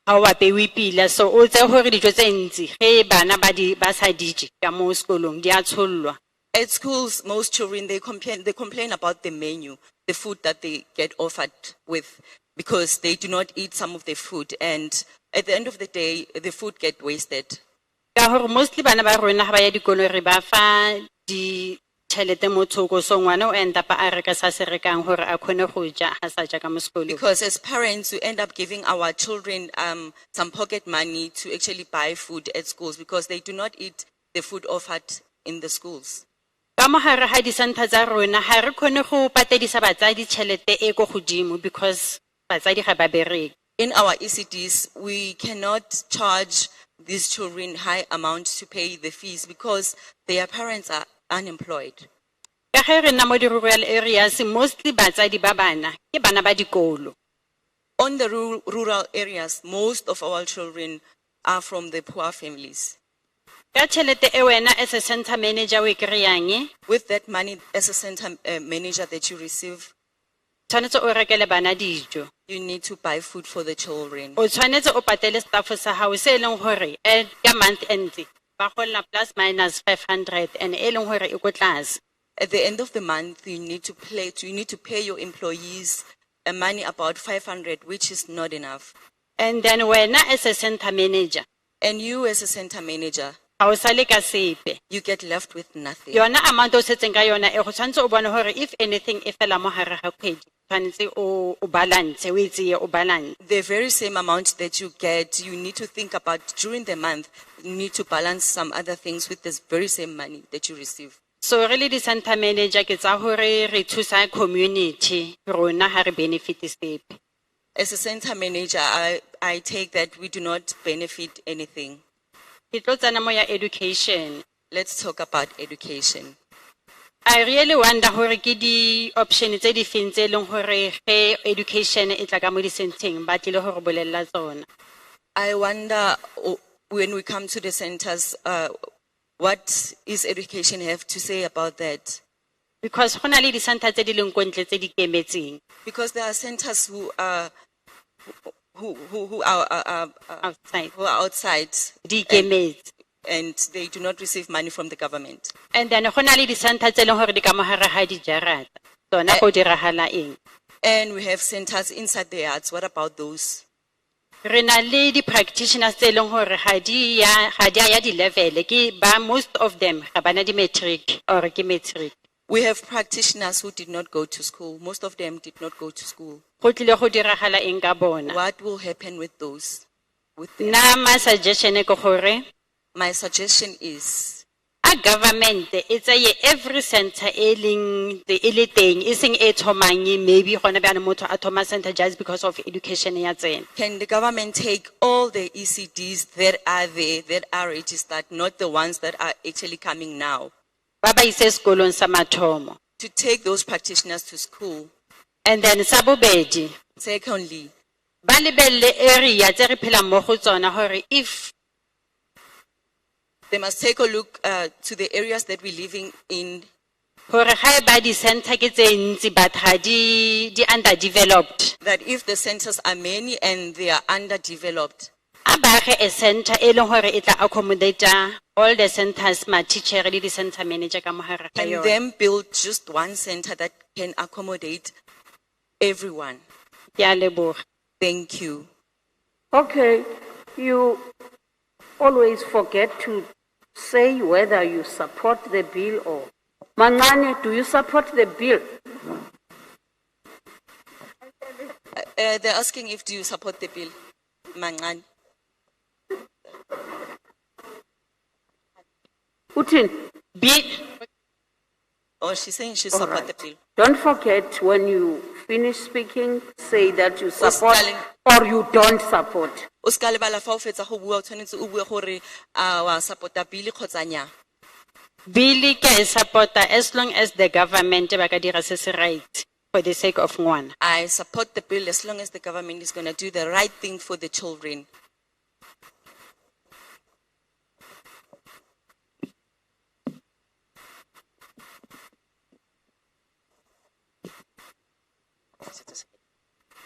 ha o apewe pila so o tse hore dijo tse ntsi ge bana ba sa dije ka mo sekolong di a tshollwa. At schools, most children, they complain about the menu, the food that they get offered with, because they do not eat some of the food. And at the end of the day, the food get wasted. Ka hore mostly bana ba rona ha ba ya dikolo re ba fa di tšhelete mo thoko so ngwana o enda pa a reka sa se rekang hore a khone go ja ha sa ja ka mo sekolong. Because as parents, we end up giving our children some pocket money to actually buy food at schools because they do not eat the food offered in the schools. Ka mo hare ha di center tsa rona ha re khone go patedisa batsadi tšhelete e go godimo because batsadi ga ba bereke. In our ECDs, we cannot charge these children high amounts to pay the fees because their parents are unemployed. Ka ge re nna mo di-rural areas mostly batsadi ba bana ke bana ba dikolo. On the rural areas, most of our children are from the poor families. Ka tšhelete e wena as a center manager o e kry-ang with that money as a center manager that you receive, tshwanetse o rekele bana dijo. you need to buy food for the children. O tshwanetse o patele staff sa hao se leng hore ka month end ba golla plus minus 500 and e leng hore e ko tlase. At the end of the month, you need to pay your employees a money about 500, which is not enough. And then wena as a center manager, And you as a center manager, ha o sale ka sepe. you get left with nothing. Yona amount o setseng ka yona e go tshwanetse o bone hore if anything e fela mo hare ga kgwedi tshwanetse o balance o itseye o balance. The very same amount that you get, you need to think about during the month. You need to balance some other things with this very same money that you receive. So really the center manager ke tsa hore re thusa community rona ha re benefit sepe. As a center manager, I take that we do not benefit anything. Ke tlo tsena mo ya education. Let's talk about education. I really wonder hore ke di option tse di feng tse leng hore ge education e tla ka mo di senteng ba tlile hore bolella tsona. I wonder when we come to the centers, what is education have to say about that? Because go na le di center tse di leng ko ntle tse di kemetseng. Because there are centers who are outside Di kemetse. and they do not receive money from the government. And then go na le di center tse leng hore di ka mo hare ha di jarata. Tsona go diragala eng? And we have centers inside the yards. What about those? Re na le di practitioners tse leng hore ga di ya di level ke ba most of them ga bana di matric or ke matric. We have practitioners who did not go to school. Most of them did not go to school. Go tlile go diragala eng ka bona? What will happen with those? With them? Na my suggestion ke gore My suggestion is a government it's a every center e leng le teng e seng e thomang maybe gona bana motho a thoma center just because of education ya tsena. can the government take all the ECDs that are there, that are registered, not the ones that are actually coming now, Ba ba ise sekolong sa mathomo. to take those practitioners to school? And then sa bobedi Secondly, ba lebelle area tse re phelang mo go tsona hore if they must take a look to the areas that we're living in. hore ga e ba di center ke tse ntsi but ha di underdeveloped. That if the centers are many and they are underdeveloped, A ba ge a center e leng hore e tla accommodate all the centers ma teacher le di center manager ka mo hare ga and yona. then build just one center that can accommodate everyone. Ke a leboga. Thank you. Okay, you always forget to say whether you support the bill or. Mangane, do you support the bill? They're asking if do you support the bill, Mangan. Putin, Oh, she's saying she all support the right. bill. Don't forget when you finish speaking, say that you support Darling. or you don't support. O ska lebala fa o fetsa go bua o tshwanetse o bue gore a wa supporta bill kgotsa nnyaa. Billy ke a e supporta as long as the government ba ka dira se se right for the sake of ngwana. I support the bill as long as the government is going to do the right thing for the children.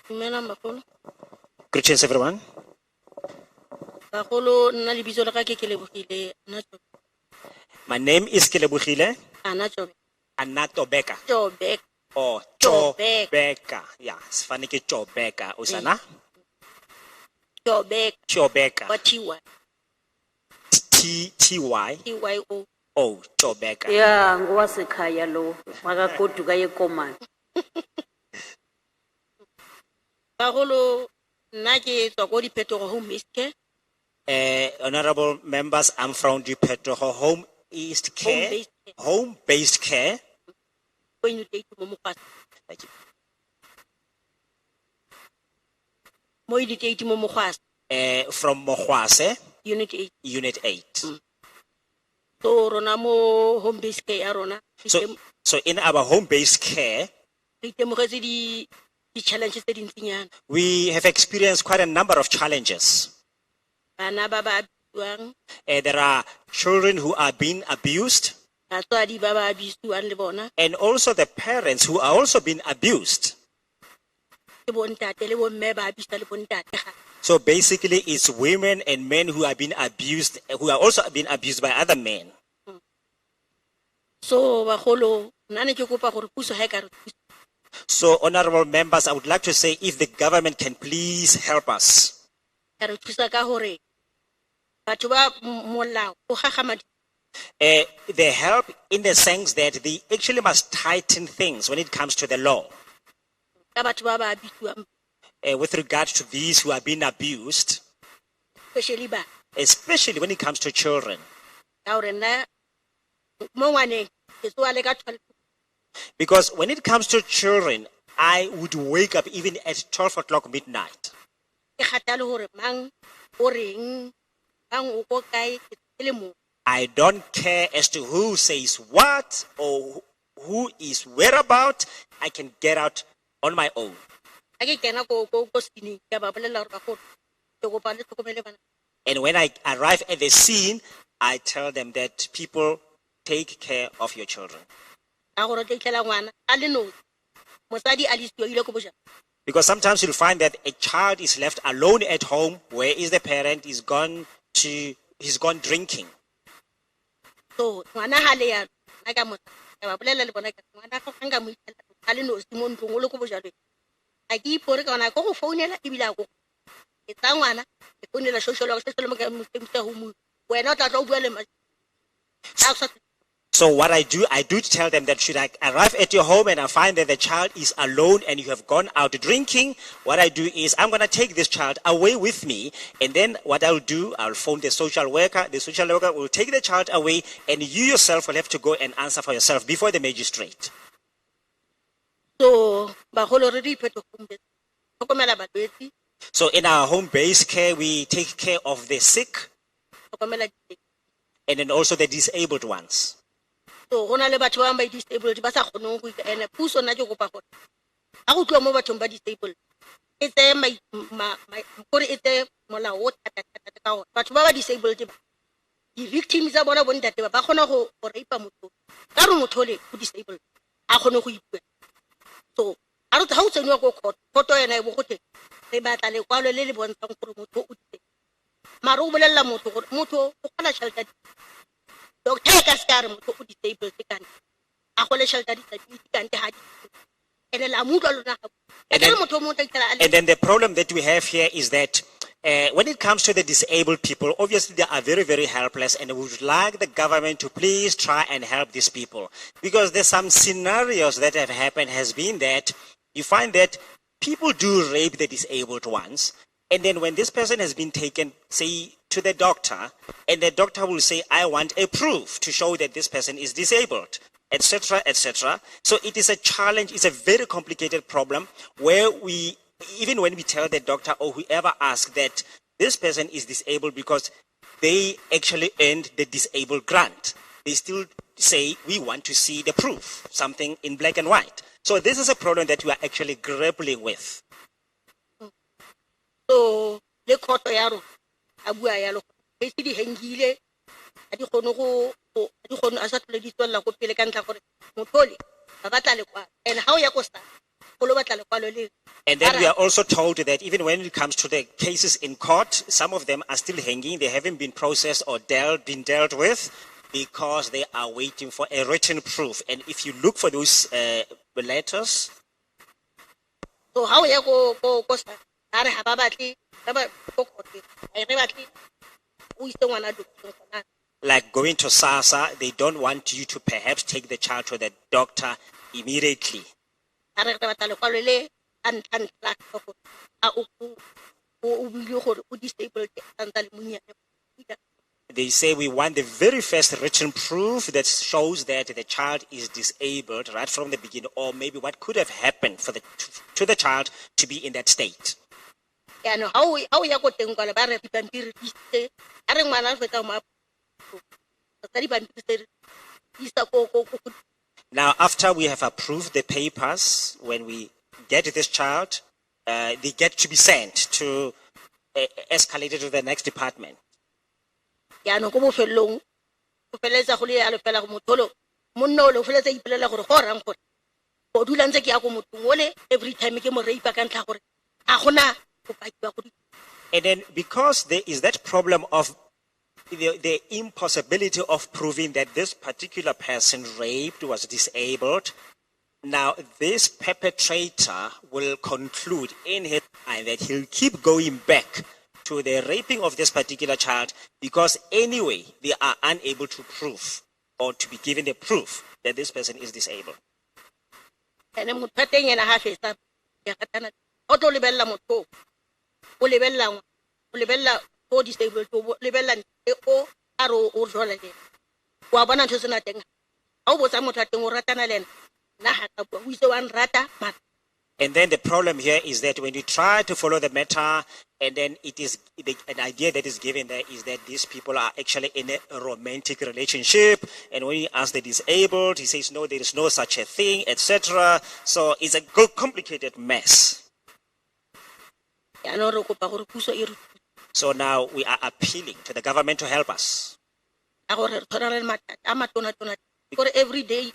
Dumelang bagolo. Greetings, everyone. Bagolo nna lebitso la ka ke Kelebogile Ana Jobe. My name is Kelebogile Ana Jobe. Anatobeka. Jobe. Or Jobeka. Chobeka. Yeah, it's funny ke Chobeka. Usana? Jobe. Chobeka. What you T-Y. TYO. Oh, Chobeka. Yeah, ngowasekhaya lo makagoduka yekomani. Bagolo nna ke tswa ko diphetogo home based care. Honorable members, I'm from the Petroho Home East Care. Home-based care. When you take mo Mokwasa. Thank you. Mo you take mo Mokwasa. From Mohwase, Unit 8. Unit 8. So rona mo home based care ya rona. So in our home-based care, Re itemogetse di challenges tse dintsinyana. we have experienced quite a number of challenges. Bana ba ba abuswang, There are children who are being abused, batswadi ba ba abuswang le bona, and also the parents who are also being abused. ke bontate le bomme ba abuswa le bontate ga. So basically, it's women and men who are being abused, who are also being abused by other men. So bagolo nna ne ke kopa gore puso ha e ka re thusa. So, honorable members, I would like to say if the government can please help us. Ka re thusa ka gore batho ba molao o gagamadi. They help in the sense that they actually must tighten things when it comes to the law. Ka batho ba ba abuswang, With regard to these who are being abused, especially ba. especially when it comes to children. Ka gore nna mo ngwaneng ke tsoa le ka 12. Because when it comes to children, I would wake up even at 12 o'clock midnight. Ke kgatale gore mang o reng, mang o ko kae, ke le mo. I don't care as to who says what or who is whereabout. I can get out on my own. Ha ke kena ko scene ke ba bolela gore bagolo ke kopa le tlhokomele bana. And when I arrive at the scene, I tell them that people take care of your children. Ka gore ke tlela ngwana a le no. Mosadi a le siyo ile ko boja. Because sometimes you'll find that a child is left alone at home. Where is the parent? He's gone drinking. So ngwana ha le ya na ka mo ka ba bolela le bona ka ngwana go nga mo itela a le no se mo ntlong o le ko boja le. A ke ipore ka ona go go founela e bila go. Ke tsa ngwana ke founela social mo ka mo home. Wena o tla tla o bua le ma. So what I do tell them that should I arrive at your home and I find that the child is alone and you have gone out drinking, what I do is I'm going to take this child away with me, and then what I'll do, I'll phone the social worker. The social worker will take the child away, and you yourself will have to go and answer for yourself before the magistrate. So bagolo re di pheto home based. Tlhokomela balwetse, So in our home-based care, we take care of the sick tlhokomela di. and then also the disabled ones. So gona le batho ba ba disabled ba sa kgoneng go ene puso nna ke kopa gore a go tloa mo bathong ba disabled e tse gore e tse molao o thata ka gore batho ba ba disabled ba di victims tsa bona bontate ba kgona go rape motho ka re motho le go disabled a kgone go ipuela. So a re ha o tsenwa go photo ena e bo gote re batla le kwalo le le bontshang gore motho o ditse mara o bolella motho gore motho o kgona shelter. Doctor ka skare motho o disabled ka nne a go le shelter disability ka nne ha di ene la mutlo lona ga And then the problem that we have here is that when it comes to the disabled people, obviously they are very, very helpless, and we would like the government to please try and help these people. Because there's some scenarios that have happened has been that you find that people do rape the disabled ones. And then when this person has been taken, say, to the doctor, and the doctor will say, I want a proof to show that this person is disabled, etc., etc. So it is a challenge, it's a very complicated problem where we, even when we tell the doctor or whoever asks that this person is disabled because they actually earned the disabled grant, they still say, we want to see the proof, something in black and white. So this is a problem that we are actually grappling with. So le khoto ya ro a bua ya lo e se di hengile a di khono go di khono a sa tlole di tswella go pele ka ntla gore mothole ba batla le kwa and how ya go sta go lo batla le kwa lo le. And then we are also told that even when it comes to the cases in court, some of them are still hanging. They haven't been processed or been dealt with because they are waiting for a written proof. And if you look for those letters, so how ya go sta are ha ba batli ba ba go khote ai re batli o ise ngwana doctor na. like going to SASA, they don't want you to perhaps take the child to the doctor immediately. Are re batla le kwalo le an track go a o bile gore o disabled anta le munyane. They say we want the very first written proof that shows that the child is disabled right from the beginning, or maybe what could have happened for to the child to be in that state. Yeah, no, how ya go teng kwa le ba re dipampiri di se a re ngwana feta mo a dipampiri di sa go. Now, after we have approved the papers, when we get this child, they get to be sent to escalated to the next department. Ya no go bofelong go feletsa go le ya lo fela go motholo monno lo feletsa ipelela gore go rang gore go dula ntse ke ya go mothong ole every time ke mo reipa ka ntla gore a gona go pakiwa go. And then because there is that problem of the impossibility of proving that this particular person raped was disabled, now this perpetrator will conclude in his mind that he'll keep going back to the raping of this particular child because anyway they are unable to prove or to be given the proof that this person is disabled. And mo pateng ena ha fetsa ya katana o to lebella motho o lebella go disabled to lebella o aro o jola le wa bona ntse sena teng ha o botsa motho a teng o ratana le na ha ka bua o ise wa nrata mara. And then the problem here is that when you try to follow the matter, and then it is an idea that is given there is that these people are actually in a romantic relationship. And when you ask the disabled, he says, no, there is no such a thing, etc. So it's a complicated mess. So now we are appealing to the government to help us. Every day,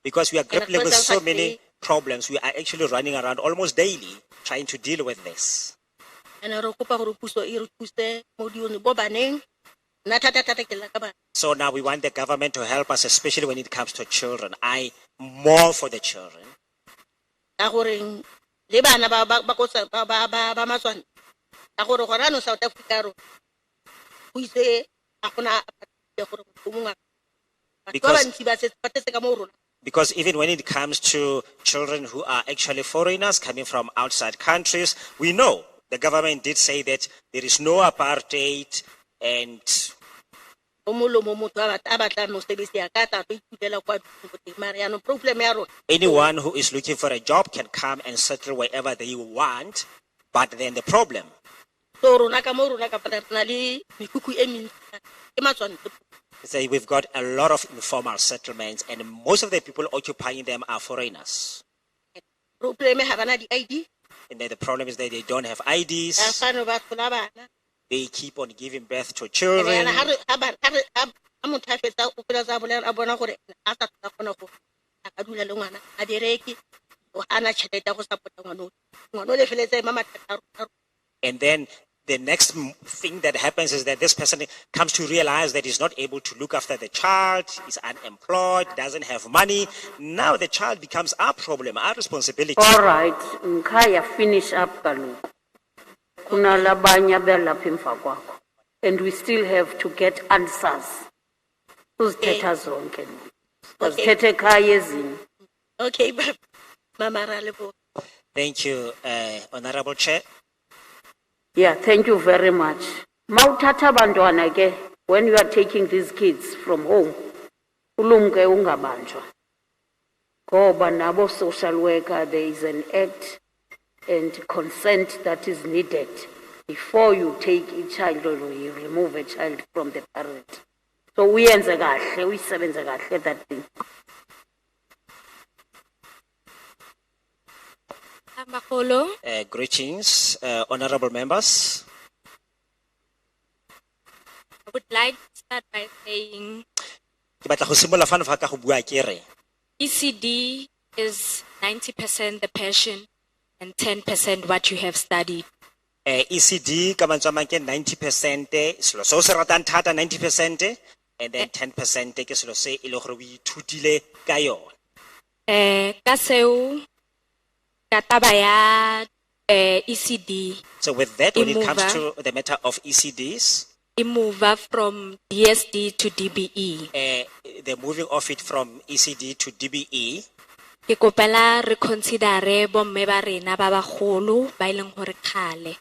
because we are grappling with so many problems, we are actually running around almost daily trying to deal with this. So now we want the government to help us, especially when it comes to children. I more for the children. Because even when it comes to children who are actually foreigners coming from outside countries, we know the government did say that there is no apartheid and anyone who is looking for a job can come and settle wherever they want. But then the problem. Say we've got a lot of informal settlements, and most of the people occupying them are foreigners. And then the problem is that they don't have IDs. They keep on giving birth to children. And then the next thing that happens is that this person comes to realize that he's not able to look after the child, is unemployed, doesn't have money. Now the child becomes our problem, our responsibility. All right, Nkaya, finish up kaloku. Kuna labanya belapha emva kwakho. And we still have to get answers. Uzithetha zonke. Uzithethe ekhaya ezinye. Okay, Mama Ralebo. Thank you, Honorable Chair. Yeah, thank you very much. Mautata bantwana ke, when you are taking these kids from home, ulumke ungabanjwa. Ngoba nabo social worker, there is an act and consent that is needed before you take a child or you remove a child from the parent. So we uyisebenze kahle that thing. Greetings, honorable members. I would like to start by saying Ke batla go simolola fano fa ka go bua ke re, ECD is 90% the passion and 10% what you have studied. ECD ka mantswe a mang ke 90% selo se o se ratang thata 90% and then 10% ke selo se e le gore o ithutile ka yone. Ka seo, ka taba ya ECD, So with that, when it Imova. comes to the matter of ECDs, e move from DSD to DBE. the moving of it from ECD to DBE, Ke kopela re considere bomme ba rena ba bagolo ba e leng gore kgale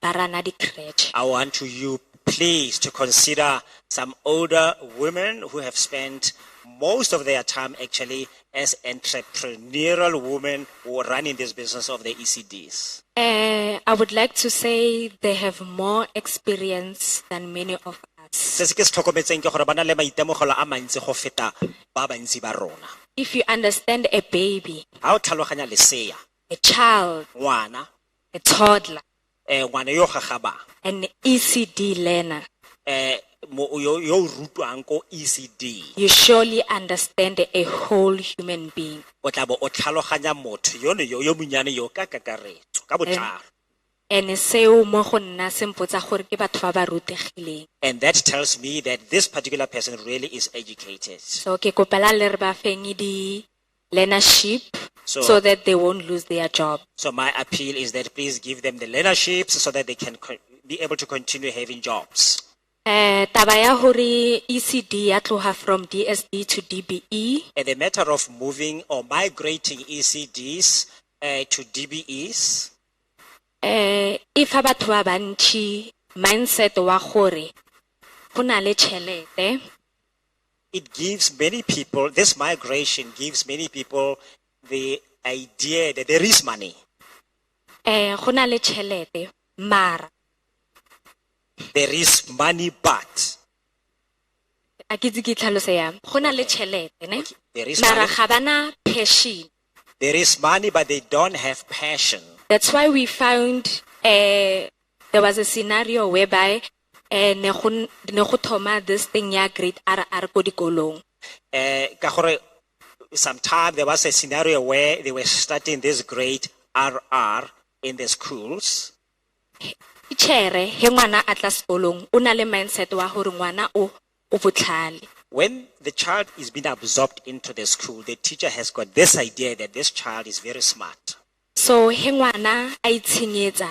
ba rana di crèche. I want you please to consider some older women who have spent most of their time actually as entrepreneurial women who are running this business of the ECDs. I would like to say they have more experience than many of us. Se se ke se tlhokometseng ke gore ba na le maitemogelo a mantsi go feta ba bantsi ba rona. If you understand a baby, Ha o tlhaloganya lesea, a child, ngwana, a toddler, ngwana yo gagabang, an ECD learner, yo o rutwang ko ECD, you surely understand a whole human being. o tla bo o tlhaloganya motho yo monyane yo ka kakaretso ka botlalo. And seo mo go nna se mpotsa gore ke batho ba ba rutegileng. And that tells me that this particular person really is educated. So ke kopela le re ba feng di learnership So- so that they won't lose their job. So my appeal is that please give them the learnerships so that they can be able to continue having jobs. Taba ya hore ECD ya tloha from DSD to DBE, And the matter of moving or migrating ECDs to DBEs, if a batho ba bantši mindset wa gore go na le tšhelete, it gives many people, this migration gives many people the idea that there is money. go na le tšhelete mara There is money, but a ke itse ke tlhalose yang, go na le tšhelete ne there is mara money. ga bana passion. There is money, but they don't have passion. That's why we found there was a scenario whereby ne go thoma this thing ya grade RR ko dikolong. Ka gore sometime there was a scenario where they were starting this grade RR in the schools. Ichere he ngwana a tla sekolong o na le mindset wa gore ngwana o botlhale. When the child is being absorbed into the school, the teacher has got this idea that this child is very smart. So he ngwana a itshenyetsa,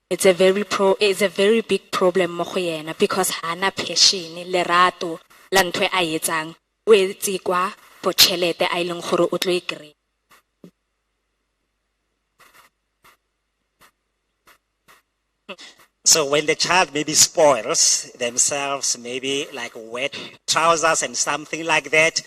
it's a very big problem mo go yena because hana passion lerato la ntwe a etsang o etse kwa for tšhelete a ileng gore o tlo e kry. So when the child maybe spoils themselves, maybe like wet trousers and something like that,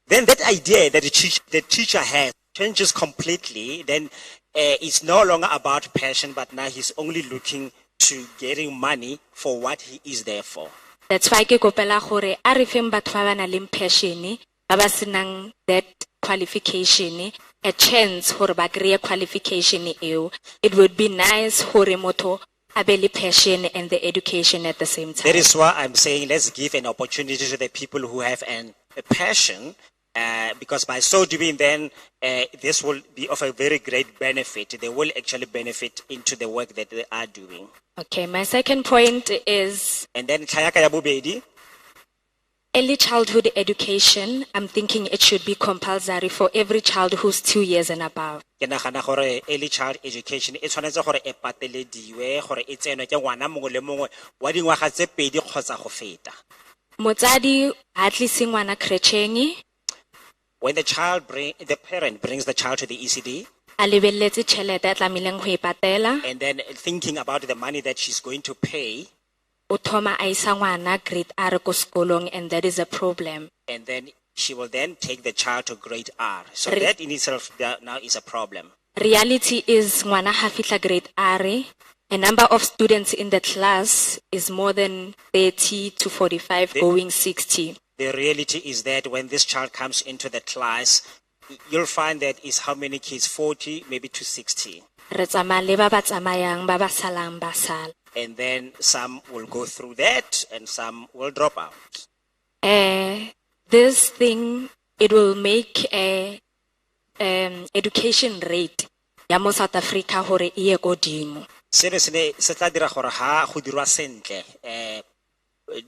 then that idea that the teacher has changes completely. Then it's no longer about passion, but now he's only looking to getting money for what he is there for. That's why ke kopela gore a re feng batho ba ba nang le passion ba ba senang that qualification a chance gore ba kry qualification eo. It would be nice gore motho a be le passion and the education at the same time. That is why I'm saying let's give an opportunity to the people who have a passion, because by so doing then this will be of a very great benefit. They will actually benefit into the work that they are doing. Okay, my second point is And then tlhaya ka ya bobedi, early childhood education. I'm thinking it should be compulsory for every child who's 2 years and above. ke nagana gore early child education e tshwanetse gore e patelediwe gore e tsenwe ke ngwana mongwe le mongwe wa dingwaga tse pedi kgotsa go feta. Motsadi ha tlise ngwana kretšheng When the parent brings the child to the ECD, a a lebelletse tšhelete a tlamehileng go e patela, and then thinking about the money that she's going to pay, o thoma a isa ngwana grade R ko sekolong, and that is a problem. and then she will then take the child to grade R. So Re- that in itself now is a problem. Reality is ngwana ha fihla grade R, a number of students in the class is more than 30 to 45 going 60. The reality is that when this child comes into the class, you'll find that is how many kids? 40, maybe to 60. Re tsamaya le ba ba tsamayang, ba ba salang ba sala. And then some will go through that and some will drop out. This thing, it will make a education rate ya mo South Africa hore e ye godimo. Seno se tla dira gore ha go dirwa sentle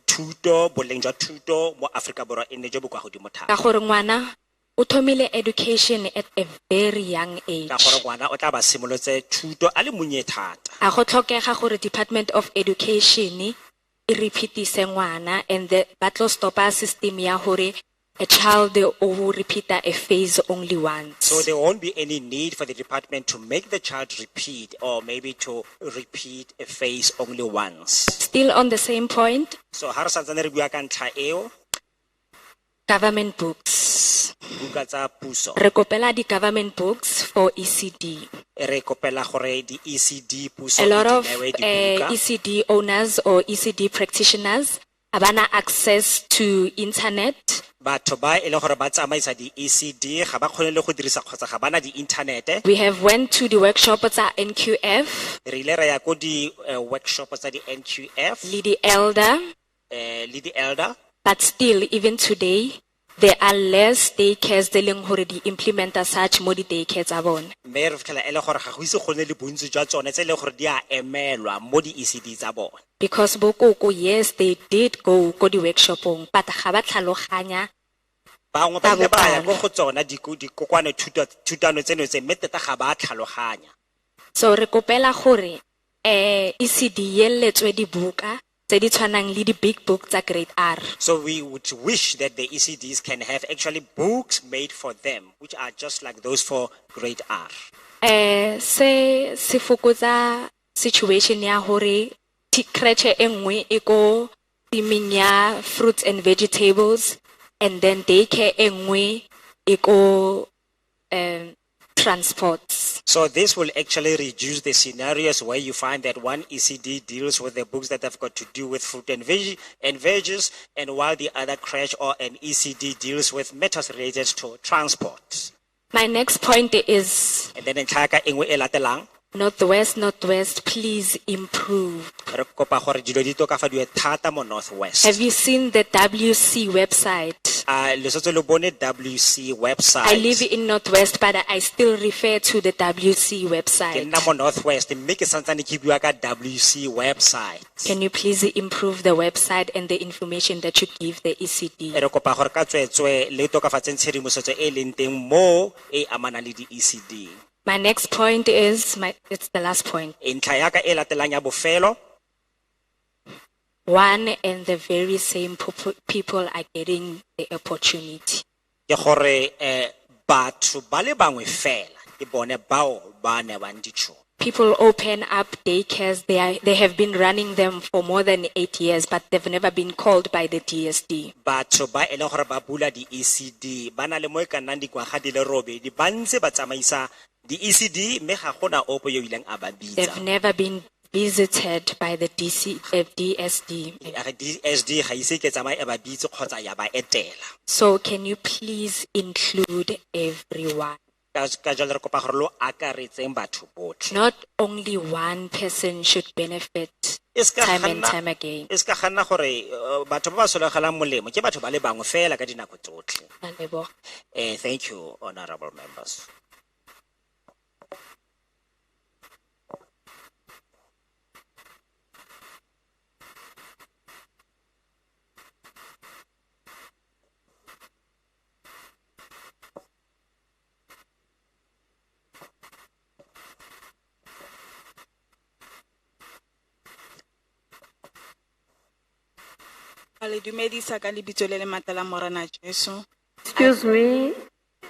thuto boleng jwa thuto mo Africa borwa e nne jo bo kwa godimo thata. Ka gore ngwana o thomile education at a very young age. Ka gore ngwana o tla ba simolotse thuto a le monnye thata. A go tlhokega gore Department of Education e repeatise ngwana, and ba tlo stopa system ya hore a child will repeat a phase only once. So there won't be any need for the department to make the child repeat, or maybe to repeat a phase only once. Still on the same point, So ha re santsane re bua ka ntlha eo, government books. buka tsa puso Re kopela di government books for ECD. re kopela gore di ECD puso A lot of e newe dibuka. ECD owners or ECD practitioners abana access to internet. Batho ba e leng gore ba tsamaisa di ECD ga ba kgone le go dirisa kgotsa ga bana di inthanete. We have went to the workshop tsa NQF, Re ile ra ya ko di workshop tsa di NQF le di elder, le di elder, but still even today there are less daycares tse leng hore di implementa such mo di daycare tsa bona. mme re fitlhela e le gore ga go ise gone le bontsi jwa tsone tse e leng gore di a emelwa mo di ECD tsa bona. Because bokoko, yes, they did go di workshopong, but ga ba tlhaloganya Bangwe ba ile ba ya go go tsona dikokwane thutano tseno tse mme teta ga ba tlhaloganya. So re kopela gore ECD yelletswe dibuka tse di tshwanang le di big book tsa grade R. So we would wish that the ECDs can have actually books made for them, which are just like those for grade R. Se fokotsa situation ya hore creche e nngwe e ko timing ya fruits and vegetables, and then daycare e nngwe e ko transports. So this will actually reduce the scenarios where you find that one ECD deals with the books that have got to do with fruit and veggies, and while the other crèche or an ECD deals with matters related to transport. My next point is And then in Chaka engwe e latelang, Northwest, please improve. re kopa gore dilo di tokafadiwe thata mo Northwest. Have you seen the WC website? Le sotse le bone WC website. I live in Northwest, but I still refer to the WC Ke website. nna mo Northwest mme ke santsane ke bua ka WC website. Can you please improve the website and the information that you give the ECD? Re kopa gore ka tswetswe le tokafatseng tshedimosetso e leng teng mo e amana le di ECD. My next point is, it's the last point. Ntlha ya ka e latelang ya bofelo, One and the very same people are getting the opportunity. ke gore batho ba le bangwe fela ke bone bao ba newang ditšhono. People open up daycares. They have been running them for more than 8 years, but they've never been called by the DSD. Batho ba e leng gore ba bula di ECD ba na le mo e ka nnang dingwaga di le robedi ba ntse ba tsamaisa di ECD mme ga gona ope yo ileng a ba bitsa. They've never been visited by the DSD. DSD ga ise ke tsamaye e ba bitse kgotsa ya ba etela. So can you please include everyone? Ka jalo re kopa gore lo akaretseng batho botlhe. Not only one person should benefit time and time again. E se ka ganna gore batho ba ba solagalang molemo ke batho ba le bangwe fela ka dinako tsotlhe. A leboga. Thank you, honorable members. Le dumedisa ka lebitso le le matala Morena Jesu. Excuse me,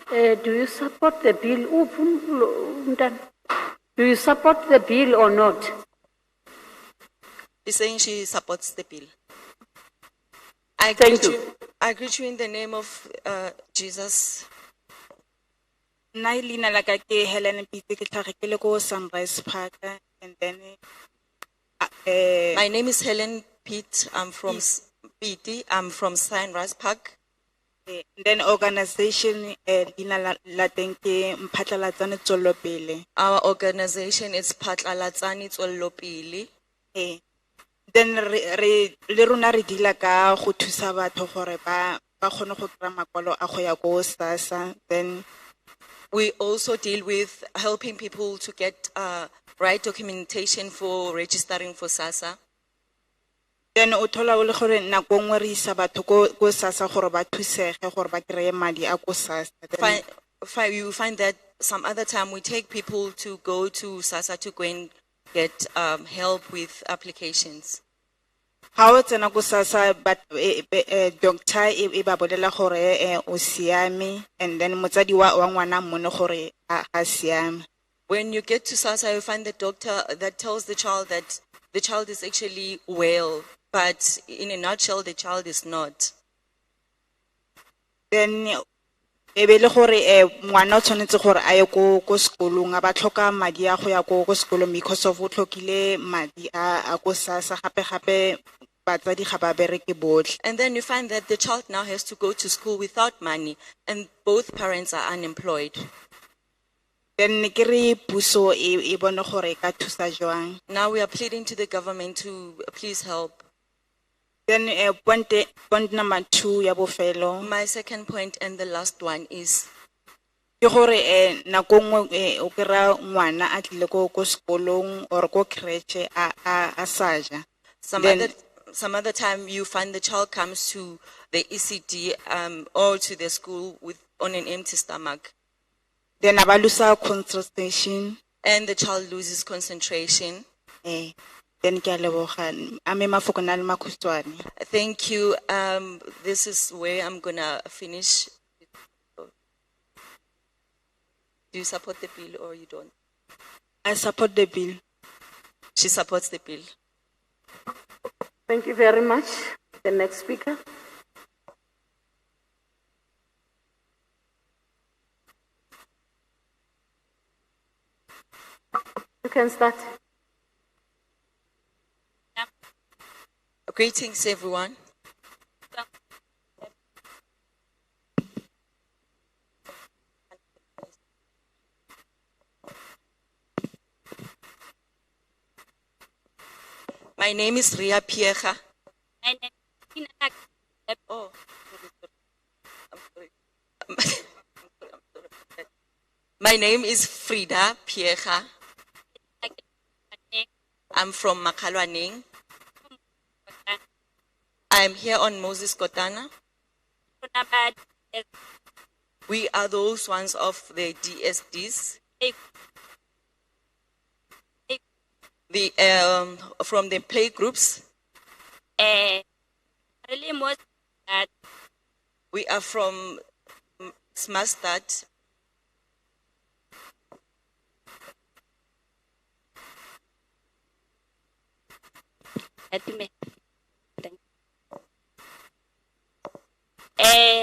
Do you support the bill? Do you support the bill or not? She's saying she supports the bill. Thank you. I greet you in the name of Jesus. Nna leina la ka ke Helen Pitse ke tlhage ke le ko Sunrise Park and then My name is Helen Pitt. I'm from Piti. I'm from Sunrise Park. then organization leina la teng ke Mphatlalatsane Tswelopele. Our organization is Phatlalatsane Tswelopele. Then le rona re dila ka go thusa batho gore ba kgone go kry makwalo a go ya ko SASSA. Then we also deal with helping people to get right documentation for registering for SASSA. then o thola o le gore nako nngwe re isa batho ko SASSA gore ba thusege gore ba kry madi a ko SASSA. You find that some other time we take people to go to SASSA to go and get help with applications. Ha o tsena ko SASSA doctor e ba bolela gore o siame and then motsadi wa ngwana mmone gore a siame. When you get to SASSA, you find the doctor that tells the child that the child is actually well, but in a nutshell, the child is not. Then e be le gore ngwana o tshwanetse gore a ye ko sekolong a ba tlhoka madi a go ya ko sekolong because of o tlhokile madi a ko SASSA gape batsadi ga ba bereke botlhe. And then you find that the child now has to go to school without money, and both parents are unemployed. Then ke re puso e bone gore e ka thusa jwang. Now we are pleading to the government to please help. Then point number 2 ya bofelo. My second point and the last one is ke gore nako nngwe o kry ngwana a tlile ko sekolong or ko creche a saja. Some other time you find the child comes to the ECD or to the school on an empty stomach. Then aba lose concentration. And the child loses concentration. Then ke a leboga ame mafoko na le makhutshwane. Thank you. This is where I'm gonna finish. Do you support the bill or you don't? I support the bill. She supports the bill. Thank you very much. The next speaker. You can start. Greetings, everyone. My name is Ria Piecha. Oh, I'm sorry. My name is Frida Piecha. I'm from Makalwaneng. I'm here on Moses Kotana. We are those ones of the DSDs. From the play groups. We are from Smastad.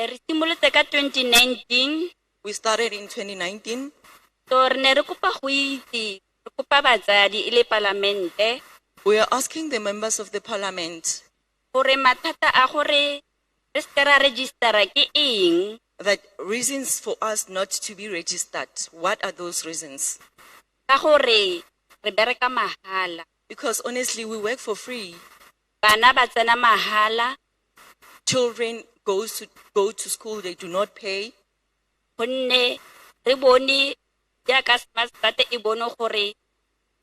Re simolotse ka 2019. We started in 2019. So re ne re kopa go itse, re kopa batsadi ile parlamente. We are asking the members of the parliament Gore mathata a gore re ska ra registera ke eng? that reasons for us not to be registered. What are those reasons? Ka gore re bereka mahala. Because honestly, we work for free. Bana ba tsena mahala. Children go to school, they do not pay. Gonne re bone ya ka Smastad e bone gore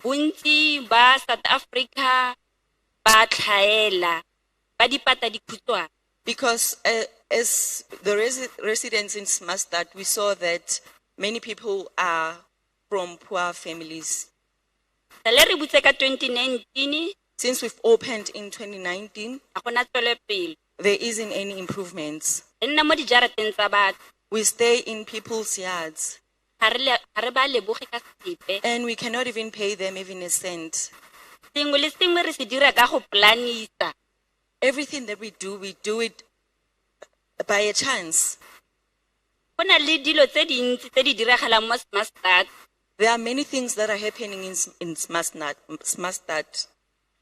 bontsi ba South Africa ba tlhaela ba dipata dikhutshwane. Because as the residents in Smastad, we saw that many people are from poor families. Tale re butse ka 2019. Since we've opened in 2019, a gona tswele pele. there isn't any improvements. Nna mo dijarateng tsa batho. We stay in people's yards. ga re ba leboge ka sepe And we cannot even pay them even a cent. sengwe le sengwe re se dira ka go planisa Everything that we do it by a chance. go na le dilo tse dintsi tse di diragalang mo Smartstart There are many things that are happening in Smartstart.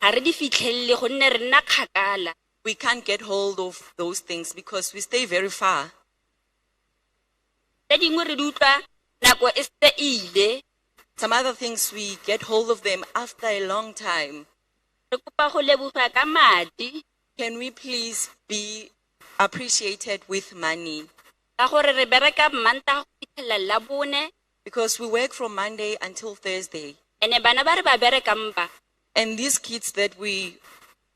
ga re di fitlhelele gonne re nna kgakala We can't get hold of those things because we stay very far. tse dingwe re di utlwa nako e setse e ile Some other things we get hold of them after a long time. re kopa go leboga ka madi Can we please be appreciated with money? ka gore re bereka Mantaga go fitlhelela Labone Because we work from Monday until Thursday. ene bana ba re ba berekang ba And these kids that we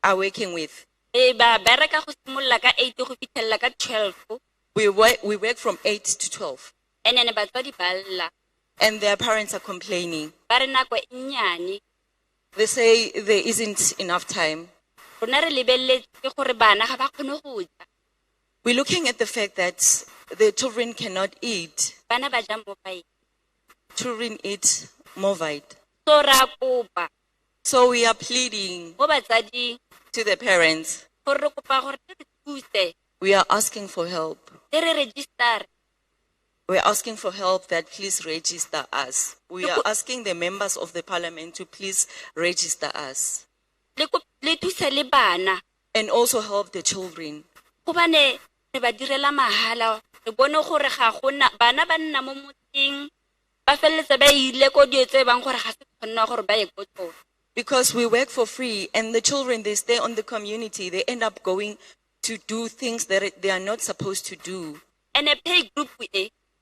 are working with, ba bereka go simolola ka 8 go fitlhelela ka 12 we work from 8 to 12. ene ne batswadi ba lla And their parents are complaining. ba re nako e nnyane They say there isn't enough time. rona re lebeletse gore bana ga ba kgone go ja We're looking at the fact that the children cannot eat. bana ba ja mobile Children eat movite. so ra kopa So we are pleading mo batsading to the parents. gore re kopa gore re thuse We are asking for help. re register We're asking for help that please register us. We are asking the members of the parliament to please register us. le thuse le bana And also help the children. gobane re ba direla mahala re bone gore ga gona bana ba nna mo motseng ba felletsa ba ile ko dio tse bang gore ga se kgonna gore ba ye ko tsona Because we work for free and the children, they stay on the community. They end up going to do things that they are not supposed to do. and a pay group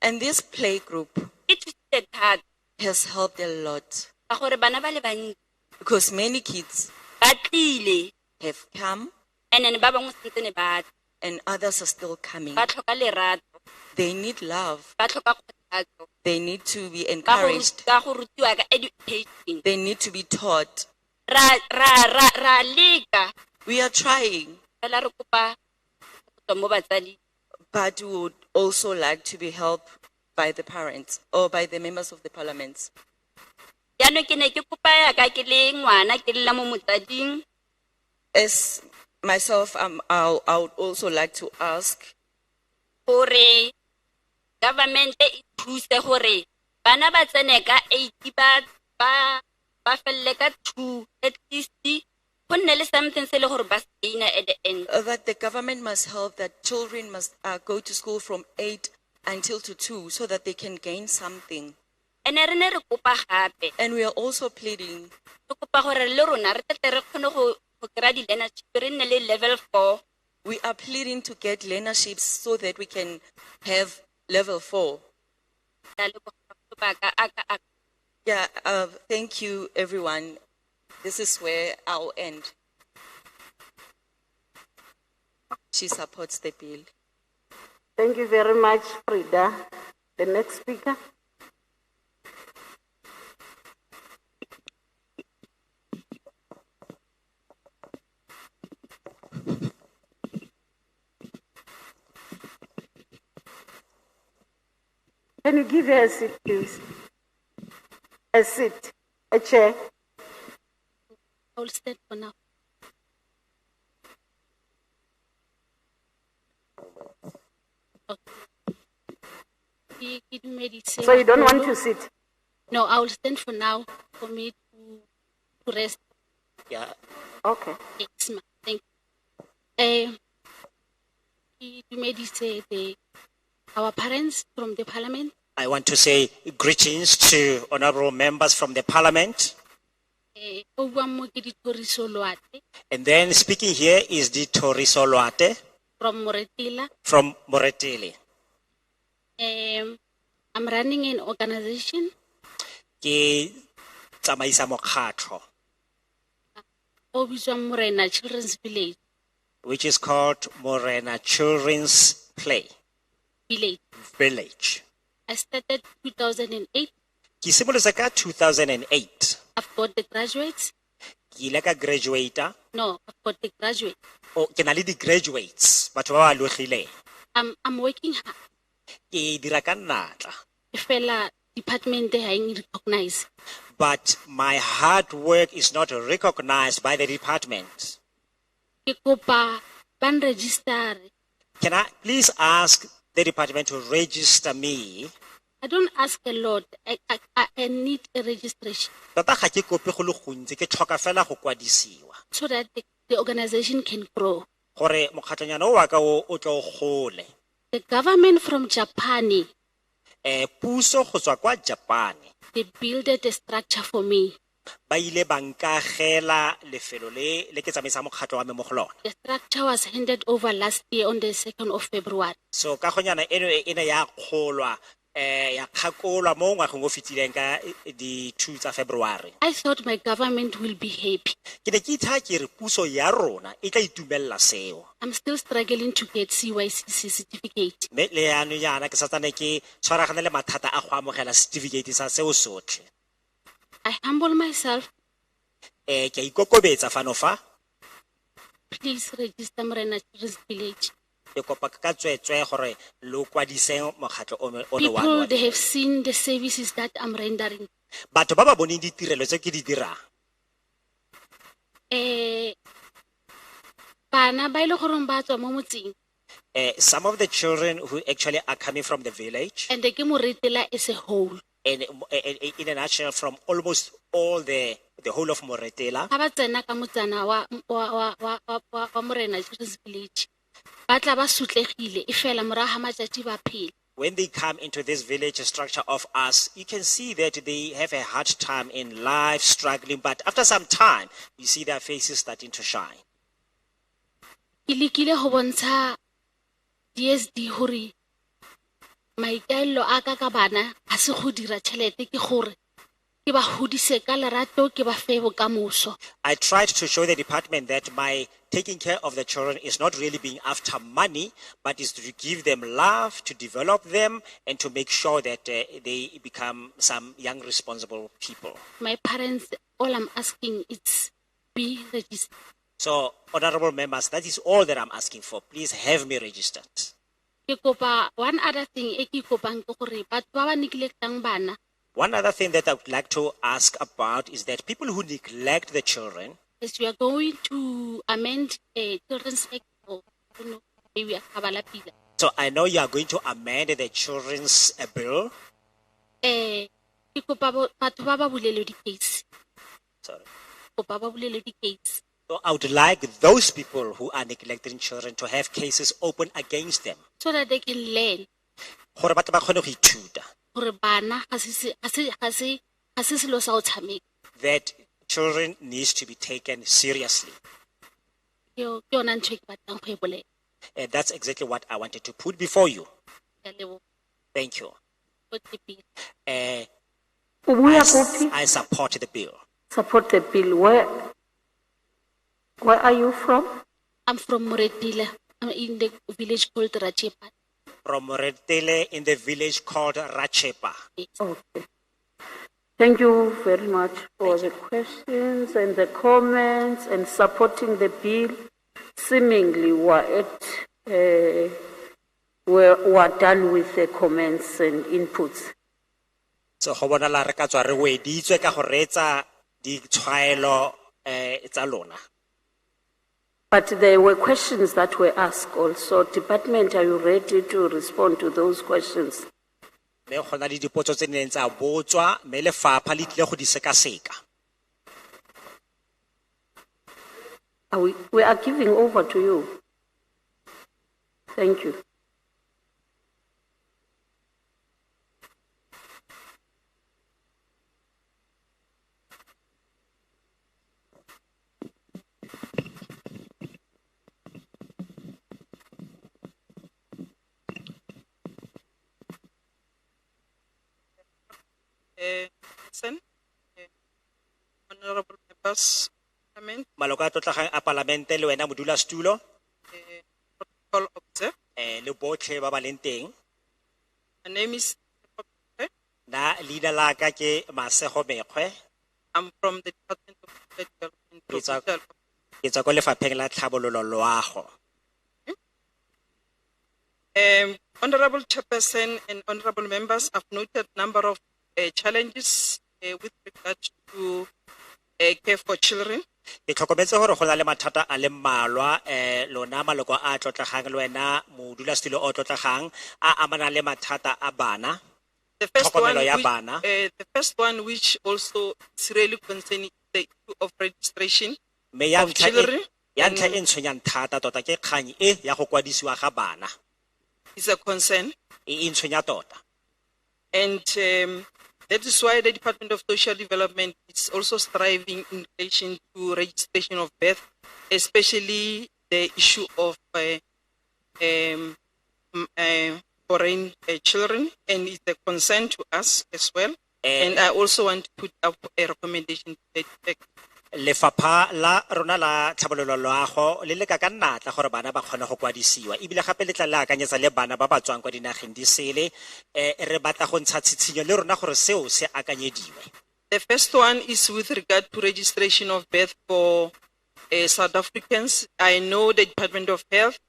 And this play group e thusitse thata has helped a lot. ka gore bana ba le bantsi Because many kids ba tlile have come and then ba bangwe sentse ne ba and others are still coming. ba tlhoka lerato They need love. ba tlhoka kgothatso They need to be ka encouraged. go rutiwa ka education They need to be taught. ra leka We are trying, fela re kopa go tswa mo batsadi but we would also like to be helped by the parents or by the members of the parliaments. jaanong ke ne ke kopa yaka ke le ngwana ke lela mo motsading As myself, I would also like to ask gore government e thuse gore bana ba tsene ka 80 ba felle ka 2 at least go nne le something se le gore ba gain at the end that the government must help that children must go to school from 8 until to 2 so that they can gain something. ene re ne re kopa gape And we are also pleading, re kopa gore le rona re tle re kgone go kry-a di-learnership re nne le level 4 we are pleading to get learnerships so that we can have level 4. Yeah, thank you everyone. This is where I'll end. She supports the bill. Thank you very much, Frida. The next speaker. Can you give her a seat, please? A seat, a chair. I will stand for now. So you don't want to sit? No, I will stand for now for me to rest. Yeah. Okay. Yes, ma'am. Thank you. Our parents from the parliament. I want to say greetings to honorable members from the parliament. And then speaking here is the Toriso Loate From Moretila. from Moretele. I'm running an organization. Ke tsamaisa mokgatlo, Morena Children's Village. which is called Morena Children's Village. I started 2008. Ke simolotse ka 2008. I've got the graduates. Ke ile ka graduata. No, I've got the graduates. O ke na le di graduates, batho ba ba logileng. I'm working hard. Ke dira ka natla. E fela department ha eng recognize. But my hard work is not recognized by the department. Ke kopa ban register. Can I please ask the department to register me? I don't ask a lot. I need a registration Tota ga ke kope go le gontsi ke tlhoka fela go kwadisiwa. so that the organization can grow. Gore mokgatlonyana o wa ka o tlo gole. The government from Japan, Puso go tswa kwa Japan. they built a structure for me. Ba ile ba nkagela lefelo le ke tsamaisa mokgatlo wa me mo go lona. The structure was handed over last year on the 2nd of February. So ka gonyana eno e ne ya kgolwa ya kgakolwa mo ngwageng o fetileng ka di 2 tsa February. I thought my government will be happy. Ke ne ke itha ke re puso ya rona e tla itumella seo. I'm still struggling to get CYCC certificate. Me le yana yana ke satsane ke tshwaragane le mathata a go amogela certificate sa seo sotlhe. I humble myself. Ke a ikokobetsa fano fa. Please register Morena Children's Village. Ke kopa ka tswetswe gore lo kwadise mokgatlo o ne People, wa. they have seen the services that I'm rendering. Batho ba ba boneng ditirelo tse ke di dirang. Bana ba ile gore ba tswa mo motseng. Some of the children who actually are coming from the village, And ke mo retela as a whole. and in a nutshell, from almost all the whole of Moretela, Ha ba tsena ka motsana wa Morena Children's Village. Ba tla ba sutlegile e fela morago ga matsatsi ba phela. when they come into this village structure of us, you can see that they have a hard time in life, struggling, but after some time, you see their faces starting to shine. Ke lekile go bontsha DSD hore maikaelelo a ka bana ga se go dira tšhelete ke gore ke ba hodise ka lerato ke ba fe bokamoso. I tried to show the department that my taking care of the children is not really being after money, but is to give them love, to develop them, and to make sure that they become some young responsible people. My parents, all I'm asking is be registered. So, honorable members, that is all that I'm asking for. Please have me registered. Ke kopa one other thing e ke kopang ke gore batho ba ba neglectang bana. One other thing that I would like to ask about is that people who neglect the children, As we are going to amend a children's act, or I don't know, maybe a kabala pila. so I know you are going to amend the children's bill. Ke kopa batho ba ba bulele di-case. Sorry. Kopa ba bulele di-case. So I would like those people who are neglecting children to have cases open against them. So that they can learn. Gore ba tle ba kgone go ithuta Gore bana ga se selo sa go tshameka. that children needs to be taken seriously. Ke yona ntho e ke batlang go e bolela. And that's exactly what I wanted to put before you. Ke a leboha. Thank you. Go tepile. Uh, O bua kopi? I support the bill. Support the bill. Where are you from? I'm from Moretile. I'm in the village called Rachepa. From Moretele in the village called Rachepa. Okay. Thank you very much for the questions and the comments and supporting the bill. Seemingly, we're done with the comments and inputs. So go bonala re ka tswa re weditswe ka go reetsa ditshwaelo tsa lona. But there were questions that were asked also. Department, are you ready to respond to those questions? Me go na le dipotso tse neng tsa botswa me lefapha le tlile go di sekaseka. We are giving over to you. Thank you. Honorable members, Parliament, Maloko a tlotlegang a parlamente le wena modulasetulo protocol observed. le botlhe ba ba leng teng. My name is Na leina la ka ke Masego Mekgwe. I'm from the Department of Development. Provincial. Ke tswa ko lefapheng la tlhabololo loago. Honorable Chairperson and honorable members, I've noted number of challenges with regard to care for children. Ke tlhokometse gore go na le mathata a le mmalwa lona maloko a tlotlegang le wena modulasetulo o tlotlegang a amana le mathata a bana. The first one, Tlhokomelo ya which, bana. the first one which also is really concerning the issue of registration Me ya of ntlha e- children. ya ntlha e ntshwenyang thata tota ke kgang e ya go kwadisiwa ga bana. Is a concern. E ntshwenya tota. And that is why the Department of Social Development is also striving in relation to registration of birth, especially the issue of foreign children, and it's a concern to us as well. And I also want to put up a recommendation to that effect. Lefapha la rona la tlhabololo loago le leka ka natla gore bana ba kgone go kwadisiwa ebile gape le tla le akanyetsa le bana ba ba tswang kwa dinageng di sele re batla go ntsha tshitshinyo le rona gore seo se akanyediwe. The first one is with regard to registration of birth for South Africans. I know the Department of Health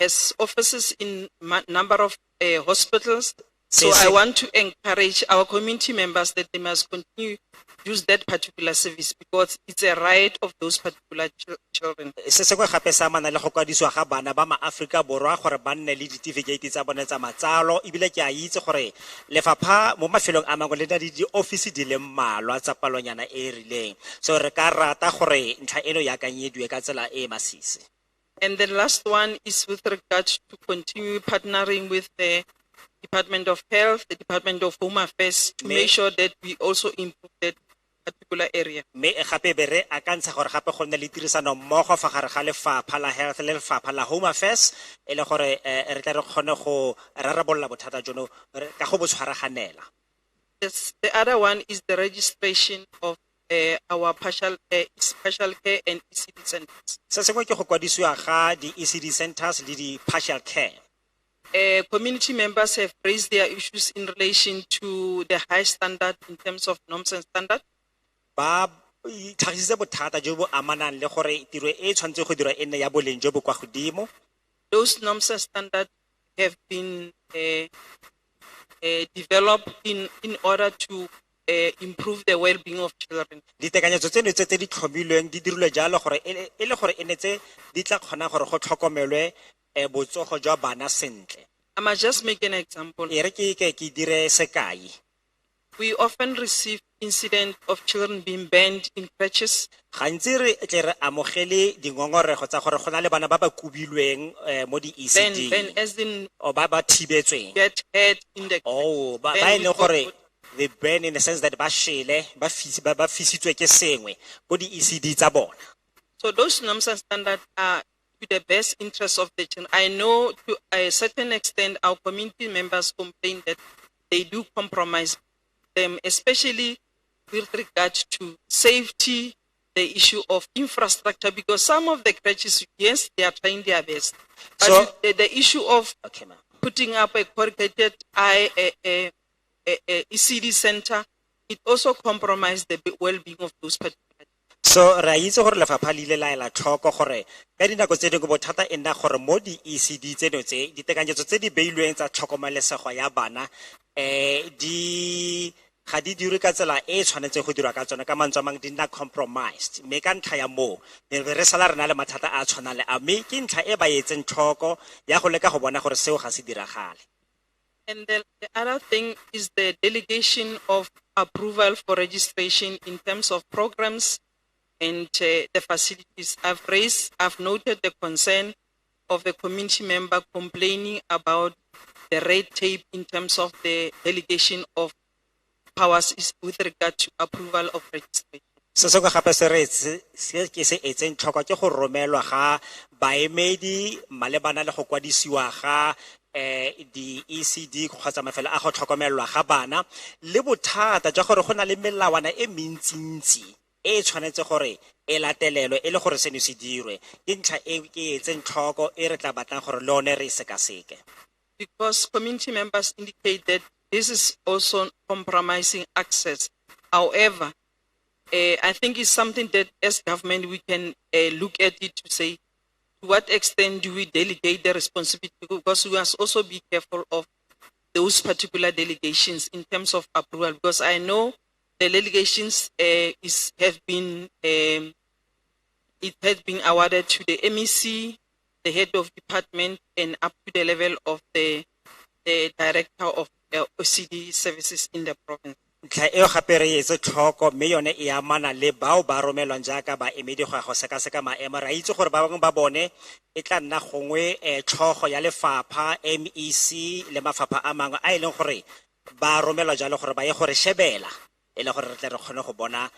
has offices in number of hospitals. So I want to encourage our community members that they must continue to use that particular service because it's a right of those particular children. Se sengwe gape sa amana le go kwadisiwa ga bana ba maAforika Borwa gore ba nne le ditifikeiti tsa bone tsa matsalo ebile ke a itse gore lefapha mo mafelong a mangwe le na di office di le mmalwa tsa palonyana e rileng so re ka rata gore ntlha eno ya akanyediwe ka tsela e masisi. And the last one is with regard to continue partnering with the Department of Health, the Department of Home Affairs to make sure that we also improve that particular area. Me gape be re akantsha gore gape go nne le tirisano mmogo fa gare ga lefapha la health le lefapha la home affairs e le gore re tla re kgone go rarabolla bothata jono ka go bo tshwaraganela. The other one is the registration of our special care and ECD centers. Se sengwe ke go kwadisiwa ga di ECD centers le di partial care. Community members have raised their issues in relation to the high standard in terms of norms and standards. Ba tlhagisitse bothata jo bo amanang le gore tiro e tshwanetse go dirwa e nne ya boleng jo bo kwa godimo. Those norms and standards have been developed in order to improve the well-being of children. Ditekanyetso tseno tse di tlhomilweng di dirilwe jalo gore e le gore e netse di tla kgona gore go tlhokomelwe botsogo jwa bana sentle. I must just make an example. E re ke dire sekai. We often receive incident of children being banned in crèches. Gantsi re tle re amogele dingongorego tsa gore gona le bana ba ba kubilweng mo di ECD. Banned as in o ba thibetsweng. Get hurt in the ba e leng gore they ban in the sense that ba shele ba fisitswe ke sengwe go di ECD tsa bona. So those norms and standards are to the best interest of the children. I know to a certain extent our community members complain that they do compromise them, especially with regard to safety, the issue of infrastructure, because some of the crèches, yes, they are trying their best. But So the issue of putting up a corrugated ECD center, it also compromised the well-being of those particular. So ra itse gore lefapha le ile la ela tlhoko gore ka dinako tse dingwe bothata e nna gore mo di ECD tseno tse ditekanyetso tse di beilweng tsa tlhokomelesego ya bana di ga di dirwe ka tsela e tshwanetse go dirwa ka tsone ka mantswe a mangwe di nna compromised mme ka ntlha ya moo re sala re na le mathata a tshwanang le a mme ke ntlha e ba etseng tlhoko ya go leka go bona gore seo ga se diragale. And the other thing is the delegation of approval for registration in terms of programs and the facilities. I've noted the concern of a community member complaining about the red tape in terms of the delegation of powers is with regard to approval of registration. Se sengwe gape se ke se etseng tlhoko ke go romelwa ga baemedi malebana le go kwadisiwa ga di ECD kgotsa mafelo a go tlhokomelwa ga bana le bothata jwa gore go na le melawana e mentsintsi e tshwanetse gore e latelelwe e le gore seno se dirwe ke ntlha e ke etseng tlhoko e re tla batlang gore le one re sekaseke. Because community members indicate that this is also compromising access. However, I think it's something that as government we can look at it to say to what extent do we delegate the responsibility? Because we must also be careful of those particular delegations in terms of approval, because I know the delegations have been awarded to the MEC, the head of department, and up to the level of the director of OCD services in the province. ntlha eo gape re etse tlhoko mme yone e amana le bao ba romelwang jaaka baemedi go ya go sekaseka maemo ra itse gore ba bangwe ba bone e tla nna gongwe tlhogo ya lefapha MEC le mafapha a mangwe a e leng gore ba romelwa jalo gore ba ye gore shebela e le gore re tle re kgone go bona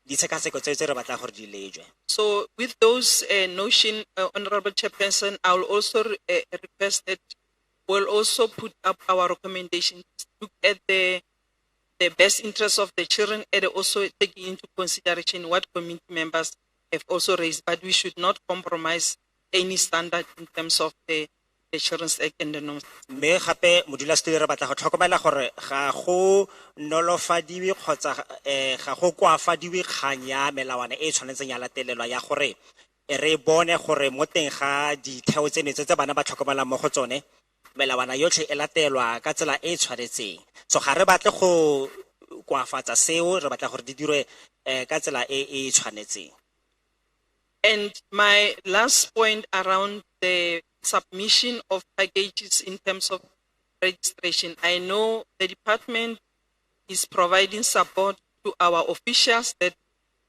ditshekaseko tseo tse re batla gore di lejwe. So with those notion, Honorable Chairperson, I will also request that we'll also put up our recommendations, look at the best interests of the children, and also taking into consideration what community members have also raised, but we should not compromise any standard in terms of the Children's Act and the norms. Me gape modulasetulo re batla go tlhokomela gore ga go nolofadiwe kgotsa ga go koafadiwe kgang ya melawana e tshwanetseng ya latelelwa ya gore re bone gore mo teng ga ditheo tseno tse bana ba tlhokomelang mo go tsone melawana yotlhe e latelwa ka tsela e tshwanetseng. So ga re batle go koafatsa seo re batla gore di dirwe ka tsela e tshwanetseng. And my last point around the submission of packages in terms of registration, I know the department is providing support to our officials that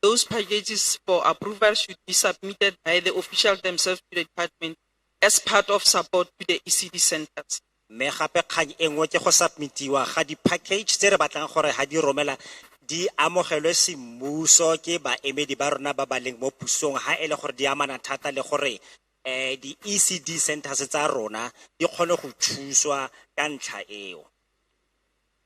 those packages for approval should be submitted by the officials themselves to the department as part of support to the ECD centers. Me gape kgang e nngwe ke go submitiwa ga di package tse re batlang gore ha di romela di amogelwe semmuso ke baemedi ba rona ba ba leng mo pusong ha e le gore di amana thata le gore di ECD centers tsa rona di kgone go thuswa ka ntlha eo.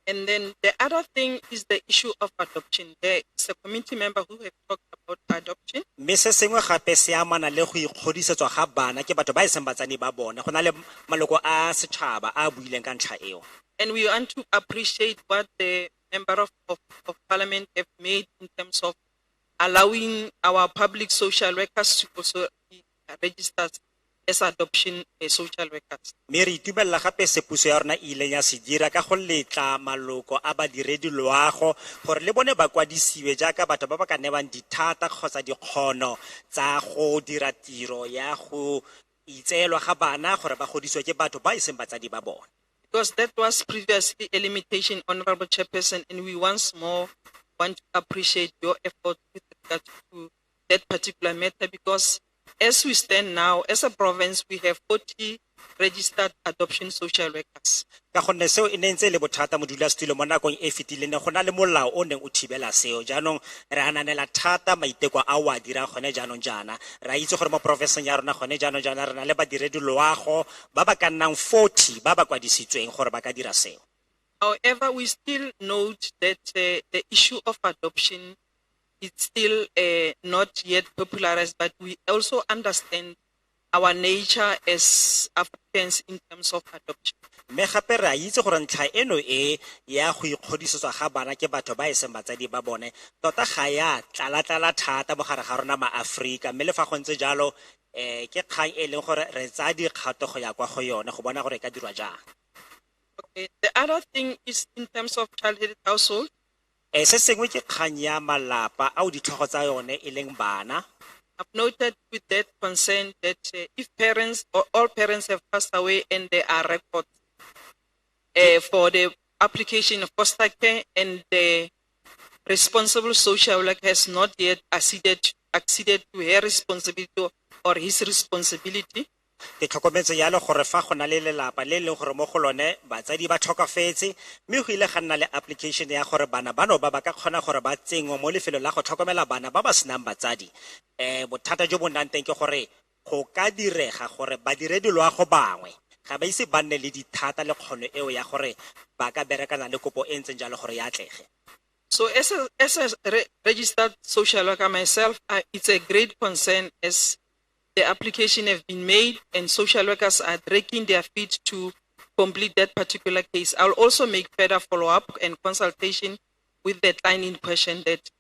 And then the other thing is the issue of adoption. There is a committee member who have talked about adoption. Me se sengwe gape se amana le go ikgodisetswa ga bana ke batho ba e seng batsadi ba bone go na le maloko a setšhaba a buileng ka ntlha eo. And we want to appreciate what the member of parliament have made in terms of allowing our public social workers to also be registered as adoption social workers. Me re itumella gape se puso ya rona ile ya se dira ka go letla maloko a badiredi loago gore le bone ba kwadisiwe jaaka batho ba ba ka nebang dithata kgotsa dikgono tsa go dira tiro ya go itseelwa ga bana gore ba godiswe ke batho ba iseng batsadi ba bone. Because that was previously a limitation, Honorable Chairperson, and we once more want to appreciate your effort with regard to that particular matter, because as we stand now, as a province, we have 40 registered adoption social workers. Ka gonne seo e ne ntse le bothata modulasetulo mo nakong e fetileng go na le molao o neng o thibela seo jaanong re ananela thata maiteko a wa dira gone jaanong jana ra itse gore mo provinceng ya rona gone jaanong jana re na le badiredi loago ba ba ka nnang 40 ba ba kwadisitsweng gore ba ka dira seo. However, we still note that the issue of adoption is still not yet popularized, but we also understand our nature as Africans in terms of adoption. Me gape re a itse gore ntlha eno e ya go ikgodisetswa ga bana ke batho ba eseng batsadi ba bone tota ga ya tlala thata mo gare ga rona ma-Afrika mme le fa go ntse jalo ke kgang e leng gore re tsaya dikgato go ya kwa go yone go bona gore e ka dirwa jang. Okay. The other thing is in terms of child-headed household. Se sengwe ke kgang ya malapa a o ditlhogo tsa yone e leng bana. I've noted with that concern that if parents or all parents have passed away and there are records for the application of foster care and the responsible social worker has not yet acceded to her responsibility or his responsibility. Ke tlhokometse yalo gore fa go na le lelapa le leng gore mo go lone batsadi ba tlhokafetse mme go ile ga nna le application ya gore bana bano ba ba ka kgona gore ba tsengwe mo lefelo la go tlhokomela bana ba ba senang batsadi. Bothata jo bo nnang teng ke gore go ka direga gore badiredi loago bangwe ga ba ise ba nne le dithata le kgono eo ya gore ba ka berekana le kopo e ntseng jalo gore ya atlege. So as a registered social worker myself, it's a great concern as the application have been made and social workers are dragging their feet to complete that particular case. I'll also make further follow-up and consultation with the client in question that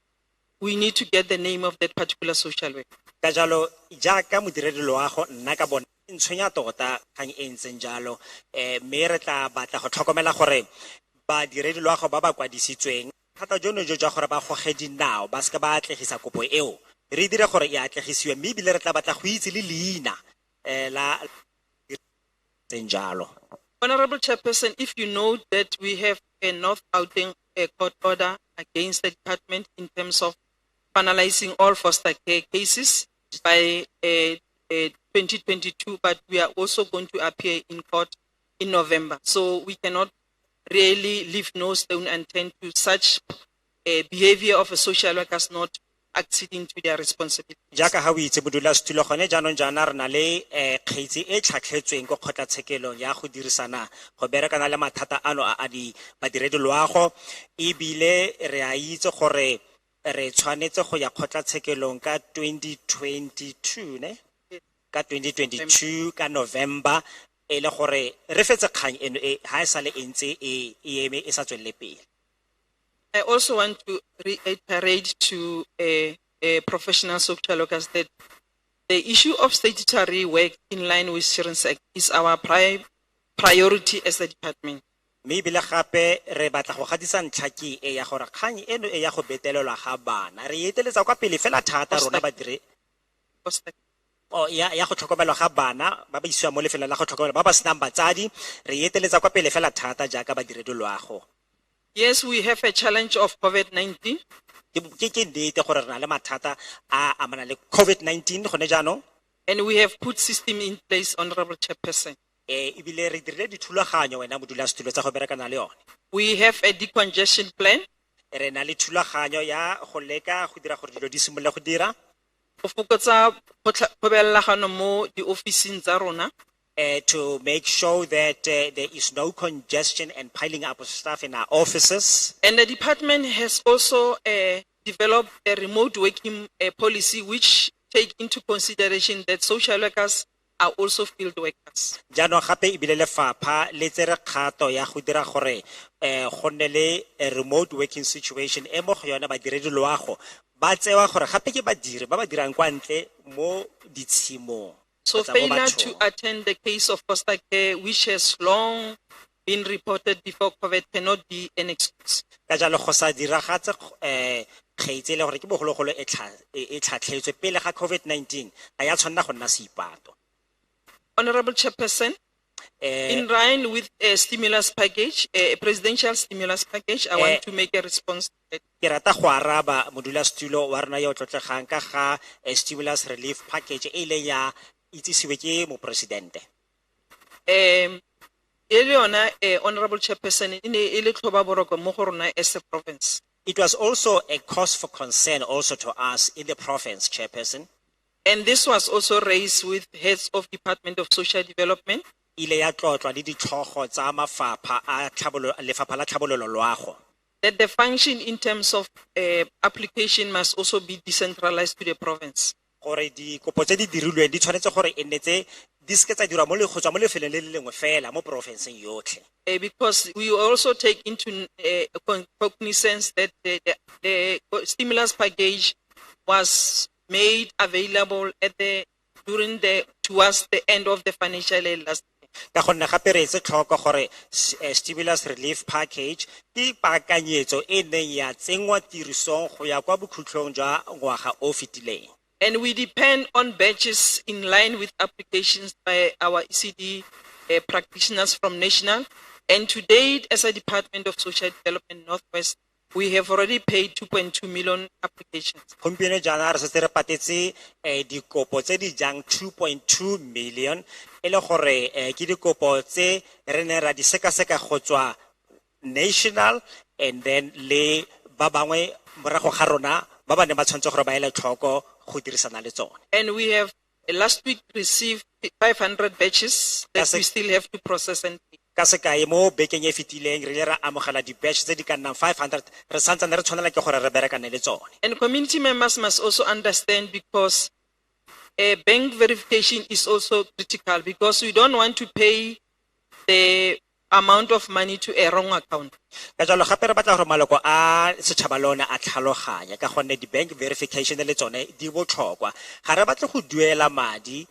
we need to get the name of that particular social worker. ka jalo jaaka modiredi loago nna ka bona e ntshwenya tota kgang e ntseng jalo mme re tla batla go tlhokomela gore badiredi loago ba ba kwadisitsweng thata jono jo jwa gore ba goge dinao ba seka ba atlegisa kopo eo re dire gore e atlegisiwe mme ebile re tla batla go itse le leina la tseng jalo. Honorable Chairperson, if you know that we have a North Gauteng court order against the department in terms of finalizing all foster care cases by 2022, but we are also going to appear in court in November. So we cannot really leave no stone unturned to such behavior of a social workers not acceding to their responsibilities. Jaaka ha o itse modulasetulo gone jaanong jaana re na le kgetsi e tlhatlhetsweng ko kgotlatshekelong ya go dirisana go berekana le mathata ano a di badiredi loago ebile re a itse gore re tshwanetse go ya kgotlatshekelong ka 2022 ne ka 2022 ka November e le gore re fetse kgang eno e ha e sale e ntse e eme e sa tswelle pele. I also want to reiterate to professional social workers that the issue of statutory work in line with Children's Act is our priority as a department. Mme ebile gape re batla go gatisa ntlha ke e ya gore kgang eno e ya go betelelwa ga bana re eteletsa kwa pele fela thata rona badire ya go tlhokomelwa ga bana ba ba isiwa mo lefelong la go tlhokomela ba ba senang batsadi re eteletsa kwa pele fela thata jaaka badiredi loago. Yes, we have a challenge of COVID-19. And we have put system in place, Honorable Chairperson. We have a decongestion plan. Go fokotsa go tlhabelagano mo di ofising tsa rona. To make sure that there is no congestion and piling up of staff in our offices. And the department has also developed a remote working policy which take into consideration that social workers are also field workers. Jaanong gape ebile lefapha le tsere kgato ya go dira gore go nne le a remote working situation e mo go yona badiredi loago ba tsewa gore gape ke badiri ba ba dirang kwa ntle mo ditshimong. So failure to attend the case of foster care, which has long been reported before COVID, cannot be an excuse. Honorable Chairperson, in line with a stimulus package, a presidential stimulus package, I want to make a response to that. Stimulus relief package Honorable Chairperson, as a province. It was also a cause for concern also to us in the province, Chairperson. And this was also raised with heads of Department of Social Development. That the function in terms of application must also be decentralized to the province. Because we also take into cognizance that the stimulus package was made available at towards the end of the financial year last year. Stimulus relief package ke paakanyetso e neng ya tsengwa tirisong go ya kwa bokhutlhong jwa ngwaga o fetileng. And we depend on batches in line with applications by our ECD practitioners from national. And to date, as a Department of Social Development Northwest, we have already paid 2.2 million applications. 2.2 million. Ele gore ke dikopo tse re ne ra di sekaseka go tswa national and then le ba bangwe morago ga rona ba ba ne ba tshwantse gore ba ele tlhoko go dirisana le tsone. And we have last week received 500 batches that we still have to process and pay. Ka sekai mo bekeng e fetileng re ile ra amogela di batch tse di ka nnang 500 re santsane re tshwanela ke gore re berekane le tsone. And community members must also understand because bank verification is also critical because we don't want to pay the amount of money to a wrong account. ka jalo gape re batla gore maloko a setšhaba le one a tlhaloganya ka gonne di-bank verification le tsone di botlhokwa ga re batle go duela madi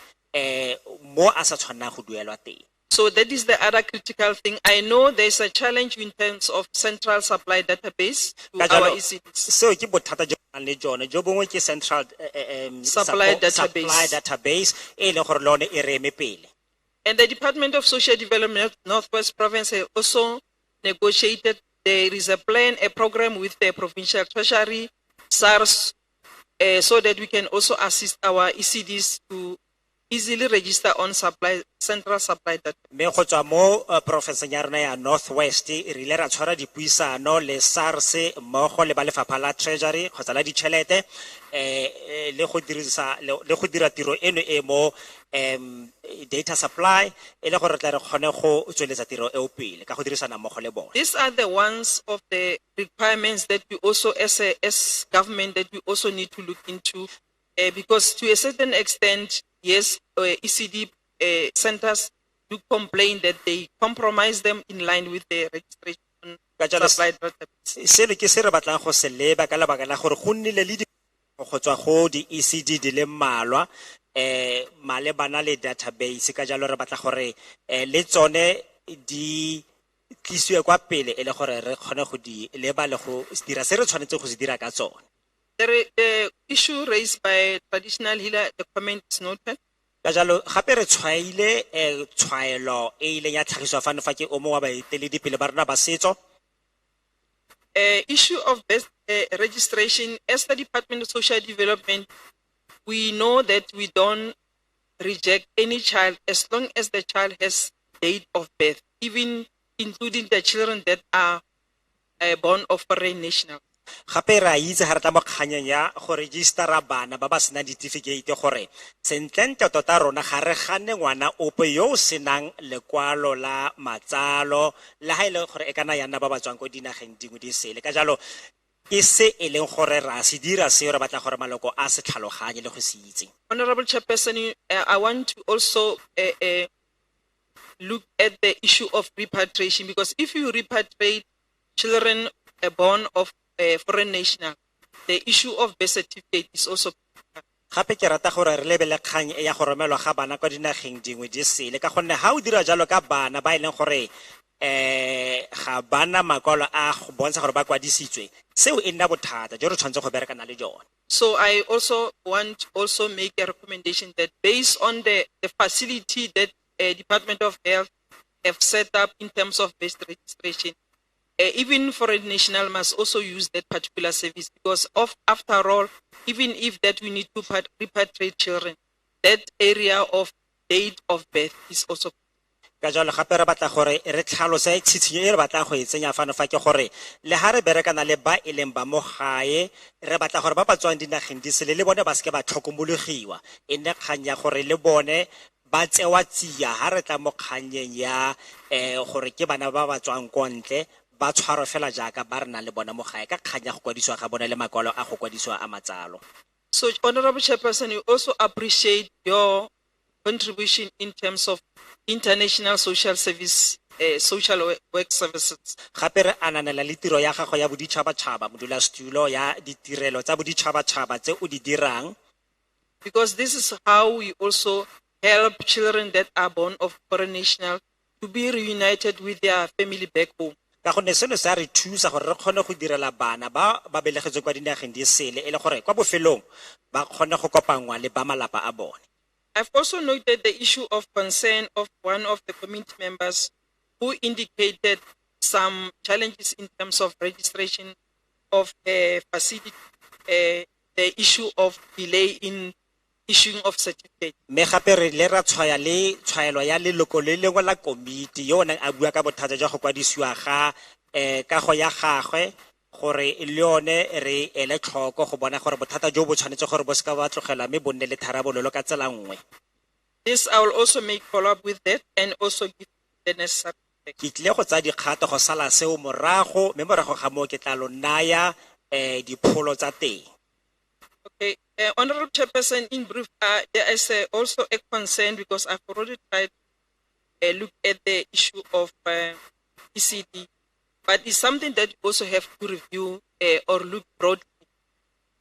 mo a sa tshwannang go duelwa teng. So that is the other critical thing. I know there's a challenge in terms of central supply database to Ka our jalo, ECDs. seo ke bothata jo re nang le jone jo bongwe ke central Supply supply database e leng gore le one e re eme pele. And the Department of Social Development Northwest Province has also negotiated. There is a plan, a program with the provincial treasury, SARS, so that we can also assist our ECDs to easily register on central supply data. Me go tswa mo profenseng ya rona ya Northwest re ile ra tshwara dipuisano le SARS mmogo le ba lefapha la treasury kgotsa la ditšhelete le go dira tiro eno e mo data supply e le gore re tla re kgone go tsweletsa tiro eo pele ka go dirisana mmogo le bone. These are the ones of the requirements that we also as government that we also need to look into because to a certain extent, yes, ECD centers do complain that they compromise them in line with the registration supply database. Se ke se re batlang go se leba ka lebaka la gore go nnile le go tswa go di ECD di le mmalwa malebana le database ka jalo re batla gore le tsone di tlisiwe kwa pele e le gore re kgone go di leba le go dira se re tshwanetse go se dira ka tsone. The issue raised by traditional healer, the comment is noted. Ka jalo gape re tshwaile tshwaelo e ileng ya tlhagiswa fano fa ke o mo wa baeteledipele ba rona ba setso. Issue of best registration as the Department of Social Development, we know that we don't reject any child as long as the child has date of birth, even including the children that are born of foreign nationals. Gape ra itse ga re tla mo kganyeng ya go registera bana ba ba senang certificate gore sentlentle tota rona ga re gane ngwana ope yo o senang lekwalo la matsalo le ha ile gore e kana yana ba ba tswang ko dinageng dingwe di sele ka jalo ke se e leng gore ra se dira se re batla gore maloko a se tlhaloganye le go se itse. Honorable Chairperson, I want to also look at the issue of repatriation because if you repatriate children born of foreign national, the issue of birth certificate is also. Gape ke rata gore re lebele kgang e ya go romelwa ga bana kwa dinageng dingwe di sele ka gonne ha o dira jalo ka bana ba ileng gore ga bana makwalo a go bontsha gore ba kwadisitswe seo e nna bothata jo re tshwanetse go berekana le jone. So I also want to also make a recommendation that based on the facility that Department of Health have set up in terms of birth registration, even foreign national must also use that particular service because after all, even if that we need to repatriate children, that area of date of birth is also. Ka jalo gape re batla gore re tlhalose tshitshinyo e re batlang go e tsenya fano fa ke gore le ha re berekana le ba e leng ba mo gae re batla gore ba ba tswang dinageng di sele le bone ba seke ba tlhokomologiwa e nne kgang ya gore le bone ba tsewa tsia ha re tla mo kganyeng ya gore ke bana ba ba tswang ko ntle ba tshwaro fela jaaka ba rena le bona mo gae ka kganya go kwadisiwa ga bona le makwalo a go kwadisiwa a matsalo. So Honorable Chairperson, we also appreciate your contribution in terms of international social service, social work services. Gape re ananela le tiro ya gago ya boditšhabatšhaba modulasetulo ya ditirelo tsa boditšhabatšhaba tse o di dirang. Because this is how we also help children that are born of foreign national to be reunited with their family back home. Ka gonne seno se a re thusa gore re kgone go direla bana ba ba belegetswe kwa dinageng di sele e le gore kwa bofelong ba kgone go kopangwa le ba malapa a bone. I've also noted the issue of concern of one of the committee members who indicated some challenges in terms of registration of facility, the issue of delay in issuing of certificate. Me gape re le ra tshwaya le tshwaelo ya leloko le lengwe la komiti yo nang a bua ka bothata jwa go kwadisiwa ga kago ya gagwe gore le yone re ele tlhoko go bona gore bothata jo bo tshwanetse gore bo seka ba tlogela mme bonne le tharabololo ka tsela nngwe. This I will also make follow up with that and also give the necessary. Ke tlile go tsaya dikgato go sala seo morago mme morago ga moo ke tla lo naya dipholo tsa teng. Okay, Honorable Chairperson, in brief, there is also a concern because I've already tried look at the issue of ECD, but it's something that you also have to review or look broadly,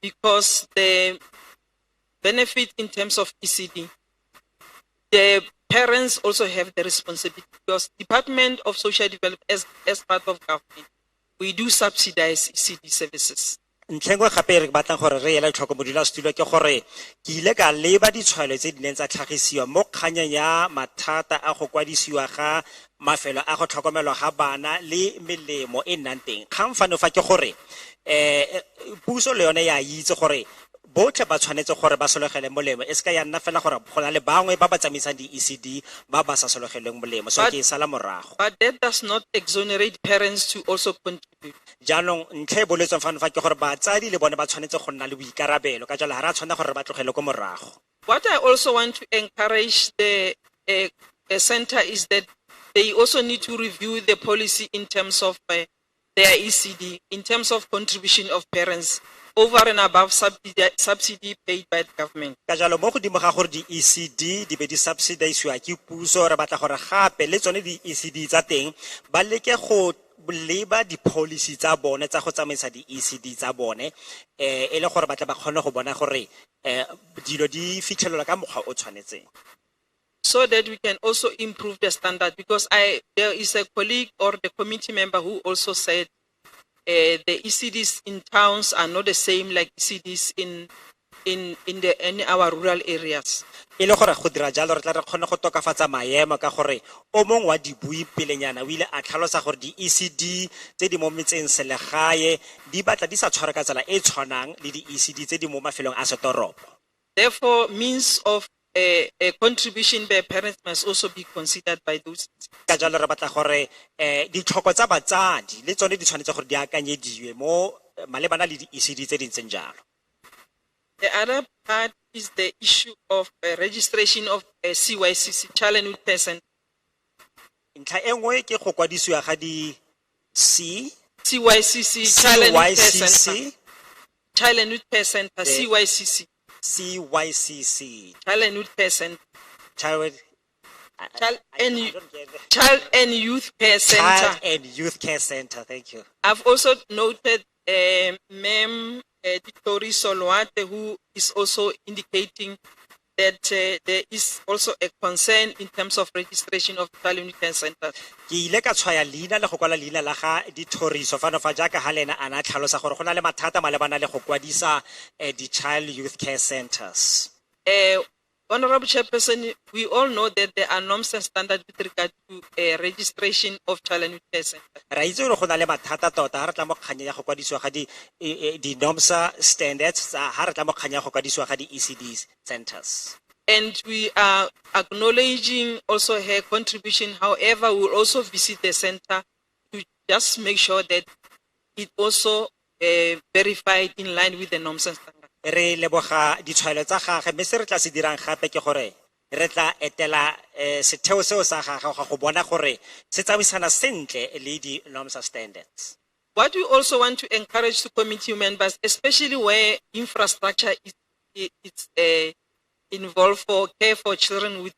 because the benefit in terms of ECD, the parents also have the responsibility, because Department of Social Development as part of government, we do subsidize ECD services. ntlhengwe gape re batlang gore re ele tlhoko modulasetulo ke gore ke ile ka leba ditshwaelo tse di neng tsa tlhagisiwa mo kganyeng ya mathata a go kwadisiwa ga mafelo a go tlhokomelwa ga bana le melemo e nnang teng. Kgang fano fa ke gore puso le yone ya itse gore botlhe ba tshwanetse gore ba sologele molemo e ska ya nna fela gore go na le bangwe ba ba tsamaisang di-ECD ba ba sa sologeleng molemo, so ke sala morago. But that does not exonerate parents to also contribute. jaanong ntlha e boletsweng fano fa ke gore batsadi le bone ba tshwanetse go nna le boikarabelo ka jalo ga re a tshwanela gore ba tlogele ko morago. What I also want to encourage the center is that they also need to review the policy in terms of their ECD, in terms of contribution of parents over and above subsidy paid by the government. Ka jalo mo godimo ga gore di-ECD di be di subsidisiwa ke puso re batla gore gape le tsone di-ECD tsa teng ba leke go leba di-policy tsa bone tsa go tsamaisa di-ECD tsa bone e le gore batla ba kgone go bona gore dilo di fitlhelelwa ka mokgwa o tshwanetseng, so that we can also improve the standard, because there is a colleague or the committee member who also said the ECDs in towns are not the same like ECDs in our rural areas. e le gore go dira jalo re tla re kgone go tokafatsa maemo ka gore o mongwe wa dibui pelenyana o ile a tlhalosa gore di-ECD tse di mo metseng selegae di batla di sa tshware ka tsela e tshwanang le di-ECD tse di mo mafelong a setoropo. Therefore, means of a contribution by parents must also be considered by those. Ka jalo re batla gore ditlhoko tsa batsadi le tsone di tshwanetse gore di akanyediwe mo malebana le di-ECD tse di ntseng jalo. The other part is the issue of registration of a CYCC, Child and Youth Care Center. Ntlha e nngwe ke go kwadisiwa ga CYCC, Child and Youth Care Center. Child and Youth Care Center, CYCC. CYCC. Child and Youth Care Center. Child and Youth Care Center. Child and Youth Care Center, thank you. I've also noted Ma'am Tori Solwate, who is also indicating that there is also a concern in terms of registration of Child and Youth Care Center. Ke ile ka tshwaya leina le go kwala leina la ga dithoriso fano fa jaaka ha lena ana tlhalosa gore go na le mathata malebana le go kwadisa di-Child Youth Care Centers. Honorable Chairperson, we all know that there are norms and standards with regard to registration of Child and Youth Care Center. Ra itse gore go na le mathata tota ha re tla mo kganya ya go kwadisiwa ga di norms standards ha re tla mo kganya ya go kwadisiwa ga di-ECD centers. And we are acknowledging also her contribution. However, we will also visit the center to just make sure that it also verified in line with the norms and standards. Re leboga ditshwaelo tsa gagwe mme se re tla se dirang gape ke gore re tla etela setheo seo sa gagwe ga go bona gore se tsamaisana sentle le di norms and standards. What we also want to encourage the committee members, especially where infrastructure is involved for care for children with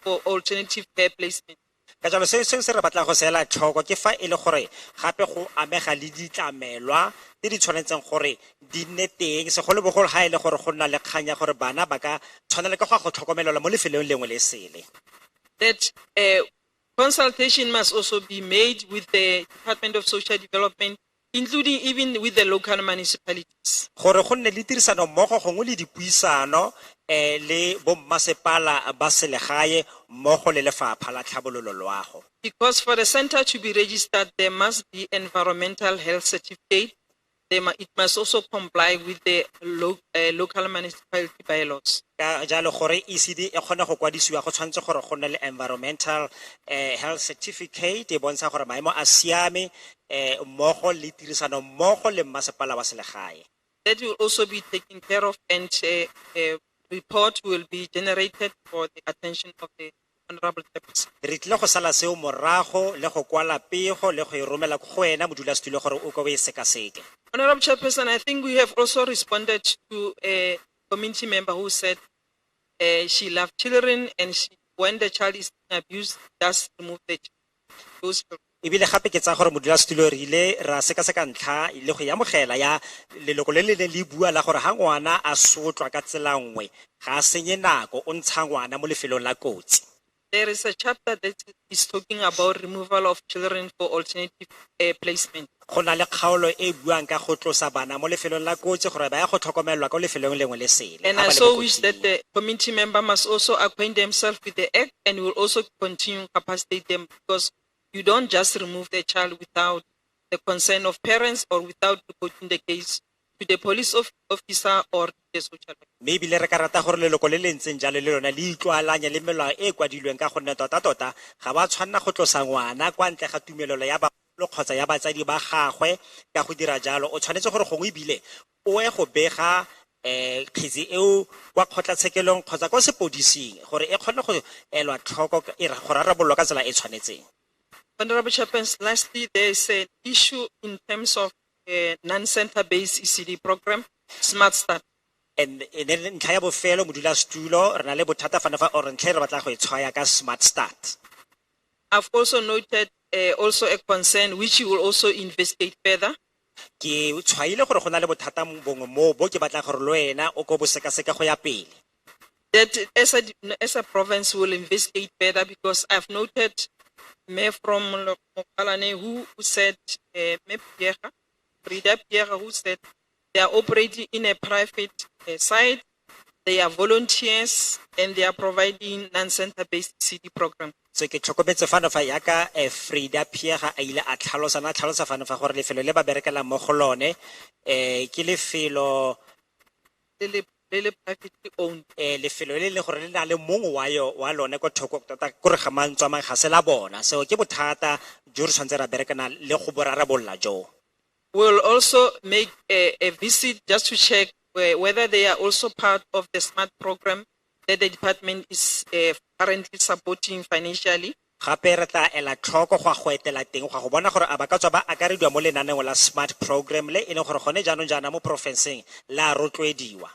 for alternative care placement. Ka jalo se re batlang go sela tlhoko ke fa e le gore gape go amega le ditlamelwa tse di tshwanetseng gore di nne teng segolobogolo ga e le gore go nna le kganya gore bana ba ka tshwanela ke go tlhokomelelwa mo lefelong lengwe le sele. That consultation must also be made with the Department of Social Development, including even with the local municipalities. Gore go nne le tirisano mmogo gongwe le dipuisano le bo mmasepala ba selegae mmogo le lefapha la tlhabololo loago. Because for the center to be registered, there must be environmental health certificate. It must also comply with the local municipality bylaws. Ka jalo gore ECD e kgone go kwadisiwa go tshwanetse gore go nne le environmental health certificate e bontsha gore maemo a siame mmogo le tirisano mmogo le mmasepala wa selegae. That will also be taken care of, and a report will be generated for the attention of the honorable chairperson. Re tlile go sala seo morago le go kwala pego le go e romela go wena modulasetulo gore o ka e sekaseke. Honorable Chairperson, I think we have also responded to a community member who said she loved children and she when the child is being abused, does remove those children. ebile gape ke tsa gore modulasetulo re ile ra sekaseka ntlha le go amogela ya leloko le le le bua la gore ha ngwana a sotlwa ka tsela nngwe ga a senye nako o ntsha ngwana mo lefelong la kotsi. There is a chapter that is talking about removal of children for alternative placement. Go na le kgaolo e buang ka go tlosa bana mo lefelong la kotsi gore ba ya go tlhokomelwa ka lefelong lengwe le sele. And I so wish that the community member must also acquaint themselves with the act and will also continue to capacitate them, because you don't just remove the child without the consent of parents or without reporting the case to the police officer or the social worker. Maybe le re ka rata gore leloko le le ntseng jalo le lona le itlwalanya le melao e kwadilweng ka gonne tota ga ba tshwanna go tlosa ngwana kwa ntle ga tumelelo ya bagolo kgotsa ya batsadi ba gagwe. Ka go dira jalo o tshwanetse gore gongwe ebile o e go bega kgetse eo kwa kgotlatshekelong kgotsa kwa sepodising gore e kgone go elwa tlhoko go rarabololwa ka tsela e tshwanetseng. Honorable Chairperson, lastly, there is an issue in terms of a non-center-based ECD program, Smart Start. And then ntlha ya bofelo modulasetulo re na le bothata fana fa or ntlha re batla go e tshwaya ka Smart Start. I've also noted also a concern which you will also investigate further. Ke tshwaile gore go na le bothata bongwe mo bo ke batla gore le wena o go bo sekaseka go ya pele. That as a province will investigate further, because I've noted Mayor from Mokalane who said, Frida Pierre, who said they are operating in a private site, they are volunteers, and they are providing non-center-based city program. So ke tlhokometse fana fa yaka Frida Pierre a ile a tlhalosa fana fa gore lefelo le ba berekela mo go lone ke lefelo le privately owned. Lefelo le le gore le na le mongwe wa lone ko thoko tota gore ga mantswe mang ga se la bona, so ke bothata jo re tshwantse ra berekana le go borarabolla jo. We'll also make a visit just to check whether they are also part of the SMART program that the department is currently supporting financially. Gape re tla ela tlhoko go etela teng go bona gore a ba ka tswa ba akarediwa mo lenaneng la SMART program le e leng gore gone jaanong jaana mo profenseng la rotloediwa.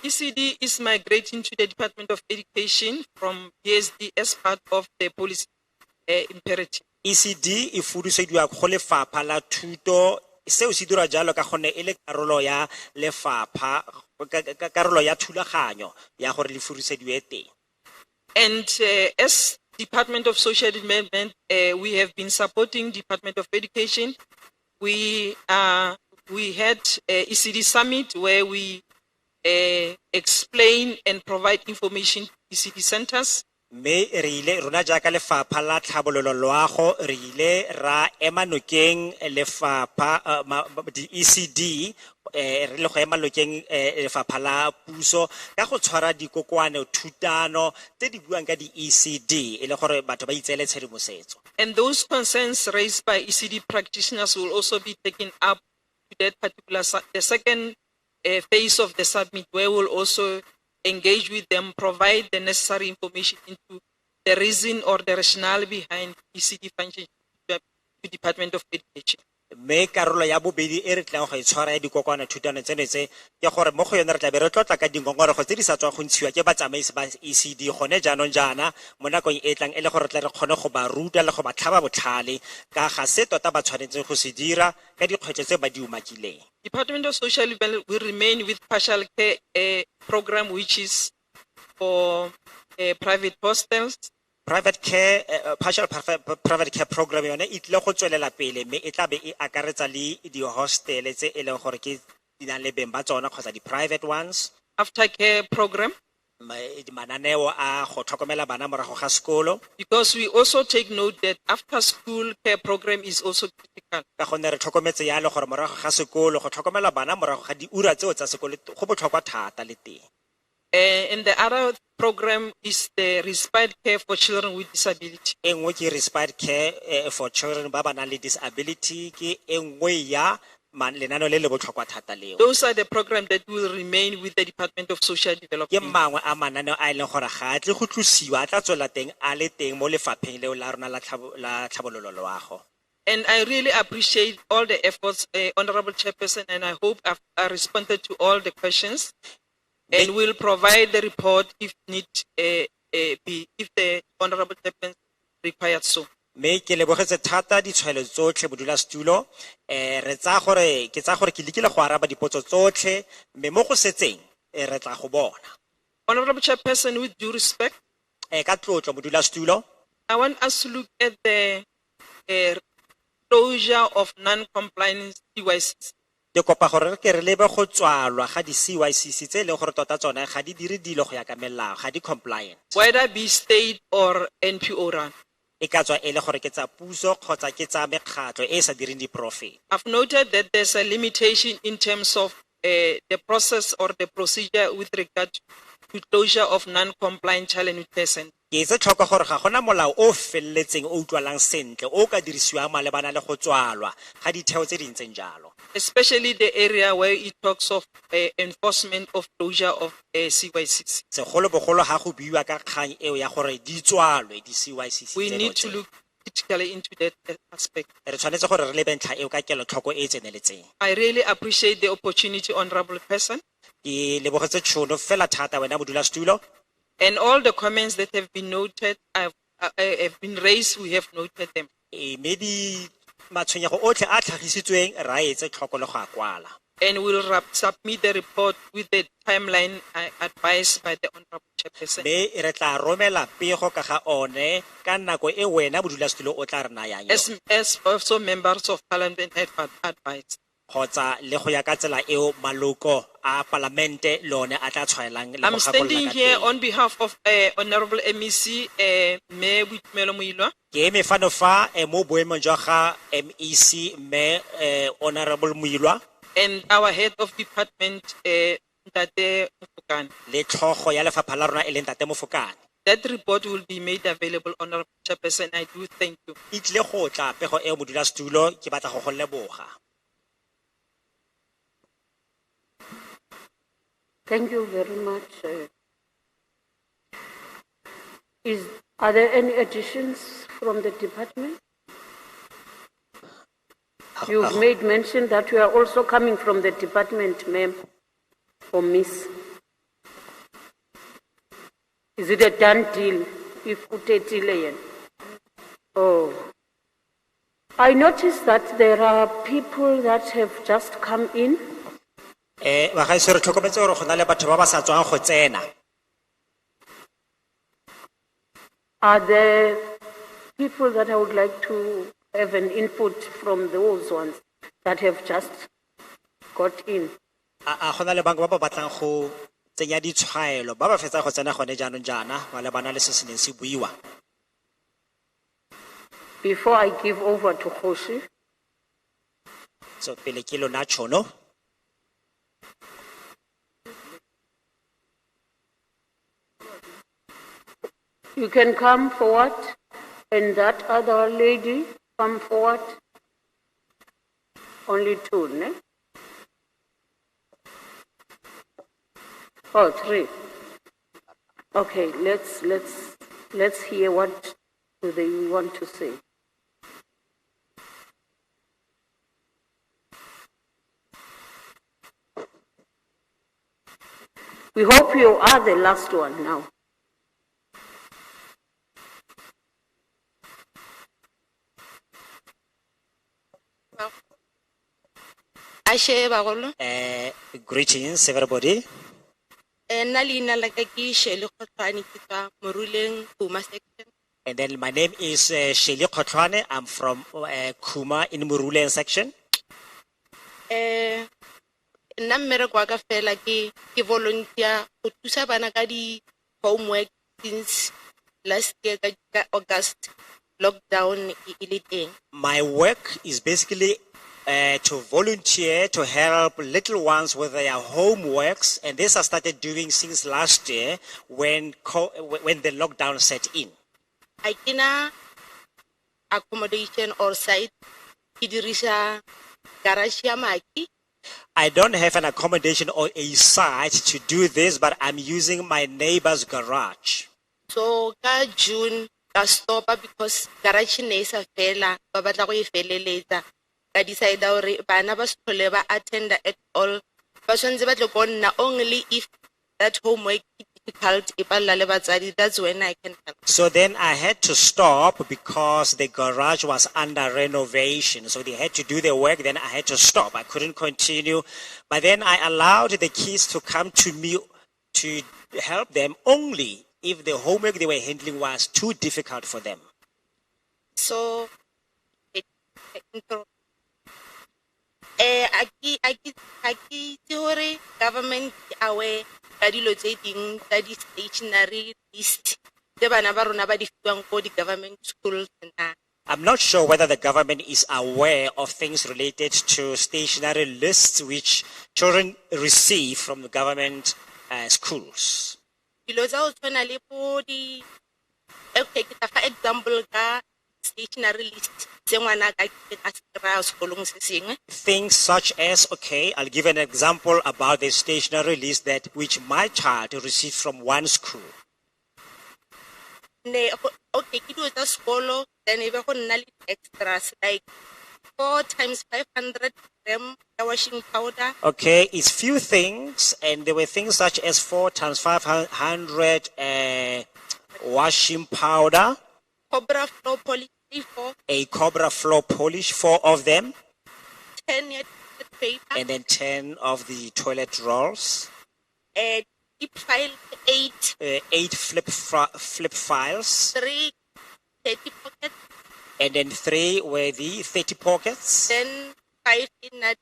ECD is migrating to the Department of Education from PSD as part of the policy imperative. ECD e fudisediwa go lefapha la thuto, seo se dira jalo ka gonne e le karolo ya lefapha karolo ya thulaganyo ya gore le fudisediwe teng. And as Department of Social Development, we have been supporting Department of Education. We had a ECD summit where we explain and provide information to ECD centers. Me re ile rona jaaka lefapha la tlhabololo loago re ile ra ema nokeng lefapha di ECD re le go ema nokeng lefapha la puso ka go tshwara dikokoano thutano tse di buang ka di ECD e le gore batho ba itseele tshedimosetso. And those concerns raised by ECD practitioners will also be taken up to that particular the second phase of the summit, where we'll also engage with them, provide the necessary information into the reason or the rationale behind ECD function to Department of Education. Me karolo ya bobedi e re tlang go itshwara ya dikokoano thutano tsene tse ke gore mo go yone re tla be re tlotla ka dingongorego tse di sa tswa go ntshiwa ke batsamaisi ba ECD gone jaanong jaana mo nakong e tlang e le gore tla re kgone go ba ruta le go ba tlhaba botlhale ka ga se tota ba tshwanetseng go se dira ka dikgwetlho tse ba di umakileng. Department of Social Development will remain with partial care program, which is for private hostels. Private care, partial private care program yone e tle go tswelela pele me e tla be e akaretsa le di hostel tse e leng gore ke di na le beng ba tsona kgotsa di private ones. Aftercare program. Mananeo a go tlhokomela bana morago ga sekolo. Because we also take note that after school care program is also critical. Ka gonne re tlhokometse yalo gore morago ga sekolo go tlhokomela bana morago ga di ura tseo tsa sekolo go botlhokwa thata le teng. And the other program is the respite care for children with disability. Engwe ke respite care for children ba ba nang le disability ke engwe ya lenano le le botlhokwa thata leo. Those are the programs that will remain with the Department of Social Development. Ke mangwe a mananeo a leng gore ga a tle go tlosiwa a tla tswela teng a le teng mo lefapheng leo la rona la tlhabololo loago. And I really appreciate all the efforts, Honorable Chairperson, and I hope I responded to all the questions. And we'll provide the report if need be if the honorable chairman requires so. Me ke lebogetse thata ditshwaelo tsotlhe modulasetulo re tsa gore ke tsa gore ke lekile go araba dipotso tsotlhe mme mo go setseng re tla go bona. Honorable Chairperson, with due respect, ka tlotlo modulasetulo I want us to look at the closure of non-compliance CYCs. ke kopa gore re ke re lebe go tswalwa ga di CYCC tse leng gore tota tsone ga di dire dilo go ya ka melao ga di compliant Whether be state or NPO run. e ka tswa e le gore ke tsa puso kgotsa ke tsa mekgatlho e sa direng di-profit. I've noted that there's a limitation in terms of the process or the procedure with regard to closure of non-compliant child and youth person. Ke itse tlhoko gore ga gona molao o felletseng o utlwalang sentle o ka dirisiwang malebana le go tswalwa ga ditheo tse di ntseng jalo. Especially the area where it talks of enforcement of closure of CYCs. Segolo bogolo ga go buiwa ka kgang eo ya gore di tswalwe di CYCC. We need to look critically into that aspect. Re tshwanetse gore re lebe ntlha eo ka kelotlhoko e e tseneletseng. I really appreciate the opportunity, honorable person. Ke lebogetse tšhono fela thata wena modulasetulo. And all the comments that have been noted, have been raised, we have noted them. Mme di matshwenyego otlhe a tlhagisitsweng ra etse tlhoko le go a kwala. And we'll submit the report with the timeline advised by the honorable chairperson. Me re tla romela pego ka ga one ka nako e wena modulasetulo o tla re nayang yone. As also members of parliament have advised. Kgotsa le go ya ka tsela eo maloko a parlamente lone a tla tshwaelang le go I'm standing gakolola ka here teng. on behalf of honorable MEC Mayor Boitumelo Moiloa. Ke eme fano fa mo boemong jwa ga MEC mme honorable Moiloa And our head of department, Ntate Mofokane. le tlhogo ya lefapha la rona e leng Ntate Mofokane. That report will be made available, honorable chairperson. I do thank you. E tlile go tla pego eo modulasetulo ke batla go leboga. Thank you very much. Are there any additions from the department? You've made mention that you are also coming from the department, ma'am, or miss. Is it a done deal? If utetile? Oh. I noticed that there are people that have just come in. Wa ga se re tlhokometse gore go na le batho ba ba sa tswang go tsena. Are there people that I would like to have an input from those ones that have just got in? A go na le bangwe ba ba batlang go tsenya ditshwaelo ba ba fetsa go tsena gone jaanong jaana wa le bana le se se neng se buiwa. Before I give over to Khoshi, So pele ke lona tšhono. you can come forward, and that other lady come forward. Only two, ne? Oh, three. Okay, let's hear what do they want to say. We hope you are the last one now. Ashe bagolo. Greetings everybody. Nna leina la ka ke Shele Kgotlhwane ke tswa Moruleng Kuma section. And then my name is Sheli Khotlhwane. I'm from Kuma in Murule section. Nna mmereko wa ka fela ke volunteer go thusa bana ka di homework since last year ka August lockdown e le teng. My work is basically to volunteer to help little ones with their homeworks, and this I started doing since last year when the lockdown set in. I kena accommodation or site ke dirisa garage ya maki. I don't have an accommodation or a site to do this, but I'm using my neighbor's garage. So ka June ka stop because garage ne sa fela ba batla go e feleletsa ka decide hore bana ba se tlhole ba attend at all ba tshwanetse ba tle go nna only if that homework difficult, e palella le batswadi, that's when I can help. So then I had to stop because the garage was under renovation. So they had to do the work, then I had to stop. I couldn't continue. But then I allowed the kids to come to me to help them only if the homework they were handling was too difficult for them. So, aki theory government aware ka dilo tse ding tsa di stationary list tse bana ba rona ba di fiwang ko di government schools na. I'm not sure whether the government is aware of things related to stationary lists which children receive from the government schools. Dilo tsa o tshwana le po di okay ke tla fa example ka stationary list tse ngwana ka a se kry-a sekolong se sengwe. Things such as, okay, I'll give an example about the stationary list that which my child received from one school. Okay, ke dilo tsa sekolo, then e be go nna le extras like 4 times 500 gram washing powder. Okay, it's few things, and there were things such as 4 times 500 washing powder, Cobra floor polish, 4, a cobra floor polish, 4 of them, 10 yet paper, and then 10 of the toilet rolls, deep file 8, 8 flip files, 3 30 pockets, and then 3 were the 30 pockets, then 5 in that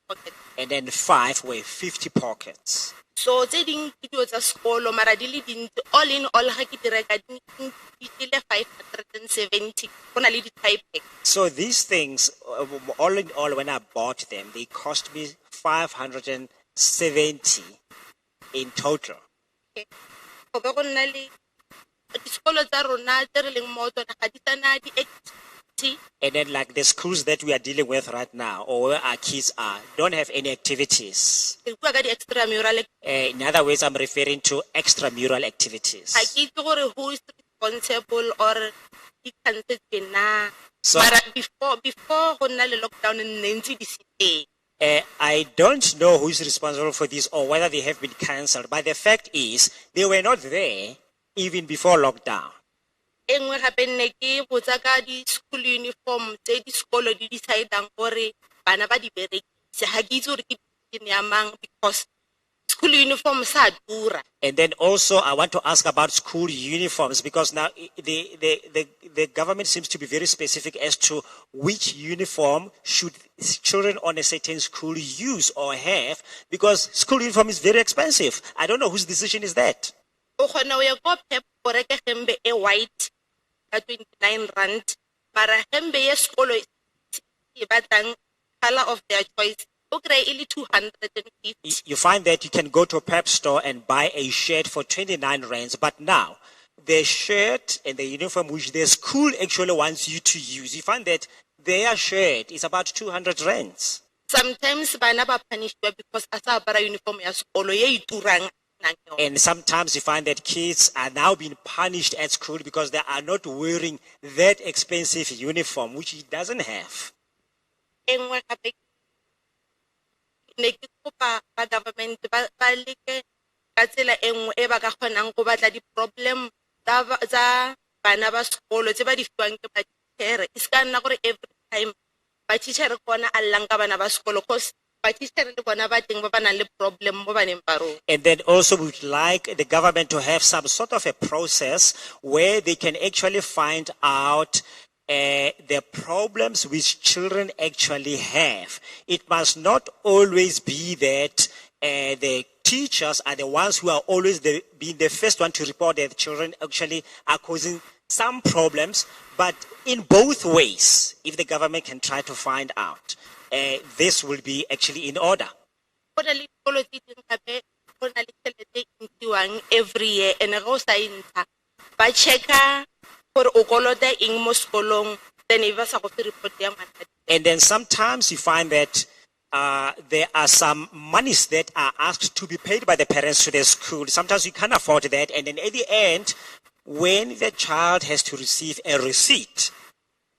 pocket. and then 5 were 50 pockets. So tse ding ke dilo tsa sekolo mara di le dintsi, all in all ga ke di reka di le 570 go na le di type pack. So these things, all in all, when I bought them, they cost me 570 in total. Okay. Go be go nna le disekolo tsa rona tse re leng mo tsona ga di sana di activity. And then like the schools that we are dealing with right now, or where our kids are, don't have any activities. Ke bua ka di extramural. In other words, I'm referring to extramural activities. Ga ke itse gore who is responsible or di cancel na. So- Mara before go nna le lockdown nne ntse di se teng. I don't know who is responsible for this or whether they have been cancelled, but the fact is they were not there even before lockdown. Engwe gape nne ke botsa ka di school uniform tse di sekolo di decidang gore bana ba di berekise ga ke itse gore ke ya mang because school uniform sa dura. And then also I want to ask about school uniforms because now the government seems to be very specific as to which uniform should children on a certain school use or have because school uniform is very expensive. I don't know whose decision is that. O kgona o ya ko Pep o reke hembe e white ka 29 rand mara hembe ye sekolo e batlang color of their choice o kry e le 250. You find that you can go to a Pep store and buy a shirt for 29 rands, but now the shirt and the uniform which the school actually wants you to use, you find that their shirt is about 200 rands. Sometimes bana ba punishwa because asa apara uniform ya sekolo ye iturang. And sometimes you find that kids are now being punished at school because they are not wearing that expensive uniform, which he doesn't have. Engwe gape ne ke kopa ba government ba leke ka tsela engwe e ba ka kgonang go batla di problem tsa bana ba sekolo tse ba di fiwang ke ba teacher e ska nna gore every time ba teacher kona a llang ka bana ba sekolo cause ba teacher le bona ba teng ba bana le problem mo baneng ba rona. And then also we would like the government to have some sort of a process where they can actually find out the problems which children actually have. It must not always be that the teachers are the ones who are always being the first one to report that children actually are causing some problems, but in both ways, if the government can try to find out, this will be actually in order. Go na le dikolo tse dingwe gape go na le tšhelete e ntshiwang every year and go sa e ntsha ba checka gore o kolota eng mo sekolong then e ba sa go fe report ya ngwana. And then sometimes you find that there are some monies that are asked to be paid by the parents to the school. Sometimes you can't afford that. And then at the end, when the child has to receive a receipt,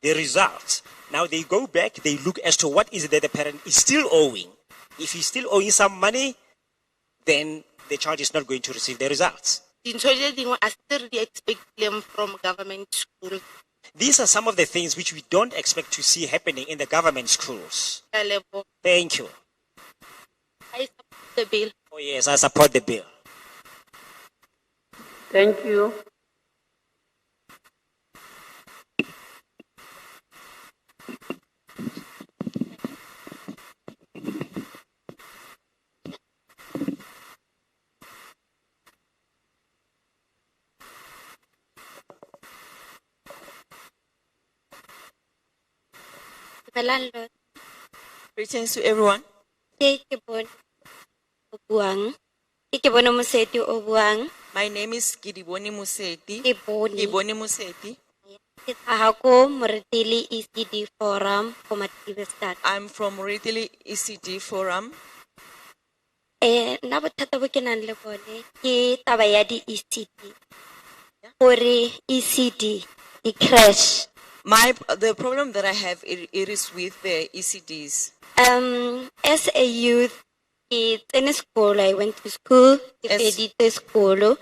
the results, now they go back, they look as to what is it that the parent is still owing. If he's still owing some money, then the child is not going to receive the results. dintho tse dingwe a se re di expectileng from government school. These are some of the things which we don't expect to see happening in the government schools. Ke a leboha. Thank you. I support the bill. Oh yes, I support the bill. Thank you. The landlord. Greetings to everyone. Ke bone o buang. Ke bone Moseti o buang. My name is Gidiboni Museti. Ke bone. Gidiboni Museti. Ke tlaga ko Moretele ECD Forum ko Matibestad. I'm from Moretele ECD Forum. Nna bothata bo ke nang le bone ke taba ya di ECD. Gore ECD di crash. The problem that I have it is with the ECDs. As a youth, in school, I went to school. School.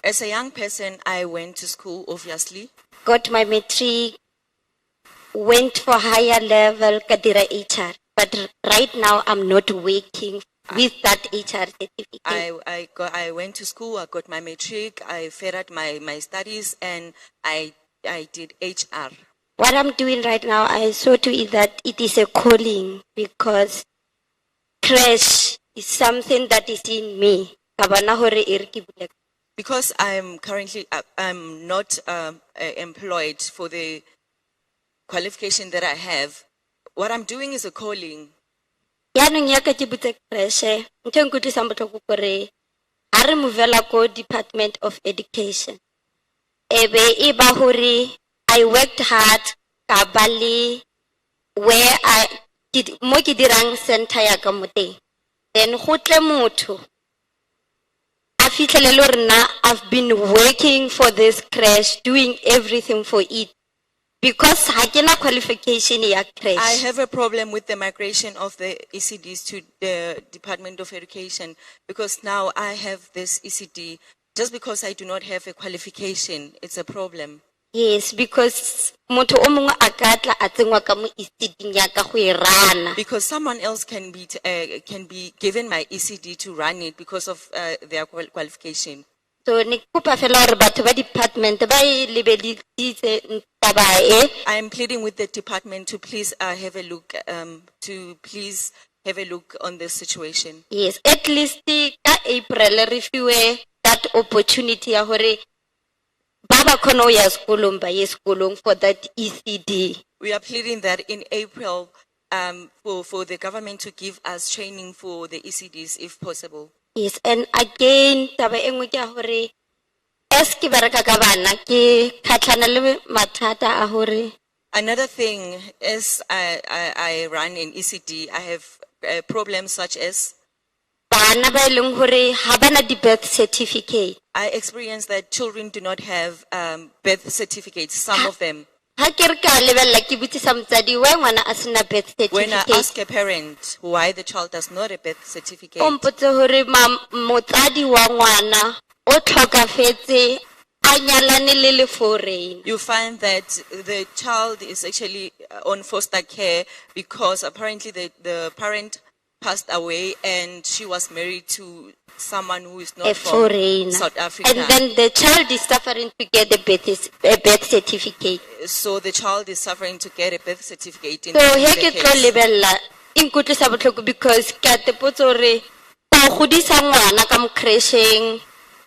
As a young person, I went to school, obviously. Got my matric. Went for higher level, kadira HR. But right now, I'm not working with that HR certificate. I went to school. I got my matric. I furthered my studies, and I did HR. What I'm doing right now, I saw to it that it is a calling because crash is something that is in me. Because I'm currently I'm not employed for the qualification that I have. What I'm doing is a calling. Department of Education. I worked hard, kabali, where I did mokidirang center ya kamote. Then hotle moto. I've been working for this crash, doing everything for it. Because hakena qualification ya crash. I have a problem with the migration of the ECDs to the Department of Education because now I have this ECD. Just because I do not have a qualification, it's a problem. Yes, because because someone else can be given my ECD to run it because of their qualification. So department I am pleading with the department to please have a look on this situation. Yes, at least April review that opportunity Baba kono ya school for that ECD. We are pleading that in April for the government to give us training for the ECDs if possible. Yes, and again, taba engwe ke hore eske bereka ka bana ke khatlana le mathata a hore. Another thing is I run in ECD. I have problems such as bana ba eleng hore ha bana di birth certificate. I experience that children do not have birth certificates, some of them. When I ask a parent why the child does not have a birth certificate, you find that the child is actually on foster care because apparently the parent passed away and she was married to someone who is not from South Africa. And then the child is suffering to get a birth certificate. So the child is suffering to get a birth certificate. In So the here case. Because crashing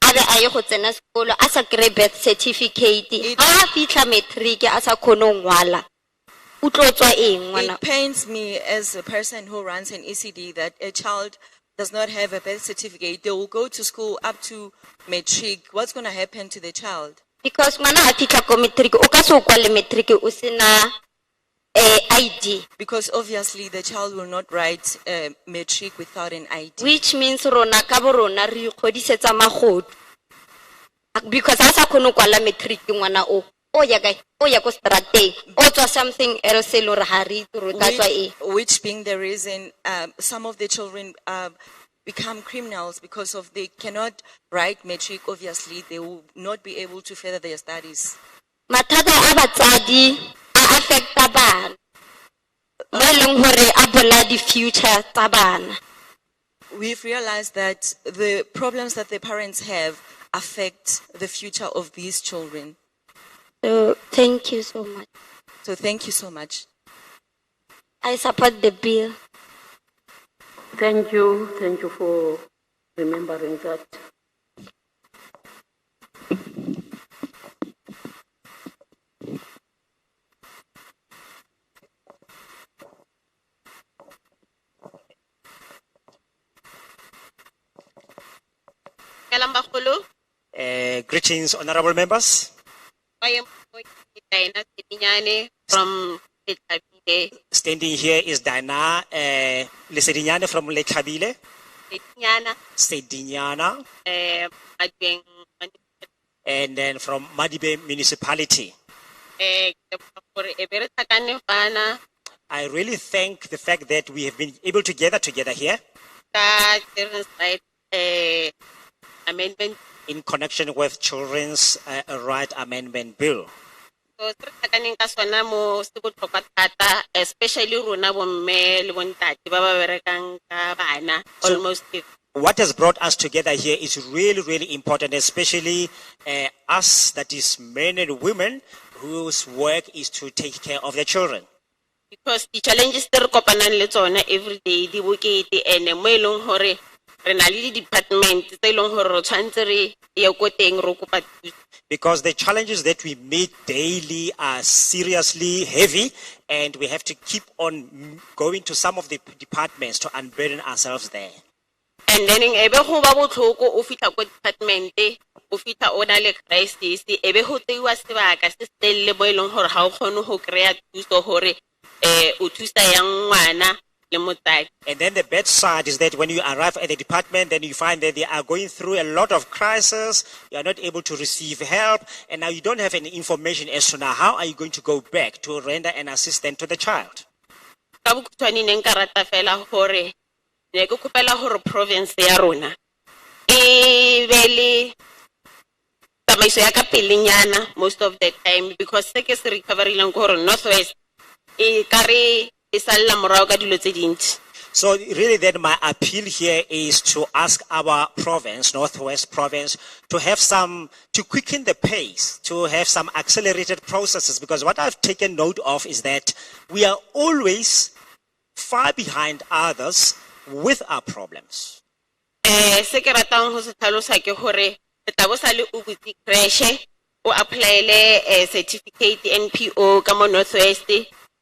a go tsena sekolo a sa kry birth certificate a fitla matric a sa kgone ngwala. It pains me as a person who runs an ECD that a child does not have a birth certificate. They will go to school up to matric. What's going to happen to the child? Because ngwana a fitla ko matric o ka se o kwale matric o sena ID. Because obviously the child will not write matric without an ID. Which means rona ka bo rona re ikgodisetsa magodu. Because a sa kgone kwala matric ngwana o something else which being the reason some of the children become criminals because of they cannot write matric. Obviously, they will not be able to further their studies. Mathata a batsadi a affecta bana. Mo e leng hore a bola di future tsa bana. We've realized that the problems that the parents have affect the future of these children. So thank you so much. So thank you so much. I support the bill. Thank you for remembering that. Greetings, honorable members. From Lekhabile. Standing here is Dana Lesedinyane from Lekhabile. Sedinyana. And then from Madibe Municipality. I really thank the fact that we have been able to gather together here. Amendment in connection with Children's Right Amendment Bill. So especially almost. What has brought us together here is really, really important, especially us, that is men and women whose work is to take care of their children. Because the challenges that are every day, the work and the because the challenges that we meet daily are seriously heavy, and we have to keep on going to some of the departments to unburden ourselves there. And then in ebe go ba botlhoko o fitla ko department o fitla o na le crisis ebe go tseiwa sebaka se stelle bo eleng gore ha o kgone go kry-a thuso gore o thusa yang ngwana. And then the bad side is that when you arrive at the department, then you find that they are going through a lot of crisis. You are not able to receive help, and now you don't have any information as to now how are you going to go back to render an assistance to the child. Province ya rona e bele tsamaiso ya ka pelenyana most of the time, because se ke se recovery lang go Northwest e kare e salla morao ka dilo tse dintsi. So really then my appeal here is to ask our province, Northwest Province, to have to quicken the pace, to have some accelerated processes, because what I've taken note of is that we are always far behind others with our problems. Se ke ratang go se tlhalosa ke gore tabo sa le o butse crash o applyele certificate NPO ka mo Northwest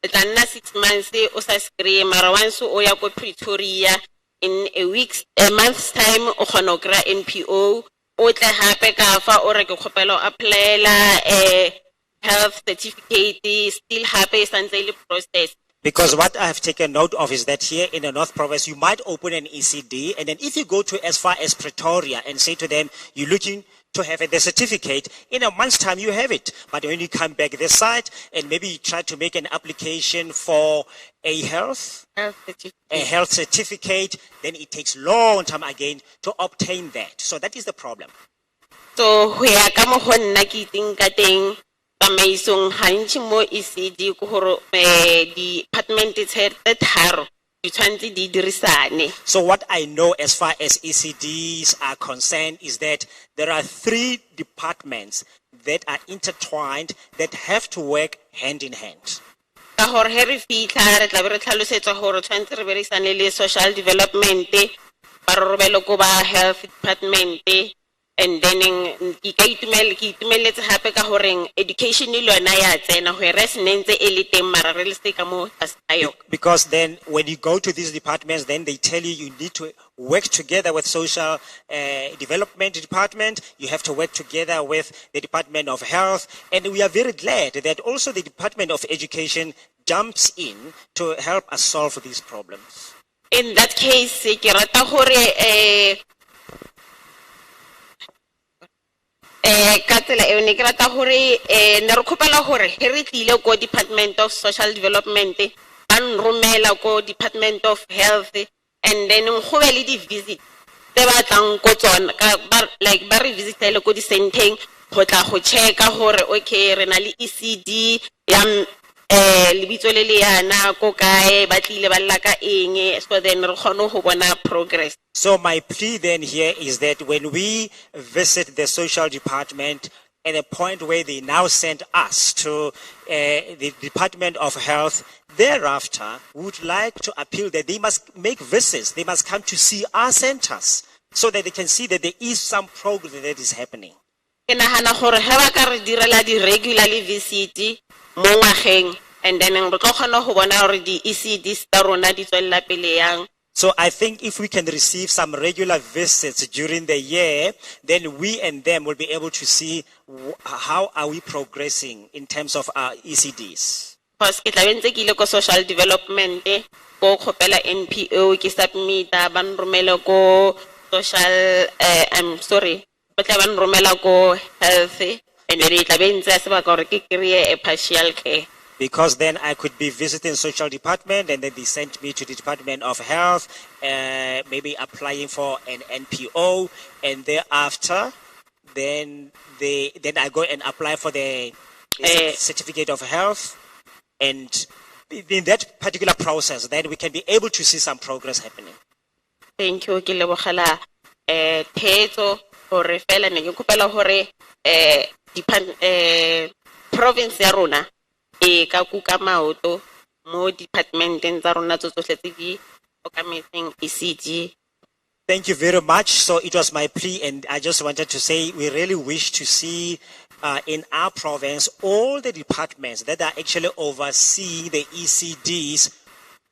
tla 6 months o sa screen mara once o ya ko Pretoria in a month's time o kgona go kry NPO o tle hape ka fa o re ke khopela o applyela health certificate still hape santse le process. Because what I have taken note of is that here in the North Province, you might open an ECD, and then if you go to as far as Pretoria and say to them, you're looking to have the certificate, in a month's time you have it. But when you come back this side and maybe you try to make an application for a health certificate, then it takes long time again to obtain that. So that is the problem. So we are come on nakiting Maisong hanchi mo ECD ko horo department is head tharo di tshwantse di dirisane. So what I know as far as ECDs are concerned is that there are 3 departments that are intertwined that have to work hand in hand. Ka hore he re fitla re tla be re tlhalosetsa hore tshwantse re berisane le social development ba re robelo ko ba health department. And then ki itumeletse hape ka hore education ile yona ya tsena ho residence e le teng mara re le se ka mo asayo. Because then when you go to these departments, then they tell you need to work together with social development department, you have to work together with the Department of Health, and we are very glad that also the Department of Education jumps in to help us solve these problems. In that case ke rata hore ka tsela e ne ke rata gore ne re khopela gore he re tlile ko Department of Social Development ba nromela ko Department of Health, and then go be le di visit tse ba tlang ko tsona like ba re visitele ko di centeng go tla go checka gore okay re na le ECD ya lebitso le le yana ko kae ba tlile ba lla ka eng so then re kgone go bona progress. So my plea then here is that when we visit the social department, at the point where they now send us to the Department of Health, thereafter, we would like to appeal that they must make visits. They must come to see our centers so that they can see that there is some progress that is happening. Ke nagana gore he ba ka re direla di regularly visit mo ngwageng and then re tlo kgona go bona gore di ECDs tsa rona di tswella pele yang. So I think if we can receive some regular visits during the year, then we and them will be able to see how are we progressing in terms of our ECDs. Because ke tla bentse ke ile ko social development ko khopela NPO ke submita ban romela ko social I'm sorry ba tla ban romela ko health and then e tla bentse se ba ka gore ke kry a partial care. Because then I could be visiting social department and then they sent me to the Department of Health, maybe applying for an NPO, and thereafter, then I go and apply for the certificate of health, and in that particular process, then we can be able to see some progress happening. Thank you, ke lebogela theetso gore fela ne ke kopela gore province ya rona e ka kuka maoto mo departmenteng tsa rona tsotlhe tse di okametseng ECD. Thank you very much. So it was my plea, and I just wanted to say we really wish to see in our province all the departments that are actually overseeing the ECDs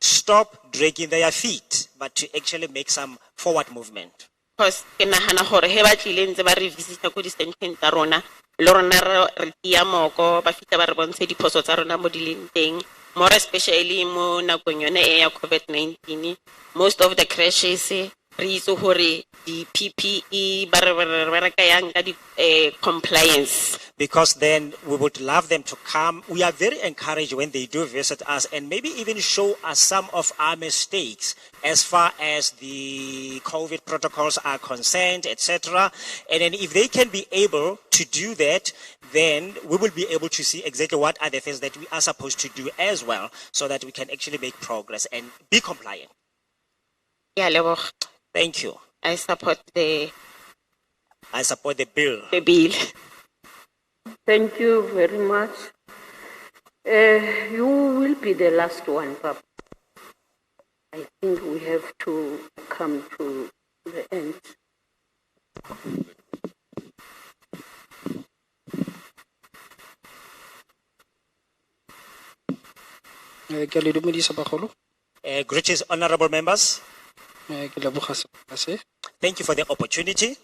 stop dragging their feet, but to actually make some forward movement. Because ke nagana gore he ba tlile ntse ba re visita ko di centeng tsa rona le rona re tia moko ba fita ba re bontshe diphoso tsa rona mo dileng teng, more especially mo nakong yone e ya COVID-19. Most of the crashes re itse gore di PPE ba re reka yang ka di compliance. Because then we would love them to come. We are very encouraged when they do visit us and maybe even show us some of our mistakes as far as the COVID protocols are concerned, etc. And then if they can be able to do that, then we will be able to see exactly what are the things that we are supposed to do as well, so that we can actually make progress and be compliant. Yeah, thank you. I support the bill. The bill. Thank you very much. You will be the last one, Papa. I think we have to come to the end. Greetings, honorable members. Thank you for the opportunity.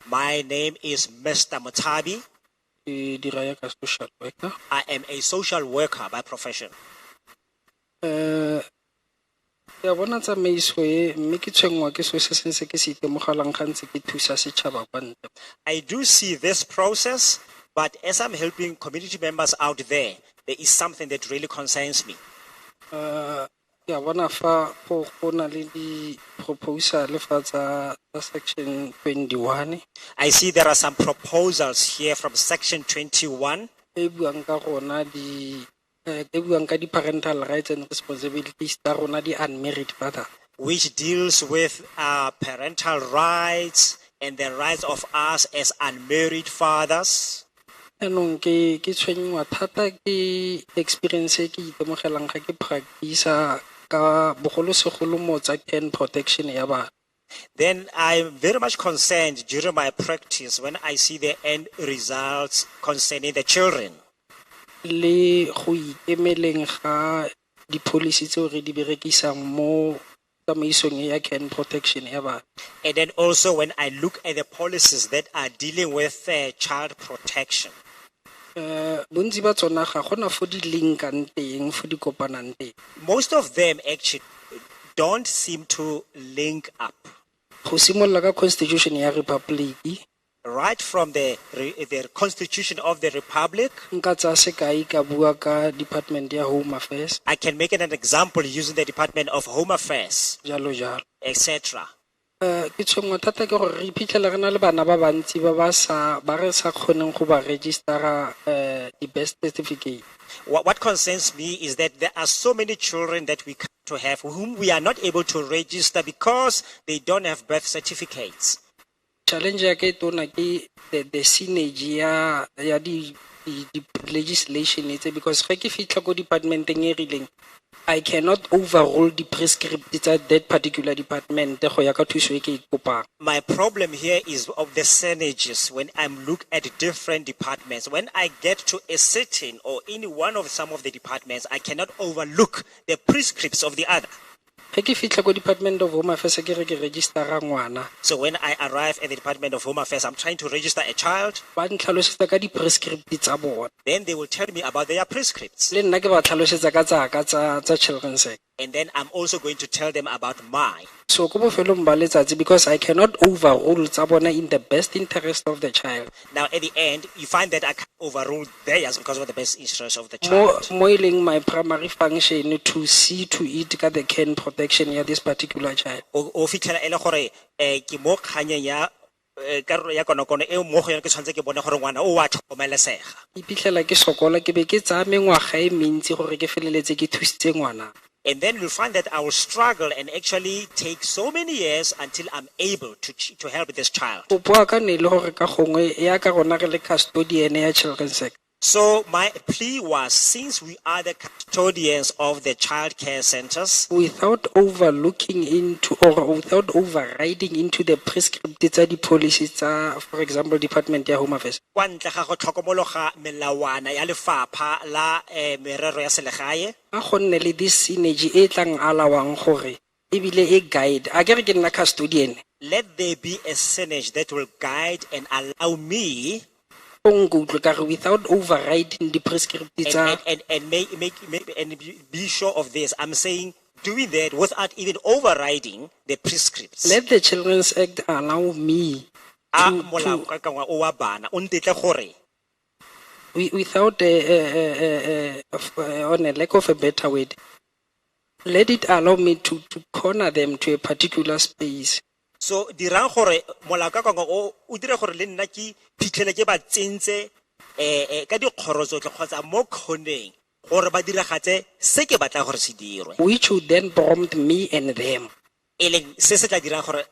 My name is Mr. Mutabi. I am a social worker by profession. I do see this process, but as I'm helping community members out there, there is something that really concerns me. Section 21. I see there are some proposals here from Section 21. Parental rights and responsibilities unmarried father. Which deals with parental rights and the rights of us as unmarried fathers. Experience practice protection. Then I'm very much concerned during my practice when I see the end results concerning the children. Protection. And then also when I look at the policies that are dealing with child protection. Most of them actually don't seem to link up. Constitution ya Republic. right from the Constitution of the Republic. nka tsaya sekai ka bua ka department ya home affairs I can make it an example using the Department of Home Affairs, jalo jalo etc. ke tshwenngwa thata ke gore re iphitlhela re na le bana ba bantsi ba re sa kgoneng go ba registera di-birth certificate. What concerns me is that there are so many children that we come to have whom we are not able to register because they don't have birth certificates. Challenge ya ke tona ke the synergy ya di legislation itse, because ge ke fitlha ko departmenteng e rileng I cannot overrule the prescript at that particular department go ya ka thuso e ke e kopang. My problem here is of the synergies when I look at different departments. When I get to a certain or any one of some of the departments, I cannot overlook the prescripts of the other. Ge ke fitlha ko department of home affairs ke re ke registera ngwana, So when I arrive at the Department of Home Affairs, I'm trying to register a child. ba ntlhalosetsa ka di-prescript tsa bona, Then they will tell me about their prescripts. le nna ke ba tlhalosetsa ka tsaka tsa children's act. And then I'm also going to tell them about mine. So ko bofelong ba letsatsi, because I cannot overrule tsa bona in the best interest of the child. Now, at the end, you find that I can't overrule theirs because of the best interest of the Mo child. mo e leng my primary function to see to it ka the can protection ya this particular child. O fitlhela e le gore ke mo kganyeng ya karolo ya konokono e mo go yone ke tshwanetse ke bone gore ngwana o wa tlhokomelesega. Iphitlhela ke sokola ke be ke tsaya mengwaga e mentsi gore ke feleletse ke thusitse ngwana. And then you'll find that I will struggle and actually take so many years until I'm able to help this child. Kopo ya ka ne e le gore ka gongwe ya ka rona re le custodian ya children's act, So my plea was, since we are the custodians of the child care centers, without overlooking into or without overriding into the prescript tsa di policies tsa, for example, department ya home affairs, kwa ntle ga go tlhokomologa melawana ya lefapha la merero ya selegae, a go nne le this synergy e tlang alawang gore ebile e guide a ke re ke nna custodian, let there be a synergy that will guide and allow me without overriding the prescript tsa. and be sure of this. I'm saying doing that without even overriding the prescripts. Let the Children's Act allow me molao ka kangwa o wa bana o ntetle gore without on a lack of a better word, let it allow me to corner them to a particular space. so dirang gore molao ka kangwa o dire gore le nna ke phitlhele ke ba tsentse ka dikgoro tsotlhe kgotsa mo kgoneng gore ba diragatse se ke batla gore se dirwe, which would then prompt me and them e leng se se tla dirang gore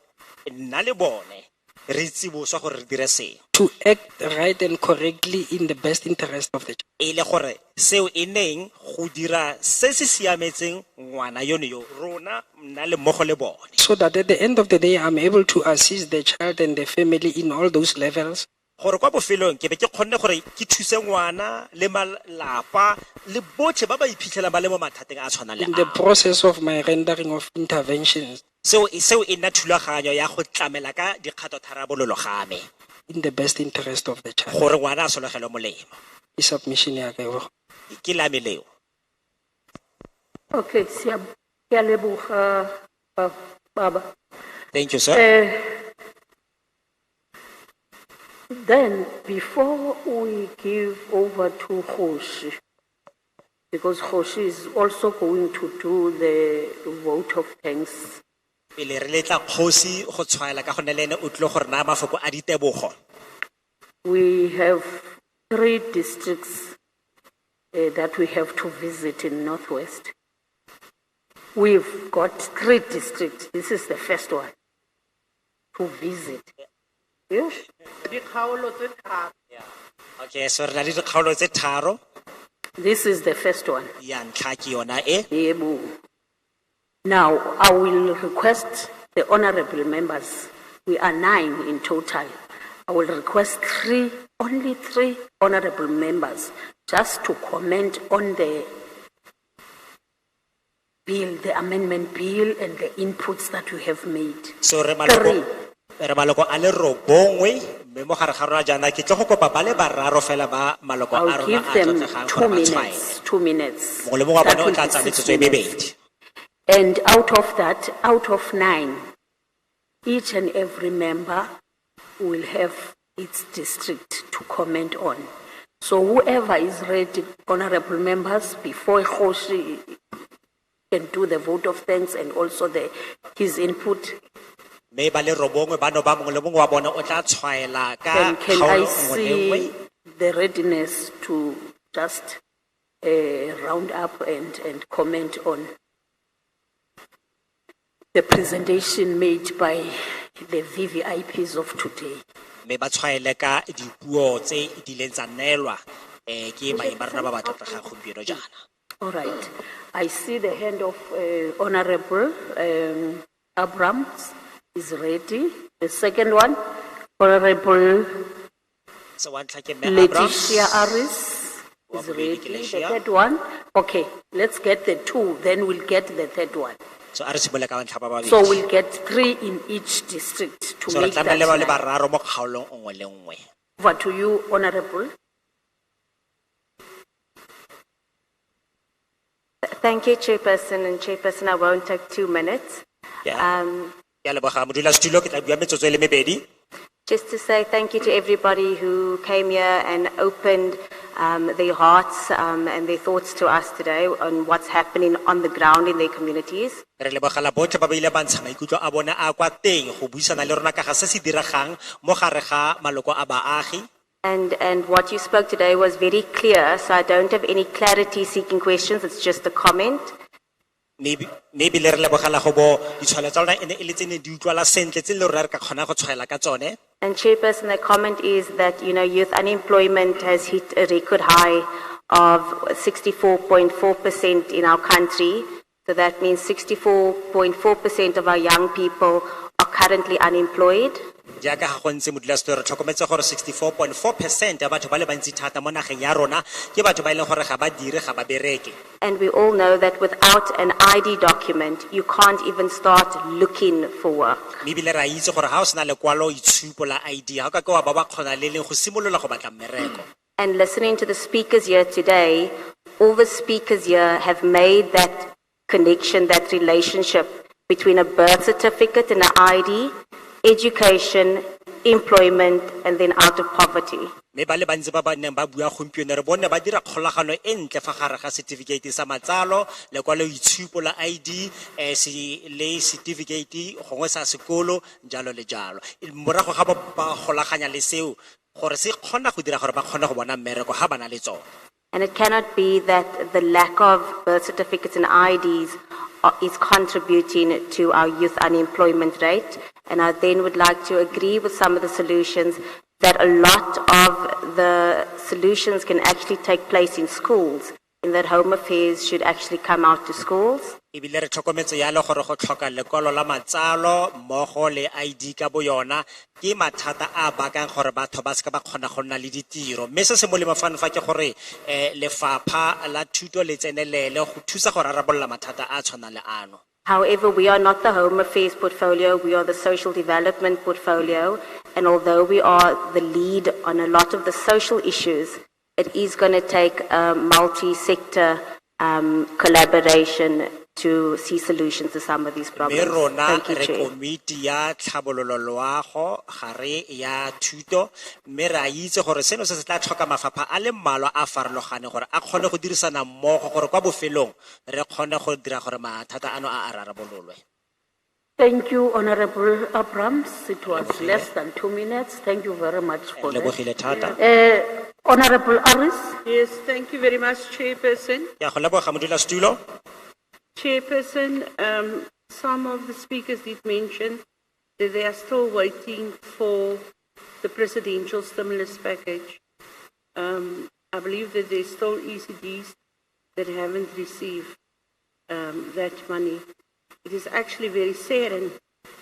nna le bone re tsiboswa gore re dire seo to act right and correctly in the best interest of the child. e le gore seo e neng go dira se se siametseng ngwana yone yo rona nna le mmogo le bone, So that at the end of the day, I'm able to assist the child and the family in all those levels. gore kwa bofelong ke be ke kgonne gore ke thuse ngwana le malapa le botlhe ba ba iphitlhelang ba le mo mathateng a tshwanang le In the a process of my rendering of interventions seo e nna thulaganyo ya go tlamela ka dikgato tharabololo game in the best interest of the child. gore ngwana a sologelwe molemo. Ke submission ya ka eo. Ke la meleo. Okay, ke a leboga baba. Thank you, sir. Then, before we give over to Khoshi, because Khoshi is also going to do the vote of thanks, Pele re letla kgosi go tshwaela ka gonne le ene o tlile gore naya mafoko a ditebogo. we have 3 districts that we have to visit in Northwest. We've got 3 districts. This is the first one to visit. Yes? Okay, so re na le dikgaolo tse tharo. This is the first one. Ya ntlha ke yona e. Yebo. Now, I will request the honorable members, we are 9 in total. I will request only 3 honorable members just to comment on the bill, the amendment bill and the inputs that we have made. So re maloko a le robongwe mme mo gare ga rona jaana ke tle go kopa ba le bararo fela ba maloko a I'll rona give a them tlotlegang 2 gore ba tshwaele. minutes, 2 minutes. Mongwe le mongwe wa That bone o will tla be tsaya 6 metsotso e minutes. mebedi. And out of that, out of 9, each and every member will have its district to comment on. So whoever is ready, honorable members, before Khoshi can do the vote of thanks and also his input. Mme ba le robongwe bano ba mongwe le mongwe wa bona o tla tshwaela ka Then can I kgaolo nngwe le nngwe. see the readiness to just round up and comment on the presentation made by the VVIPs of today? Mme ba tshwaele ka dipuo tse di leng tsa neelwa ke maemo a rona ba ba tlotlegang gompieno jaana. All right. I see the hand of Honorable Abrams is ready. The second one, Honorable So one like Abrams. Letitia Aris is ready. The third one. Okay, let's get the two, then we'll get the third one. So a re simolola ka bantlha ba babedi. So we'll get 3 in each district to So re make that tlamehile ba le nine. bararo mo kgaolong nngwe le nngwe. Over to you, Honorable. Thank you, Chairperson. And Chairperson, I won't take 2 minutes. Ke a leboga modulasetulo ke tla bua metsotso e le mebedi. Just to say thank you to everybody who came here and opened their hearts and their thoughts to us today on what's happening on the ground in their communities. Re lebogela botlhe ba ba ile ba ntsha maikutlo a bona a kwa teng go buisana le rona ka ga se se diragang mo gare ga maloko a baagi. And what you spoke today was very clear, so I don't have any clarity seeking questions, it's just a comment. Maybe le re lebogela go bo ditshwalo tsa rona e ne e le tse ne di utlwala sentle tse le rona re ka kgona go tshwaela ka tsone. And Chairperson, the comment is that, youth unemployment has hit a record high of 64.4% in our country. So that means 64.4% of our young people are currently unemployed. Jaaka ga go ntse modulasetulo re tlhokometse gore 64.4% ya batho ba le bantsi thata mo nageng ya rona ke batho ba e leng gore ga ba dire ga ba bereke. And we all know that without an ID document, you can't even start looking for work. Mme ebile re a itse gore ga o sena lekwalo itshupo la ID ga o ka ke wa ba ba kgona le leng go simolola go batla mmereko. And listening to the speakers here today, all the speakers here have made that connection, that relationship between a birth certificate and an ID, education, employment, and then out of poverty. Mme ba le bantsi ba ba neng ba bua gompieno re bone ba dira kgolagano e ntle fa gare ga certificate sa matsalo, lekwalo itshupo la ID, le certificate gongwe sa sekolo jalo le jalo. Morago ga ba golaganya le seo gore se kgona go dira gore ba kgone go bona mmereko ha bana le tsone. And it cannot be that the lack of birth certificates and IDs is contributing to our youth unemployment rate. And I then would like to agree with some of the solutions that a lot of the solutions can actually take place in schools, in that Home Affairs should actually come out to schools. Ebile re tlhokometse yalo gore go tlhoka lekwalo la matsalo mmogo le ID ka bo yona ke mathata a bakang gore batho ba seka ba kgona go nna le ditiro. Mme se se molemo fano fa ke gore lefapha la thuto le tsenelele go thusa go rarabolola mathata a tshwanang le ano. However, we are not the Home Affairs portfolio, we are the Social Development portfolio. And although we are the lead on a lot of the social issues, it is going to take a multi-sector collaboration to see solutions to some of these problems. Mme rona Thank you, re Chair. komiti ya tlhabololo loago gare ya thuto mme re a itse gore seno se se tla tlhoka mafapha a le mmalwa a farologane gore a kgone go dirisana mmogo gore kwa bofelong re kgone go dira gore mathata ano a rarabololwe. Thank you, Honorable Abrams. It was less than 2 minutes. Thank you very much for Lebogile thata. that. Honorable Aris. Yes, thank you very much, Chairperson. Ya go leboga modulasetulo. Chairperson, some of the speakers did mention that they are still waiting for the presidential stimulus package. I believe that there's still ECDs that haven't received that money. It is actually very sad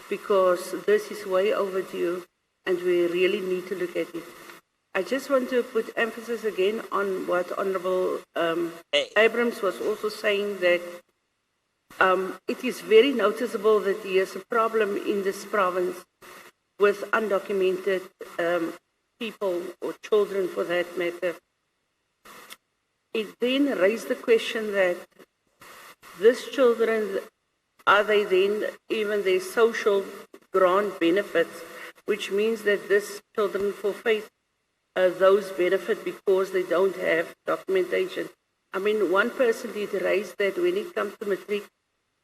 because this is way overdue and we really need to look at it. I just want to put emphasis again on what Honorable Abrams was also saying, that it is very noticeable that there is a problem in this province with undocumented people or children for that matter. It then raised the question that these children, are they then even their social grant benefits which means that these children forfeit those benefit because they don't have documentation. I mean, one person did raise that when it comes to matric,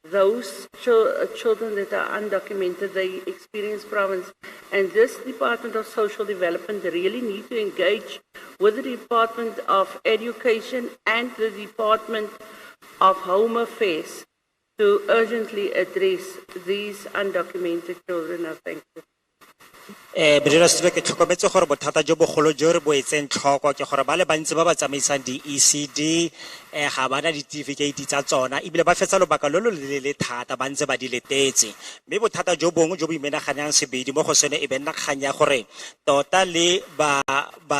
those children that are undocumented, they experience problems. And this Department of Social Development really need to engage with the Department of Education and the Department of Home Affairs to urgently address these undocumented children. I thank you. Ke tlhokometse gore bothata jo bogolo jo re bo etseng tlhoko ke gore ba le bantsi ba ba tsamaisang di ECD ga bana ditifikeiti tsa tsona ebile ba fetsa lobaka lo lo leele thata ba ntse ba di letetse mme bothata jo bongwe jo bo imenaganyang sebedi mo go sone e be nna kgang ya gore tota le ba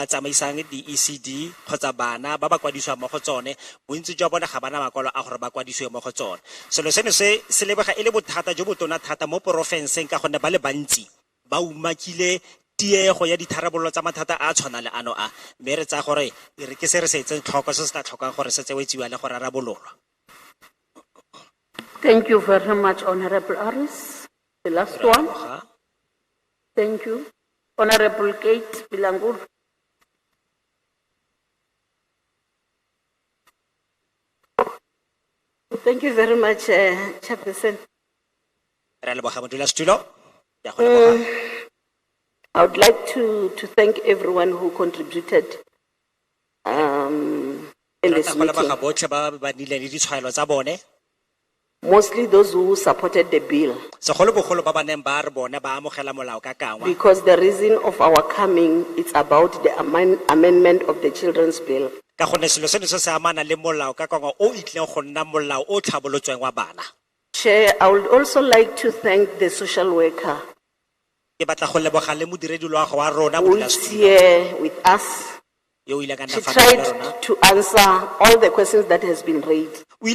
tsamaisang di ECD kgotsa bana ba ba kwadisiwang mo go tsone bontsi jwa bone ga bana makwalo a gore ba kwadisiwe mo go tsone selo seno se lebega e le bothata jo botona thata mo porofenseng ka gonne ba le bantsi ba umakile tiego ya ditharabololo tsa mathata a tshwana le ano a mme re tsa gore re ke se re se etseng tlhoko se se tla tlhokang gore se tsewetsiwa le gore rarabololwa. Thank you very much, Honorable Aris. The last one. Thank you. Honorable Kate Bilangur. Thank you very much, Chairperson. Re leboga modulasetulo. I would like to thank everyone who contributed in this meeting. Mostly those who supported the bill. Because the reason of our coming is about the amendment of the children's bill. Chair, I would also like to thank the social worker who is here with us. She tried to answer all the questions that has been raised. I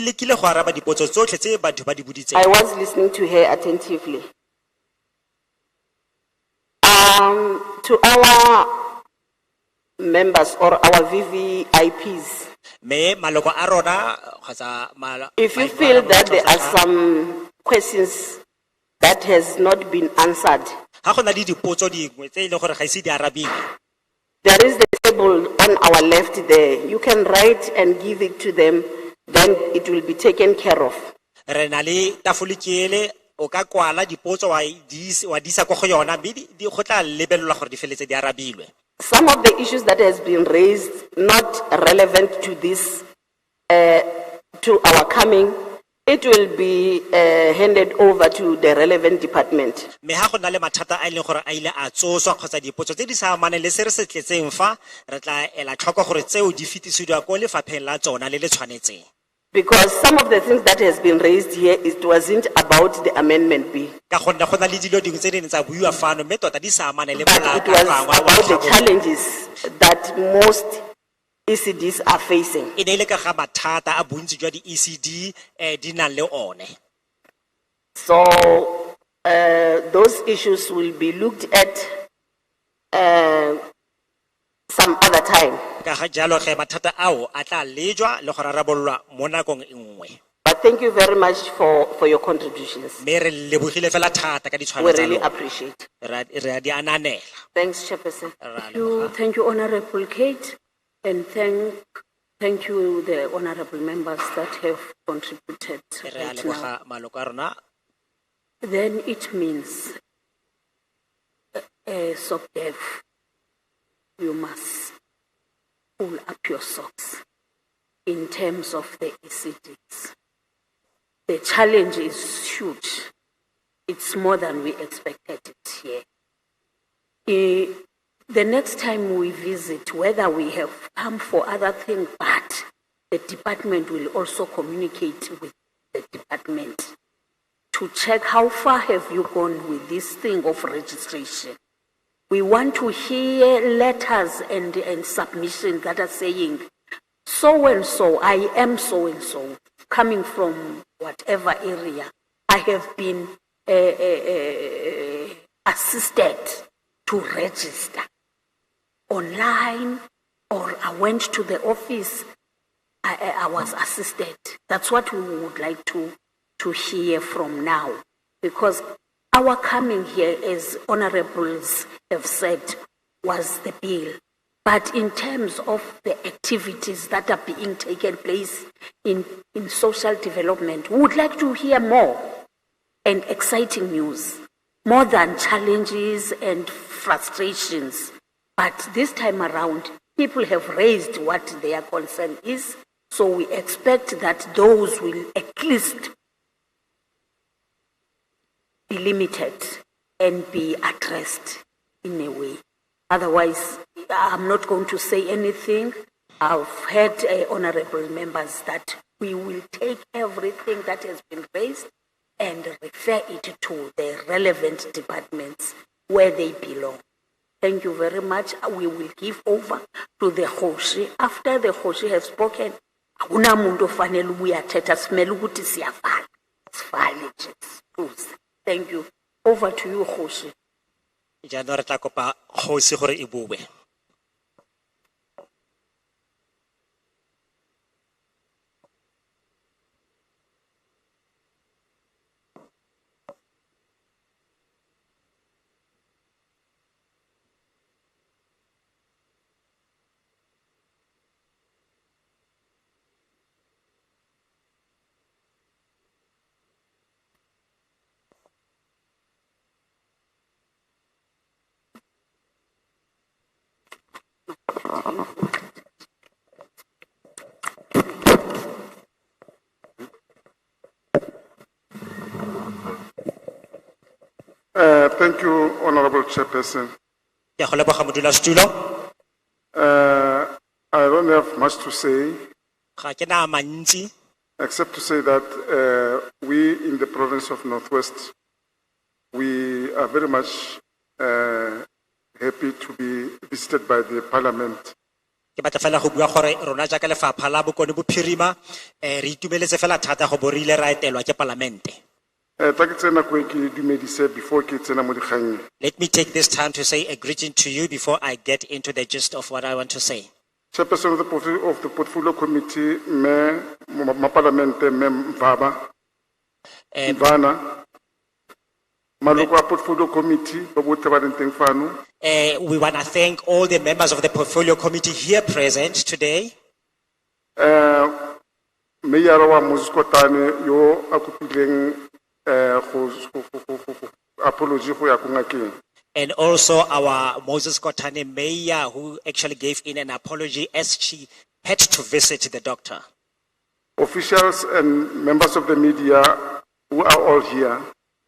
was listening to her attentively. To our members or our VVIPs, if you feel that there are some questions that has not been answered, there is the table on our left there. You can write and give it to them, then it will be taken care of. Some of the issues that has been raised, not relevant to this, to our coming, it will be handed over to the relevant department. Because some of the things that has been raised here, it wasn't about the amendment bill. But it was about the challenges that most ECDs are facing. So those issues will be looked at some other time. But thank you very much for your contributions. We really appreciate it. Thanks, Chairperson. Thank you, Honorable Kate, and thank you, the honorable members that have contributed right now. Then it means, SOCDEV, you must pull up your socks in terms of the ECDs. The challenge is huge. It's more than we expected it here. The next time we visit, whether we have come for other things, but the department will also communicate with the department to check how far have you gone with this thing of registration. We want to hear letters and submissions that are saying, so and so, I am so and so, coming from whatever area. I have been assisted to register online, or I went to the office, I was assisted. That's what we would like to hear from now, because Our coming here, as honorables have said, was the bill. But in terms of the activities that are being taken place in social development, we would like to hear more and exciting news, more than challenges and frustrations. But this time around, people have raised what their concern is, so we expect that those will at least be limited and be addressed in a way. Otherwise, I'm not going to say anything. I've heard honorable members that we will take everything that has been raised and refer it to the relevant departments where they belong. Thank you very much. We will give over to the Hoshi. After the Hoshi have spoken, akuna muntu ofanele uyathetha simele ukuthi siyavala. Sivale nje. Please. Thank you. Over to you, Hoshi. Jaanong re tla kopa kgosi gore e bue. Thank you, Honorable Chairperson. Ke a go leboga modulasetulo. I don't have much to say, Ga ke na mantsi except to say that we in the province of Northwest, we are very much happy to be visited by the Parliament. ke batla fela go bua gore rona jaaka lefapha la bokone bophirima re itumeletse fela thata go bo re ile ra etelwa ke palamente. Before ke tsena mo dikganyeng. Let me take this time to say a greeting to you before I get into the gist of what I want to say. Chairperson of the Portfolio Committee, Parliament, Mvaba, Mvana, Maloko Portfolio Committee, we want to thank all the members of the Portfolio Committee here present today. Mayor wa Moses Kotane, yo akupileng apology go ya ko ngakeng. And also our Moses Kotane mayor who actually gave in an apology as she had to visit the doctor. Officials and members of the media who are all here.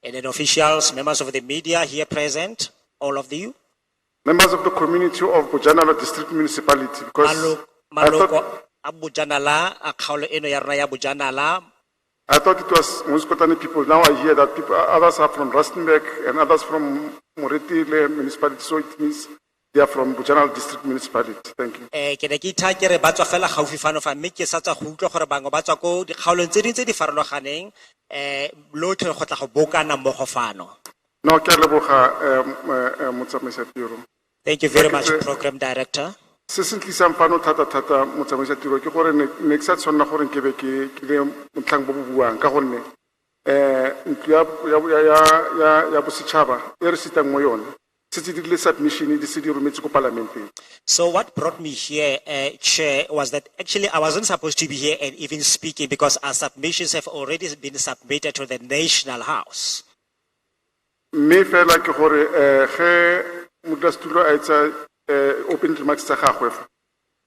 And then officials, members of the media here present, all of you. Members of the community of Bojanala District Municipality, because I thought it was Municipality people. Now I hear that people, others are from Rustenburg and others from Moretile Municipality. So it means they are from Bojanala District Municipality. Thank you. Thank you very much, Program Director. Se se tlisang fano thata motsamaisa tiro ke gore ne ke sa tshwanela gore ke be ke le motlhang bo buang ka gonne ntlo ya bosetšhaba e re sitang mo yone se tse dirile submission di se di rometse ko parlamenteng. So what brought me here, Chair, was that actually I wasn't supposed to be here and even speaking because our submissions have already been submitted to the National House. Me fela ke gore ge modulasetulo a etsa open remarks tsa gagwe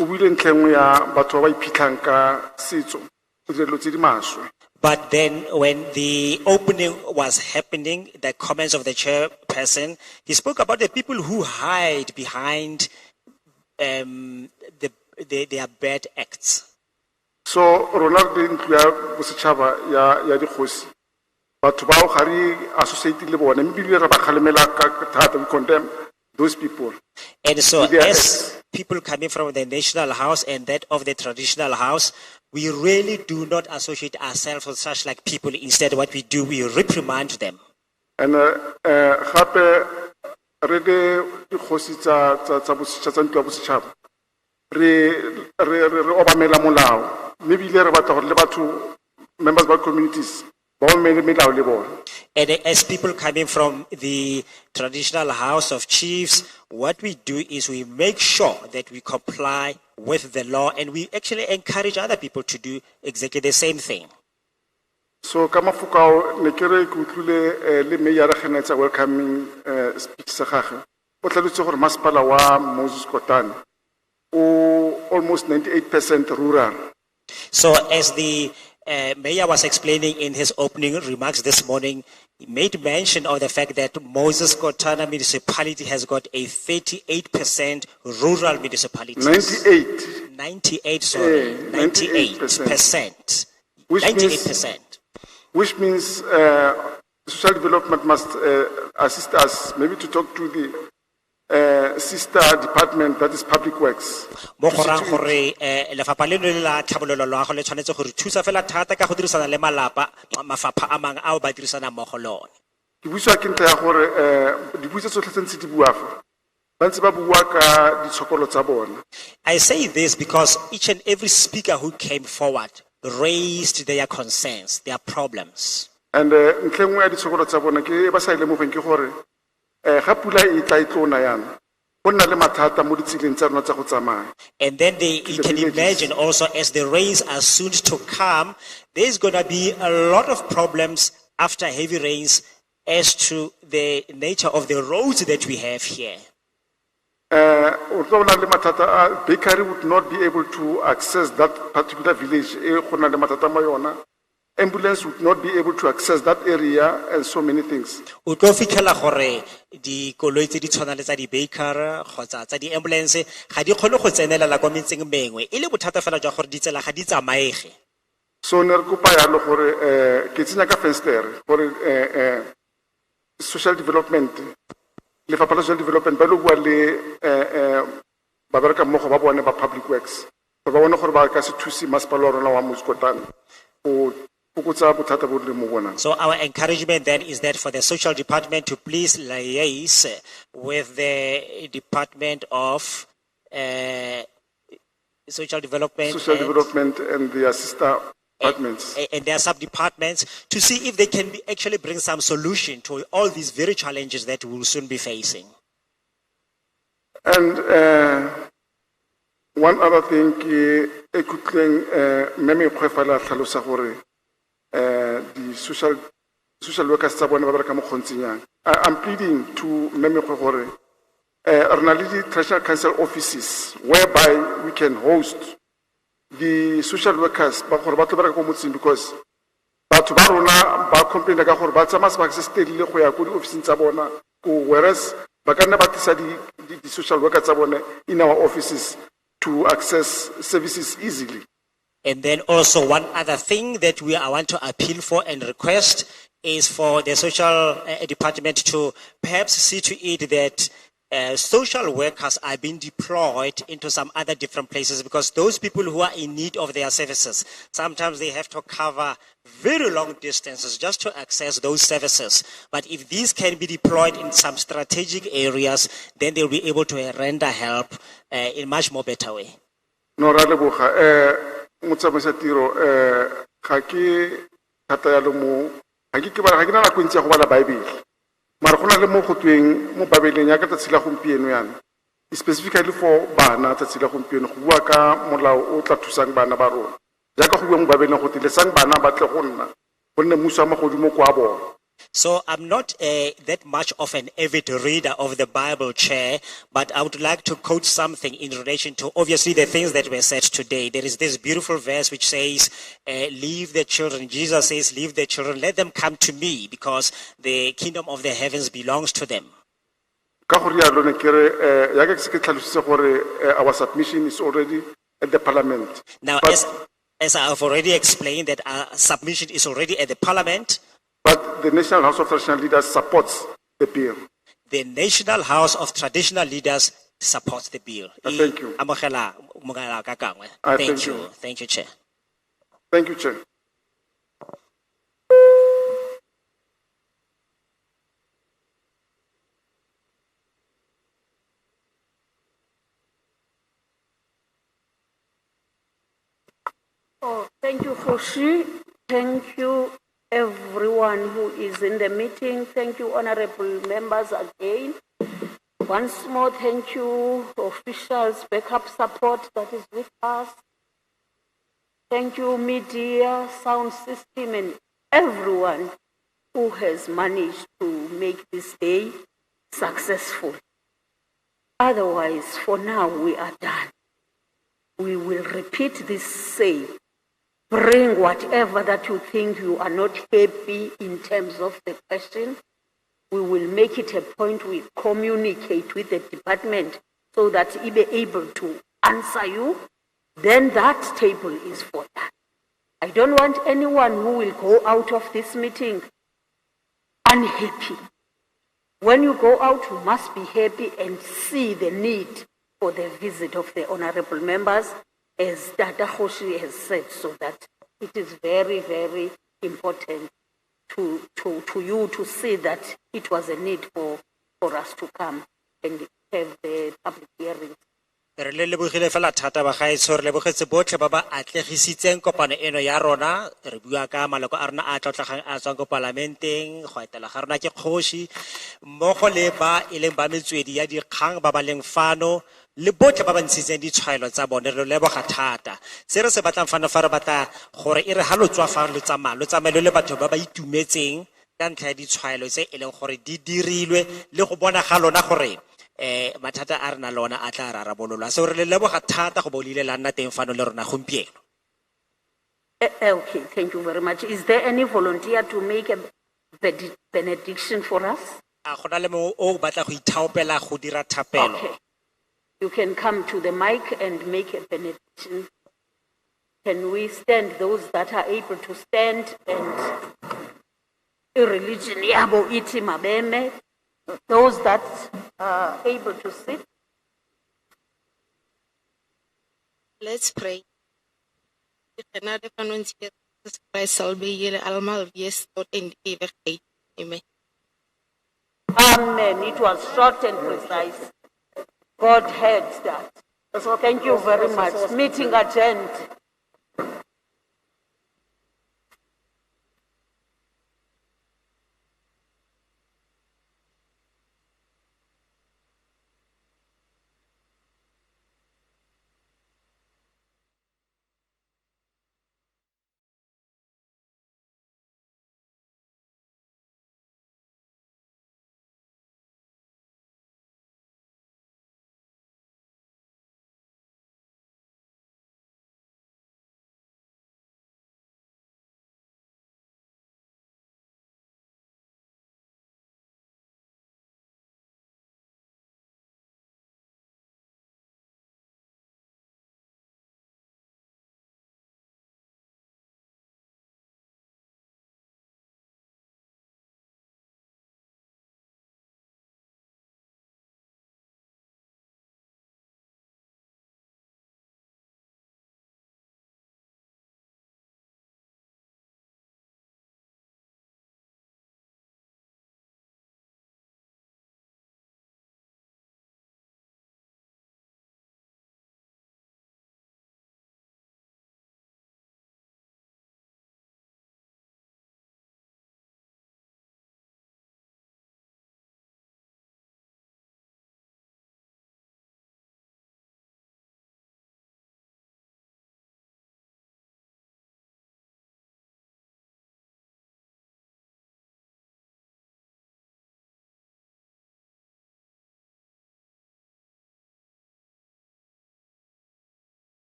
o buile ntlhengwe ya batho ba iphitlhang ka setso go direlo tse di maswe. But then when the opening was happening, the comments of the chairperson, he spoke about the people who hide behind their bad acts. So rona re ntlo ya bosetšhaba ya dikgosi batho bao ga re associate le bone mbile re ba kgalemela ka thata, we condemn those people. And so as people coming from the National House and that of the traditional house, we really do not associate ourselves with such like people. Instead, what we do, we reprimand them. And gape re de dikgosi tsa ntlo ya bosetšhaba re obamela molao mme bile re batla gore le batho members ba communities And as people coming from the traditional house of chiefs, what we do is we make sure that we comply with the law, and we actually encourage other people to do exactly the same thing. So ka mafoko ne kere ke utlwile le mayor Khenetsa welcoming speech sa gagwe o tlalotse gore masepala wa Moses Kotane o almost 98% rural. So as the mayor was explaining in his opening remarks this morning, he made mention of the fact that Moses Kotane municipality has got a 38% rural municipality. 98, sorry, 98%. Which 98%. Which means social development must assist us maybe to talk to the sister department, that is public works. Mo go rang gore lefapha leno le la tlhabololo loago le tshwanetse gore thusa fela thata ka go dirisana le malapa mafapha a mang ao ba dirisana mmogo le one. Ke buiswa ke ntlha ya gore dipuiso tsotlhe tse ntse di bua fa ba ntse ba bua ka ditshokolo tsa bona. I say this because each and every speaker who came forward raised their concerns, their problems. And ntle nngwe ya ditshokolo tsa bona ke ba sa ile mo ke gore ga pula e tla itlona yana go nna le mathata mo ditseleng tsa rona tsa go tsamaya. And then you can imagine also as the rains are soon to come, there's going to be a lot of problems after heavy rains as to the nature of the roads that we have here. Bakery would not be able to access that particular village. Ambulance would not be able to access that area, and so many things. O tlo fitlhela gore dikoloi tse di tshwana le tsa di baker kgotsa tsa di ambulance ga di kgone go tsenelela kwa metseng mengwe e le bothata fela jwa gore ditsela ga di tsamaege. So ne re kopa yalo gore ke tsenya ka fenster gore social development lefapha la social development ba lo bua le ba bereka mmogo ba bone ba public works ba bone gore ba ka se thusi masepala wa rona wa Moses Kotane go So our encouragement then is that for the social department to please liaise with the Department of Social Development and their sister departments and their sub-departments to see if they can actually bring some solution to all these very challenges that we will soon be facing. And one other thing, the social workers I'm pleading to Meme Khore traditional council offices whereby we can host the social workers because batho ba rona ba complain ka gore ba tsama se ba se stedile go ya go di office tsa bona whereas ba ka nna ba tlisa di social workers tsa bone in our offices to access services easily. And then also one other thing that I want to appeal for and request is for the social department to perhaps see to it that social workers are being deployed into some other different places, because those people who are in need of their services, sometimes they have to cover very long distances just to access those services. But if these can be deployed in some strategic areas, then they'll be able to render help in a much more better way. No, Motsamisa tiro ga ke thata ya lo mo ga ke na la kwentse go bala Bible mara gona le mo go tweng mo Bibeleng ya ka tsela gompieno yana specifically for bana tsela gompieno go bua ka molao o tla thusang bana ba rona ja ka go bua mo Bibeleng go tilesang bana ba tle go nna gonne musa magodimo kwa bona. So I'm not that much of an avid reader of the Bible, Chair, but I would like to quote something in relation to obviously the things that were said today. There is this beautiful verse which says, leave the children. Jesus says, leave the children, let them come to me, because the kingdom of the heavens belongs to them. Our submission is already at the parliament. Now, as I've already explained, that our submission is already at the parliament. But the National House of Traditional Leaders supports the bill. The National House of Traditional Leaders supports the bill. Thank you. Thank you. Thank you, Chair. Thank you, Chair. Oh, thank you, Foshi. Thank you, everyone who is in the meeting. Thank you, honorable members, again. Once more, thank you, officials, backup support that is with us. Thank you, media, sound system, and everyone who has managed to make this day successful. Otherwise, for now, we are done. We will repeat this say. Bring whatever that you think you are not happy in terms of the question. We will make it a point we communicate with the department so that he be able to answer you. Then that table is for that. I don't want anyone who will go out of this meeting unhappy. When you go out, you must be happy and see the need for the visit of the honorable members, as Dada Hoshi has said, so that it is very, very important to you to see that it was a need for us to come and have the public hearing. Re le lebogile fela thata ba gaetsho re lebogetse botlhe ba ba atlegisitseng kopano eno ya rona re bua ka maloko a rona a tlotlegang a tswang ko parlamenteng go etela ga rona ke kgoshi mmogo le ba e leng ba metswedi ya dikgang ba ba leng fano le botlhe ba ba ntshitseng ditshwaelo tsa bone re leboga thata se re se batlang fano fa re batla gore e re ha lo tswa fa lo tsamaelo le batho ba ba itumetseng ka ntlha ya ditshwaelo tse e leng gore di dirilwe le go bona ga lona gore mathata a rena lona a tla rarabololwa so re le leboga thata go bolile la nna teng fano le rona gompieno. Okay, thank you very much. Is there any volunteer to make a benediction for us? A go na le mo o batla go ithaopela go dira thapelo. Okay. You can come to the mic and make a benediction. Can we stand, those that are able to stand, and religion yabo iti mabeme, those that are able to sit? Let's pray. Genade van ons Heer Jesus Christus sal by julle almal wees tot in die ewigheid. Amen. Amen. It was short and precise. God heard that. Thank you very much. Meeting adjourned.